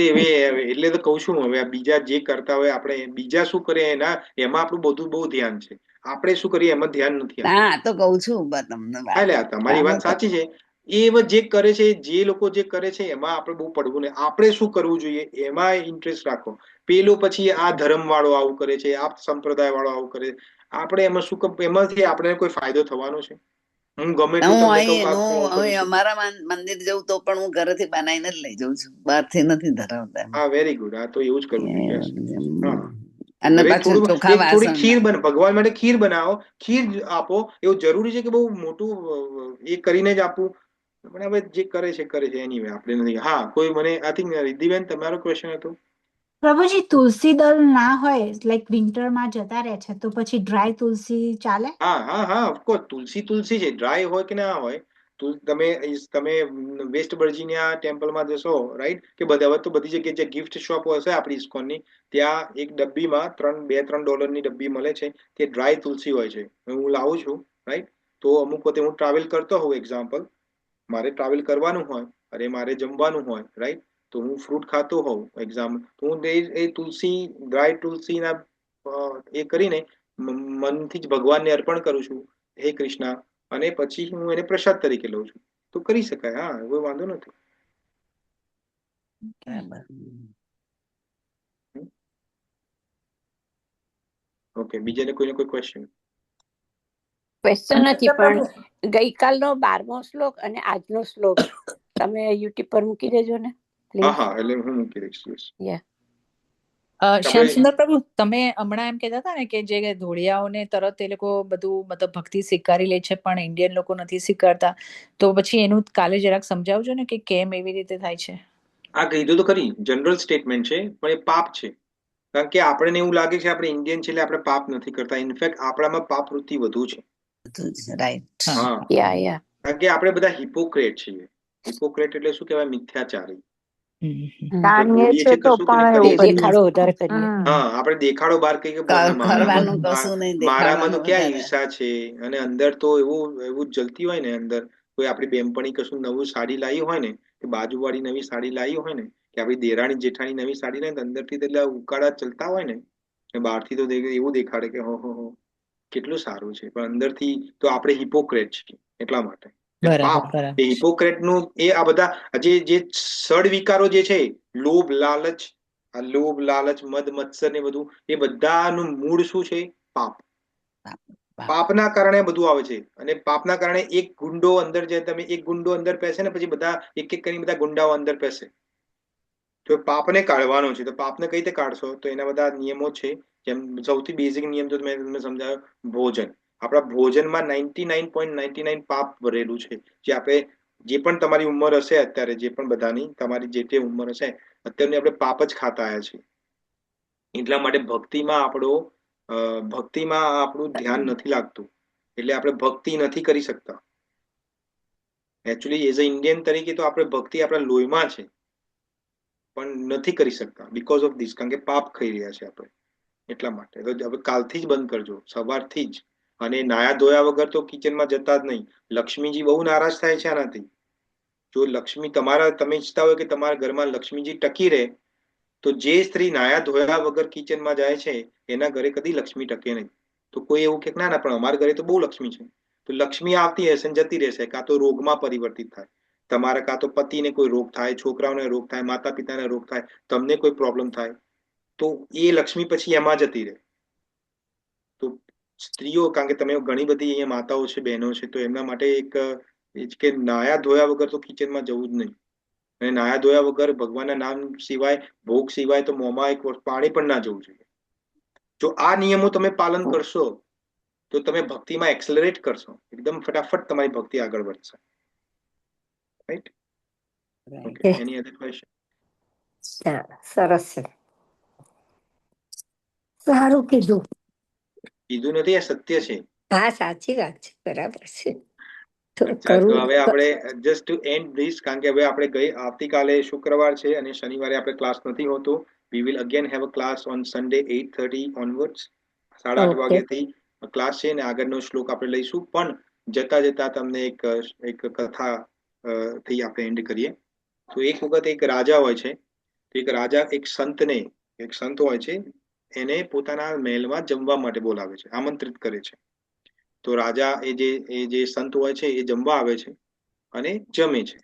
એટલે તો કઉ છું, હવે આ બીજા જે કરતા હોય, આપણે બીજા શું કરીએ એમાં આપણું બધું બહુ ધ્યાન છે. આપણે શું કરીએ એમાં ધ્યાન નથી આપતું. હા, તો કઉ છું તમને હા, વાત. એટલે તમારી વાત સાચી છે. એ જે કરે છે, જે લોકો જે કરે છે એમાં આપણે બહુ પડવું ને, આપણે શું કરવું જોઈએ એમાં ઇન્ટરેસ્ટ રાખો. પેલો પછી આ ધર્મ વાળો આવું કરે છે, આ સંપ્રદાય વાળો આવું કરે છે, આપણે એમાં શું, એમાંથી આપણે કોઈ ફાયદો થવાનો છે? હું ગમે એટલું હું તમને કહું અહીં આ હું કરું છું. અમારા મંદિર જવું તો પણ હું ઘરેથી બનાવીને જ લઈ જાઉં છું, બહારથી નથી ધરાવતા. હા, વેરી ગુડ. હા, તો એવું જ કરવું જોઈએ. હા, અને ઘરે પાછું થોડું ચોખા થોડી વાસણ. ખીર ભગવાન માટે ખીર બનાવો, ખીર આપો. એવું જરૂરી છે કે બહુ મોટું એ કરીને જ આપવું? પણ હવે જે કરે છે એની આપણે નથી. હા, કોઈ મને આઈ થિંક રિદ્ધિબેન તમારો ક્વેશ્ચન હતો. પ્રભુજી તુલસી દળ ના હોય, લાઈક વિન્ટરમાં જતા રહે છે, તો પછી ડ્રાય તુલસી ચાલે? હા હા હા, ઓફકોર્સ તુલસી છે, ડ્રાય હોય કે ના હોય. તમે વેસ્ટ વર્જિનિયા ટેમ્પલમાં જશો, રાઈટ, કે હવે તો બધી જગ્યાએ જે ગિફ્ટ શોપ હશે આપણી ઇસ્કોનની, ત્યાં એક ડબ્બીમાં $2-3 ડબ્બી મળે છે, તે ડ્રાય તુલસી હોય છે. હું લાવું છું, રાઈટ. તો અમુક વખતે હું ટ્રાવેલ કરતો હોઉં, એક્ઝામ્પલ, મારે ટ્રાવેલ કરવાનું હોય અને મારે જમવાનું હોય, રાઈટ, તો હું ફ્રૂટ ખાતો હોઉં, એક્ઝામ્પલ, તો હું એ તુલસી, ડ્રાય તુલસીના એ કરીને મનથી જ ભગવાનને અર્પણ કરું છું, હે કૃષ્ણ, અને પછી હું એને પ્રસાદ તરીકે લઉં છું. તો કરી શકાય. હા, કોઈ વાંધો નથી. ઓકે, બીજાને કોઈને કોઈ ક્વેશ્ચન? ક્વેશ્ચન અને નથી, પણ પ્રભુ, ગઈકાલનો 12મો શ્લોક અને આજનો શ્લોક તમે યુટ્યુબ પર મૂકી દેજો ને હા પ્લીઝ. હા, એટલે હું મૂકી દઈશ. શ્યામ સુંદર પ્રભુ, તમે હમણાં એમ કહેતા હતા ને કે જે ધોળિયાઓને તરત એ લોકો બધું મતલબ ભક્તિ સ્વીકારી લે છે પણ ઇન્ડિયન લોકો નથી સ્વીકારતા, તો પછી એનું કાલે જરાક સમજાવજો ને કે કેમ એવી રીતે થાય છે. આ કીધું તો ખરી, જનરલ સ્ટેટમેન્ટ છે, પણ એ પાપ છે. કારણ કે આપણને એવું લાગે છે આપણે ઇન્ડિયન છે એટલે આપણે પાપ નથી કરતા. ઇનફેક્ટ આપણામાં પાપ વૃત્તિ વધુ છે. રાઈટ. હા, યા કારણ કે આપણે બધા હિપોક્રેટ છીએ. હિપોક્રેટ એટલે શું કહેવાય? મિથ્યાચારી. જાણીએ બોલીએ છે છીએ તો કશું પણ ને એવું કરીએ છીએ. દેખાડો વધારે કરીએ. હા, આપણે દેખાડો બહાર કહીએ કે કરવાનું કશું નહીં, મારામાં તો દેખાડવાનું ક્યાં વધારે. ઈર્ષા છે, અને અંદર તો એવું જલતી હોય ને, અંદર કોઈ આપણી બેનપણી કશું નવું સાડી લાવી હોય ને, કે બાજુવાળી નવી સાડી લાવી હોય ને, કે આપણી દેરાણી જેઠાણી નવી સાડી લાવી, અંદરથી તો ઉકાળા ચલતા હોય ને, બહારથી તો એવું દેખાડે કે હો કેટલું સારું છે, પણ અંદરથી તો આપણે હિપોક્રેટ છીએ. એટલા માટે પાપ, એ હિપોક્રેટ નું આ બધા જે સડ વિકારો જે છે, લોભ લાલચ, મદ મત્સર ને બધું, એ બધાનું મૂળ શું છે? પાપ. પાપના કારણે બધું આવે છે. અને પાપના કારણે એક ગુંડો અંદર જાય, તમે એક ગુંડો અંદર પેસે ને પછી બધા એક કરીને બધા ગુંડાઓ અંદર પેસે. તો પાપને કાઢવાનો છે. તો પાપને કઈ રીતે કાઢશો? તો એના બધા નિયમો છે. જેમ સૌથી બેઝિક નિયમ તો મેં તમને સમજાવ્યો, ભોજન. આપણા ભોજનમાં 99.99 પાપ ભરેલું છે. જે આપણે, જે પણ તમારી ઉંમર હશે અત્યારે, જે પણ બધાની તમારી જે તે ઉંમર હશે, અત્યારની આપણે પાપ જ ખાતા આવ્યા છીએ. એટલા માટે ભક્તિમાં આપણો ભક્તિમાં આપણું ધ્યાન નથી લાગતું, એટલે આપણે ભક્તિ નથી કરી શકતા. એકચ્યુઅલી એઝ અ ઇન્ડિયન તરીકે તો આપણે ભક્તિ આપણા લોહીમાં છે, પણ નથી કરી શકતા બીકોઝ ઓફ ધીસ, કારણ કે પાપ ખાઈ રહ્યા છે આપણે. એટલા માટે તો હવે કાલથી જ બંધ કરજો, સવારથી જ. અને નાયા ધોયા વગર તો કિચનમાં જતા જ નહીં. લક્ષ્મીજી બહુ નારાજ થાય છે આનાથી. જો લક્ષ્મી તમે ઈચ્છતા હોય કે તમારા ઘરમાં લક્ષ્મીજી ટકી રહે, તો જે સ્ત્રી નાયા ધોયા વગર કિચનમાં જાય છે એના ઘરે કદી લક્ષ્મી ટકે નહીં. તો કોઈ એવું કે ના પણ અમારા ઘરે તો બહુ લક્ષ્મી છે, તો લક્ષ્મી આવતી હશે જતી રહેશે, કાં તો રોગમાં પરિવર્તિત થાય. તમારા કાં તો પતિને કોઈ રોગ થાય, છોકરાઓને રોગ થાય, માતા પિતાને રોગ થાય, તમને કોઈ પ્રોબ્લેમ થાય, તો એ લક્ષ્મી પછી એમાં જતી રહે. તો સ્ત્રીઓ, કારણ કે તમે ઘણી બધી અહીંયા માતાઓ છે, બહેનો છે, તો એમના માટે એક કે નાયા ધોયા વગર તો કિચનમાં જવું જ નહીં. અને નાયા ધોયા વગર ભગવાનના નામ સિવાય, ભોગ સિવાય તો મોંમાં એક પાણી પણ ના જવું જોઈએ. જો આ નિયમો તમે પાલન કરશો તો તમે ભક્તિમાં એક્સલરેટ કરશો, એકદમ ફટાફટ તમારી ભક્તિ આગળ વધશે. રાઈટ? ઓકે, એની અધર ક્વેશ્ચન? સરસ છે, સારું કીધું. કીધું નથી, આ સત્ય છે. હા, સાચી વાત છે, બરાબર છે. અચ્છા, તો હવે આપણે જસ્ટ ટુ એન્ડ ધીસ, કારણ કે હવે આપણે આવતીકાલે શુક્રવાર છે અને શનિવારે આપણે ક્લાસ નથી હોતો. We will again have a class on Sunday 8:30 onwards. 8:30 વાગ્યાથી ક્લાસ છે ને આગળનો શ્લોક આપણે લઈશું. પણ જતા જતા તમને એક કથા થી આપણે એન્ડ કરીએ. તો એક વખત એક રાજા હોય છે, તો એક રાજા એક સંત હોય છે, એને પોતાના મહેલમાં જમવા માટે બોલાવે છે, આમંત્રિત કરે છે. તો રાજા એ જે સંત હોય છે એ જમવા આવે છે અને જમે છે.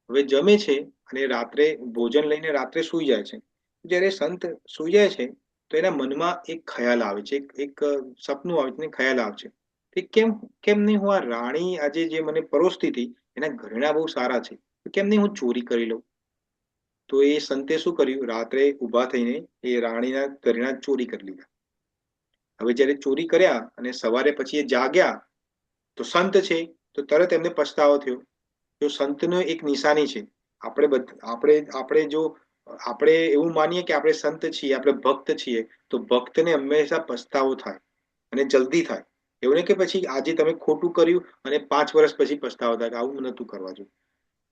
હવે જમે છે અને રાત્રે ભોજન લઈને રાત્રે સૂઈ જાય છે. જ્યારે સંત સૂઈ જાય છે તો એના મનમાં એક ખ્યાલ આવે છે, એક સપનું આવે છે, ખ્યાલ આવે છે કે કેમ નહીં હું આ રાણી આજે જે મને પરોસતી હતી એના ઘરેણા બહુ સારા છે, કેમ નહીં હું ચોરી કરી લઉં. તો એ સંતે શું કર્યું, રાત્રે ઊભા થઈને એ રાણીના ઘરેણા ચોરી કરી લીધા. હવે જયારે ચોરી કર્યા અને સવારે પછી એ જાગ્યા તો સંત છે, તો તરત એમને પછતાવો થયો. જો સંતનો એક નિશાની છે, આપણે જો આપણે એવું માનીએ કે આપણે સંત છીએ, આપણે ભક્ત છીએ, તો ભક્તને હંમેશા પછતાવો થાય અને જલ્દી થાય. એવું નહીં કે પછી આજે તમે ખોટું કર્યું અને 5 વર્ષ પછી પછતાવો થાય કે આવું નતું કરવા જોઈએ.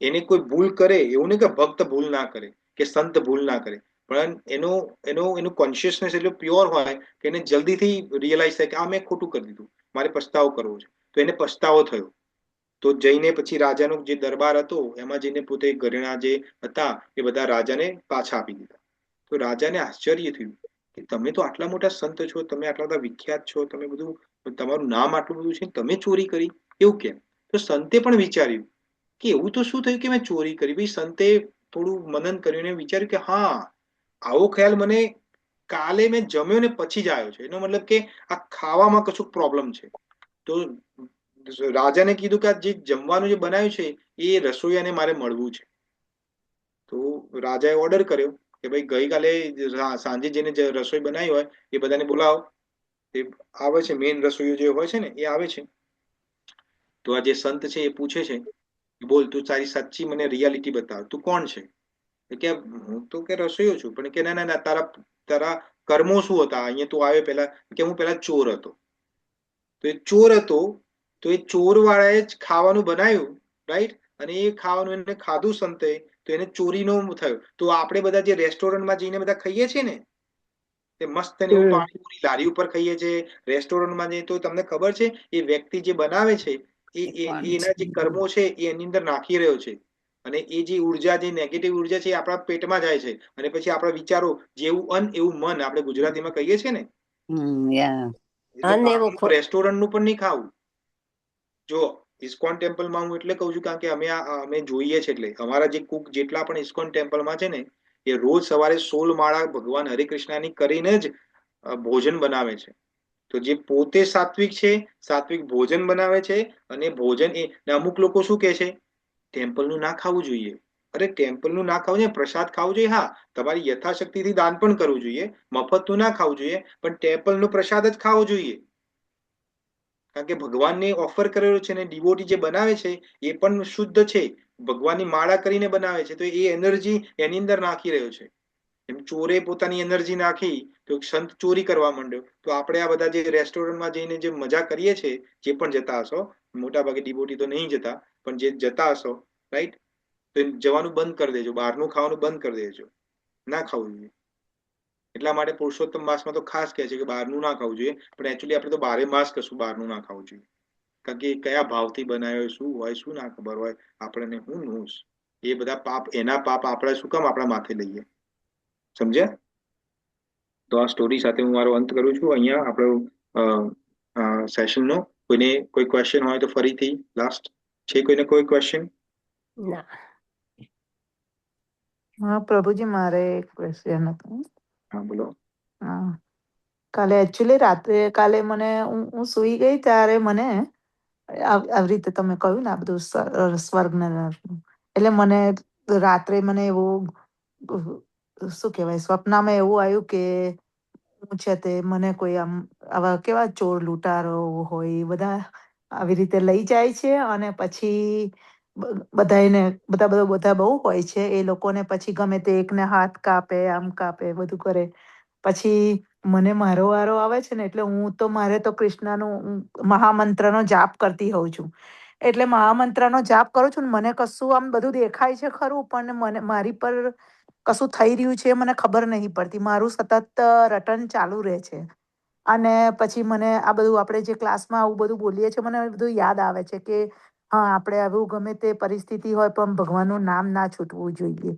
એને કોઈ ભૂલ કરે, એવું નહીં કે ભક્ત ભૂલ ના કરે કે સંત ભૂલ ના કરે, પણ એનું કોન્શિયસનેસ એટલું પ્યોર હોય કે એને જલ્દીથી રિયલાઇઝ થાય કે આ મેં ખોટું કરી દીધું, મારે પછતાવો કરવો છે. તો એને પછતાવો થયો. તો જઈને પછી રાજાનો જે દરબાર હતો એમાં જઈને પોતે ઘરેણા જે હતા એ બધા રાજાને પાછા આપી દીધા. તો રાજાને આશ્ચર્ય થયું કે તમે તો આટલા મોટા સંત છો, તમે આટલા બધા વિખ્યાત છો, તમે બધું, તમારું નામ આટલું બધું છે, તમે ચોરી કરી, એવું કેમ? તો સંતે પણ વિચાર્યું કે એવું તો શું થયું કે મેં ચોરી કરી. ભાઈ સંતે થોડું મનન કર્યું ને વિચાર્યું કે હા, આવો ખ્યાલ મને કાલે મેં જમ્યો ને પછી જ આવ્યો છે. એનો મતલબ કે આ ખાવામાં કશું પ્રોબ્લેમ છે. તો રાજાને કીધું કે આ જે જમવાનું જે બનાવ્યું છે એ રસોઈયાને મારે મળવું છે. તો રાજાએ ઓર્ડર કર્યો કે ભાઈ ગઈકાલે સાંજે જેને રસોઈ બનાવી હોય એ બધાને બોલાવો. એ આવે છે, મેઇન રસોઈયો જે હોય છે ને એ આવે છે. તો આ જે સંત છે એ પૂછે છે, બોલ તું તારી સાચી મને રિયાલિટી બતાવ, તું કોણ છે? કે હું તો કે રસોઈયો છું. પણ કે ના, તારા કર્મો શું હતા? અહીંયા તું આવ્યો પહેલા કે હું પહેલા ચોર હતો. તો એ ચોર હતો, તો એ ચોર વાળાએ જ ખાવાનું બનાવ્યું, રાઈટ? અને એ ખાવાનું એને ખાધું સંતે, તો એને ચોરીનો થયો. તો આપણે બધા જે રેસ્ટોરન્ટમાં જઈને બધા ખાઈએ છીએ ને, તે મસ્ત ને એવું પાણીપુરી લારી ઉપર ખાઈએ છીએ, રેસ્ટોરન્ટમાં જઈએ, તો તમને ખબર છે એ વ્યક્તિ જે બનાવે છે એના જે કર્મો છે એ એની અંદર નાખી રહ્યો છે. અને એ જે ઉર્જા, જે નેગેટિવ ઉર્જા છે એ આપણા પેટમાં જાય છે અને પછી આપણા વિચારો, જેવું અન્ન એવું મન, આપણે ગુજરાતીમાં કહીએ છીએ ને. એટલે રેસ્ટોરન્ટનું પણ નહીં ખાવું. જો ઇસ્કોન ટેમ્પલમાં હું એટલે કહું છું કારણ કે અમે જોઈએ છે, એટલે અમારા જે કુક જેટલા પણ ઇસ્કોન ટેમ્પલમાં છે ને એ રોજ સવારે 16 માળા ભગવાન હરિકૃષ્ણની કરીને જ ભોજન બનાવે છે. તો જે પોતે સાત્વિક છે, સાત્વિક ભોજન બનાવે છે. અને ભોજન અમુક લોકો શું કે છે, ટેમ્પલનું ના ખાવું જોઈએ. અરે ટેમ્પલનું ના ખાવું જોઈએ, પ્રસાદ ખાવું જોઈએ. હા, તમારી યથાશક્તિથી દાન પણ કરવું જોઈએ, મફતનું ના ખાવું જોઈએ, પણ ટેમ્પલનો પ્રસાદ જ ખાવો જોઈએ. કારણ કે ભગવાનને ઓફર કરેલો છે ને ડિવોટી જે બનાવે છે એ પણ શુદ્ધ છે, ભગવાનની માળા કરીને બનાવે છે, તો એ એનર્જી એની અંદર નાખી રહ્યો છે. એમ ચોરે પોતાની એનર્જી નાખી તો સંત ચોરી કરવા માંડ્યો. તો આપણે આ બધા જે રેસ્ટોરન્ટમાં જઈને જે મજા કરીએ છીએ, જે પણ જતા હશો, મોટા ભાગે ડિવોટી તો નહીં જતા, પણ જે જતા હશો, રાઈટ, તો જવાનું બંધ કરી દેજો, બહારનું ખાવાનું બંધ કરી દેજો, ના ખાવું જોઈએ. એટલા માટે પુરુષોત્તમ માસમાં તો ખાસ કહે છે કે બહારનું ના ખાવું જોઈએ, પણ એકચ્યુઅલી આપણે તો બારે માસ કશું બહારનું ના ખાવું જોઈએ. કારણ કે કયા ભાવથી બનાવ્યો, શું હોય, શું ના ખબર હોય આપણને, હું નોસ. એ બધા પાપ, એના પાપ આપણે શું કામ આપણા માથે લઈએ? સમજ્યા? તો આ સ્ટોરી સાથે હું મારો અંત કરું છું અહીંયા આપણો સેશનનો. કોઈને કોઈ ક્વેશ્ચન હોય તો ફરીથી લાસ્ટ છે કોઈને કોઈ ક્વેશ્ચન? ના. હા પ્રભુજી, મારે એક ક્વેશ્ચન હતો. હા બોલો. હા, કાલે એકચ્યુઅલી રાત્રે કાલે મને હું સૂઈ ગઈ ત્યારે મને આવી રીતે તમે કહ્યું ને આ બધું સ્વર્ગ ને નરકનું. એટલે મને રાત્રે મને એવું શું કહેવાય, સ્વપ્નમાં એવું આવ્યું કે હું છે તે મને કોઈ આમ આવા કેવા ચોર લૂંટારો હોય એ બધા આવી રીતે લઈ જાય છે, અને પછી બધા બહુ હોય છે, એ લોકોને પછી ગમે તે એકને હાથ કાપે, આમ કાપે, બધું કરે. પછી મને મારો વારો આવે છે ને, એટલે હું તો મારે તો કૃષ્ણનું મહામંત્રનો જાપ કરતી હોઉં છું. એટલે મહામંત્રનો જાપ કરું છું ને મને કશું આમ બધું દેખાય છે ખરું, પણ મને મારી પર કશું થઈ રહ્યું છે મને ખબર નહીં પડતી. મારું સતત રટન ચાલુ રહે છે. અને પછી મને આ બધું આપણે જે ક્લાસમાં આવું બધું બોલીએ છીએ, મને બધું યાદ આવે છે કે હા, આપણે આવું ગમે તે પરિસ્થિતિ હોય પણ ભગવાનનું નામ ના છૂટવું જોઈએ.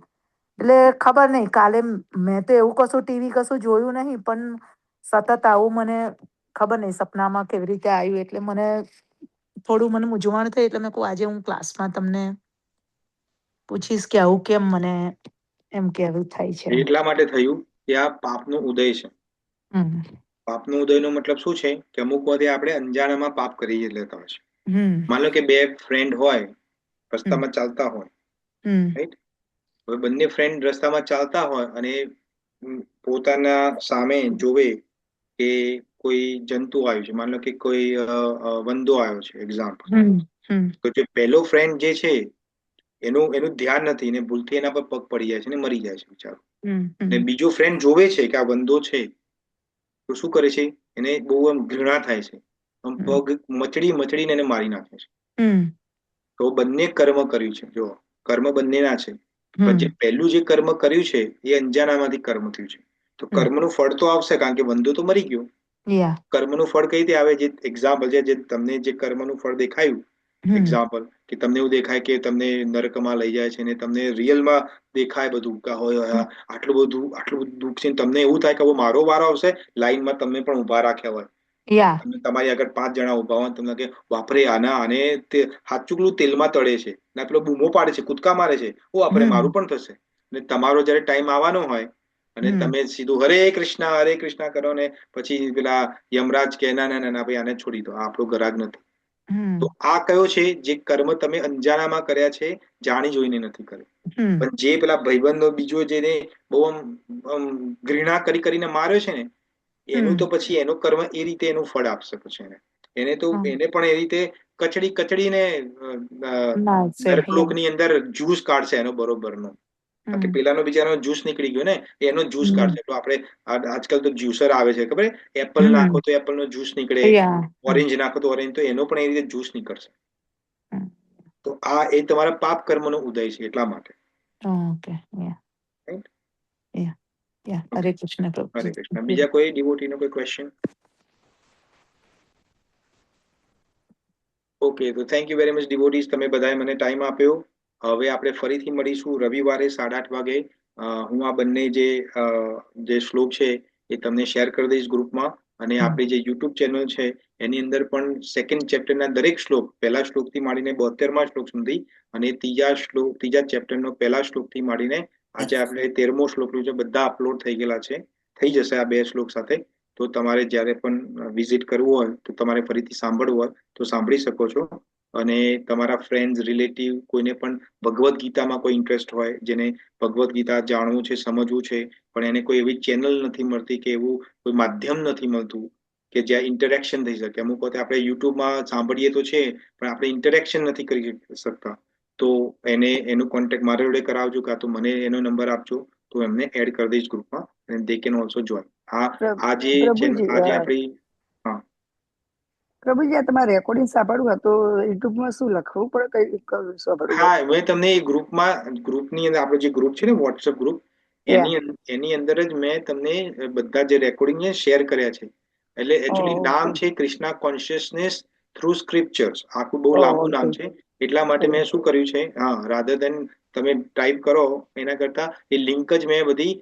એટલે ખબર નહીં, કાલે મેં તો એવું કશું ટીવી કશું જોયું નહીં, પણ સતત આવું મને ખબર નહીં સપનામાં કેવી રીતે આવ્યું. એટલે મને થોડું મને મૂંઝવણ થઈ, એટલે મેં કહું આજે હું ક્લાસમાં તમને પૂછીશ કે આવું કેમ મને એમ કેવું થાય છે. એટલા માટે થયું કે આ પાપનો ઉદય છે. હમ પાપનો ઉદયનો મતલબ શું છે કે અમુક વખતે આપણે અંજાણામાં પાપ કરી લેતા હોય છે. હમ માનો કે બે ફ્રેન્ડ હોય, હમ રસ્તામાં ચાલતા હોય, હમ રાઈટ. હવે બંને ફ્રેન્ડ રસ્તામાં ચાલતા હોય અને પોતાના સામે જોવે કે કોઈ જંતુ આવ્યું છે, માનો કે કોઈ વંદો આવ્યો છે, એક્ઝામ્પલ. હમ હમ તો જે પહેલો ફ્રેન્ડ જે છે એનું ધ્યાન નથી ને ભૂલથી એના પર પગ પડી જાય છે ને મરી જાય છે બિચારો. હમ ને બીજો ફ્રેન્ડ જોવે છે કે આ વંદો છે, તો શું કરે છે, એને બહુ આમ ઘૃણા થાય છે, આમ પગ મચડીને એને મારી નાખે છે. હમ તો બંને કર્મ કર્યું છે. જો કર્મ બંનેના છે, પણ જે હમ પહેલું જે કર્મ કર્યું છે એ અંજાનામાંથી કર્મ થયું છે. તો કર્મનું ફળ તો આવશે, કારણ કે વંદો તો મરી ગયો. યા કર્મનું ફળ કઈ રીતે આવે? જે એક્ઝામ્પલ છે, જે તમને જે કર્મનું ફળ દેખાયું, એક્ઝામ્પલ કે તમને એવું દેખાય કે તમને નરકમાં લઈ જાય છે ને તમને રિયલમાં દેખાય બધું કે હોય આટલું બધું દુઃખ છે, તમને એવું થાય કે હવે મારો વારો આવશે, લાઈનમાં તમને પણ ઉભા રાખ્યા હોય, યા તમારી આગળ 5 જણા ઉભા હોય, તમને કે બાપરે આને હાચુકલું તેલમાં તળે છે ને પેલો બૂમો પાડે છે, કૂદકા મારે છે, ઓ બાપરે મારું પણ થશે. ને તમારો જયારે ટાઈમ આવવાનો હોય અને તમે સીધું હરે કૃષ્ણ કરો ને પછી પેલા યમરાજ કે ના ના ના ભાઈ આને છોડી દો, આ આપણો ગરાગ નથી. તો આ કયો છે? જે કર્મ તમે અંજાનામાં કર્યા છે, જાણી જોઈને નથી કર્યો. પણ જે પેલા ભાઈબંધો બીજો જેને બહુ આમ ઘૃણા કરીને માર્યો છે ને, એનું તો પછી એનો કર્મ એ રીતે એનું ફળ આપશે પછી એને પણ એ રીતે કચડીને નર્કલોકની અંદર જ્યુસ કાઢશે એનો બરોબરનો. બાકી પેલાનો બિચારાનો જ્યુસ નીકળી ગયો ને, એનો જ્યુસ કાઢશે. તો આપણે આજકાલ તો જ્યુસર આવે છે, ખબર? એપલ નાખો તો એપલ નો જ્યુસ નીકળે, ઓરેન્જ નાખો તો ઓરેન્જ, તો એનો પણ એ રીતે જ્યુસ નીકળશે. તો આ એ તમારા પાપ કર્મનો ઉદય છે, એટલા માટે. ઓકે, હરે કૃષ્ણ પ્રભુ. હરે કૃષ્ણ. બીજા કોઈ ડિવોટીનો કોઈ ક્વેશ્ચન? ઓકે, તો થેન્ક યુ વેરી મચ ડિવોટીઝ, તમે બધાએ મને ટાઈમ આપ્યો. હવે આપણે ફરીથી મળીશું રવિવારે 8:30 વાગે. હું આ બંને જે શ્લોક છે એ તમને શેર કરી દઈશ ગ્રુપમાં, અને આપણી જે યુટ્યુબ ચેનલ છે એની અંદર પણ સેકન્ડ ચેપ્ટરના દરેક શ્લોક, પહેલા શ્લોકથી માંડીને 72મા શ્લોક સુધી, અને ત્રીજા ચેપ્ટરનો પહેલા શ્લોકથી માંડીને આજે આપણે 13મો શ્લોક છે, બધા અપલોડ થઈ ગયેલા છે. થઈ જશે આ 2 શ્લોક સાથે. તો તમારે જ્યારે પણ વિઝિટ કરવું હોય, તો તમારે ફરીથી સાંભળવું હોય તો સાંભળી શકો છો. અને તમારા ફ્રેન્ડ્સ, રિલેટિવ કોઈને પણ ભગવદ્ ગીતામાં કોઈ ઇન્ટરેસ્ટ હોય, જેને ભગવદ્ ગીતા જાણવું છે, સમજવું છે, પણ એને કોઈ એવી ચેનલ નથી મળતી કે એવું કોઈ માધ્યમ નથી મળતું કે જ્યાં ઇન્ટરેક્શન થઈ શકે. અમુક વખતે આપણે યુટ્યુબમાં સાંભળીએ તો છે, પણ આપણે ઇન્ટરેક્શન નથી કરી શકતા. તો એનું કોન્ટેક્ટ મારા જોડે કરાવજો, કાં તો મને એનો નંબર આપજો. તો એમને એડ કરી દઈશ ગ્રુપમાં અને દે કેન ઓલ્સો જોઈન. આ જે પ્રભુજી આજે આપણી પ્રભુજી આ તમારે રેકોર્ડિંગ સાંભળવું હોય તો યુટ્યુબમાં શું લખવું પડે, કઈ સાંભળવું? હા, મેં તમને ગ્રુપની અંદર આપણો જે ગ્રુપ છે ને વોટ્સએપ ગ્રુપ, એની અંદર જ મેં તમને બધા જે રેકોર્ડિંગ છે શેર કર્યા છે. એટલે એકચ્યુઅલી નામ છે કૃષ્ણા કોન્શિયસનેસ થ્રુ સ્ક્રિપ્ચર્સ. આખું બહુ લાંબુ નામ છે, એટલા માટે મેં શું કર્યું છે, રાધર દેન તમે ટાઈપ કરો એના કરતા એ લિંક જ મેં બધી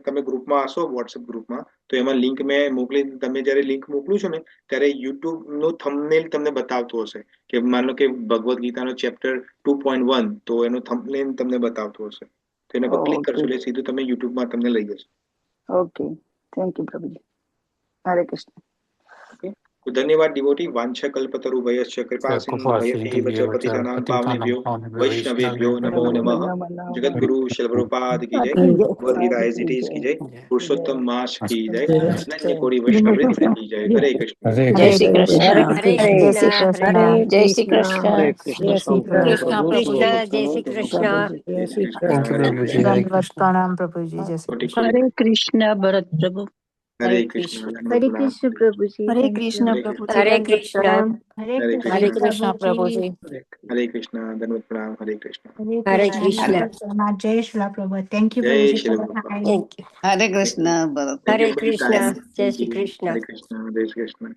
તમે ગ્રુપમાં હશો વોટ્સએપ ગ્રુપમાં, તો એમાં લિંક મેં મોકલી. તમે જયારે લિંક મોકલું છો ને ત્યારે યુટ્યુબ નું થંબનેલ તમને બતાવતું હશે કે માનો કે ભગવદ્ ગીતાનો ચેપ્ટર 2.1, તો એનું થંબનેલ તમને બતાવતું હશે. તો એના પર ક્લિક કરશો એટલે સીધું તમે યુટ્યુબમાં તમને લઈ જશે. ઓકે, થેન્ક યુ પ્રભુજી. હરે કૃષ્ણ. તો ધન્યવાદ ડિવોટી. વાંછા કલ્પતરુભ્યશ્ચ કૃપા સિંધુભ્યઃ પતિતાનાં પાવનેભ્યો વૈષ્ણવેભ્યો નમો નમઃ. જગતગુરુ શ્રીલ પ્રભુપાદ કી જય. Bhagavad Gita as it is કી જય. પુરુષોત્તમ માસ કી જય. અનન્ય કોટી વૈષ્ણવવૃંદ કી જય. હરે કૃષ્ણ. જય શ્રી કૃષ્ણ. હરે કૃષ્ણ. જય શ્રી કૃષ્ણ. હરે કૃષ્ણ. કૃષ્ણ પ્રભુજી. જય શ્રી કૃષ્ણ. થેન્ક યુ પ્રભુજી. હરે દંડવત કૃષ્ણ. પ્રણામ પ્રભુજી. જય શ્રી કૃષ્ણ. હરે કૃષ્ણ ભરત પ્રભુ. હરે કૃષ્ણ. હરે કૃષ્ણ પ્રભુજી. હરે Thank you. કૃષ્ણ પ્રભુ. હરે કૃષ્ણ. હરે કૃષ્ણ પ્રભુજી. હરે કૃષ્ણ. ધન્યવાદ પ્રણામ. હરે કૃષ્ણ. હરે કૃષ્ણ. જય શ્રી પ્રભુ. થેન્ક યુ જય પ્રભુજી Shri for the Prabhupada. time. Thank you. હરે કૃષ્ણ ભરત. હરે કૃષ્ણ. જય શ્રી કૃષ્ણ. હરે કૃષ્ણ. જય શ્રી કૃષ્ણ.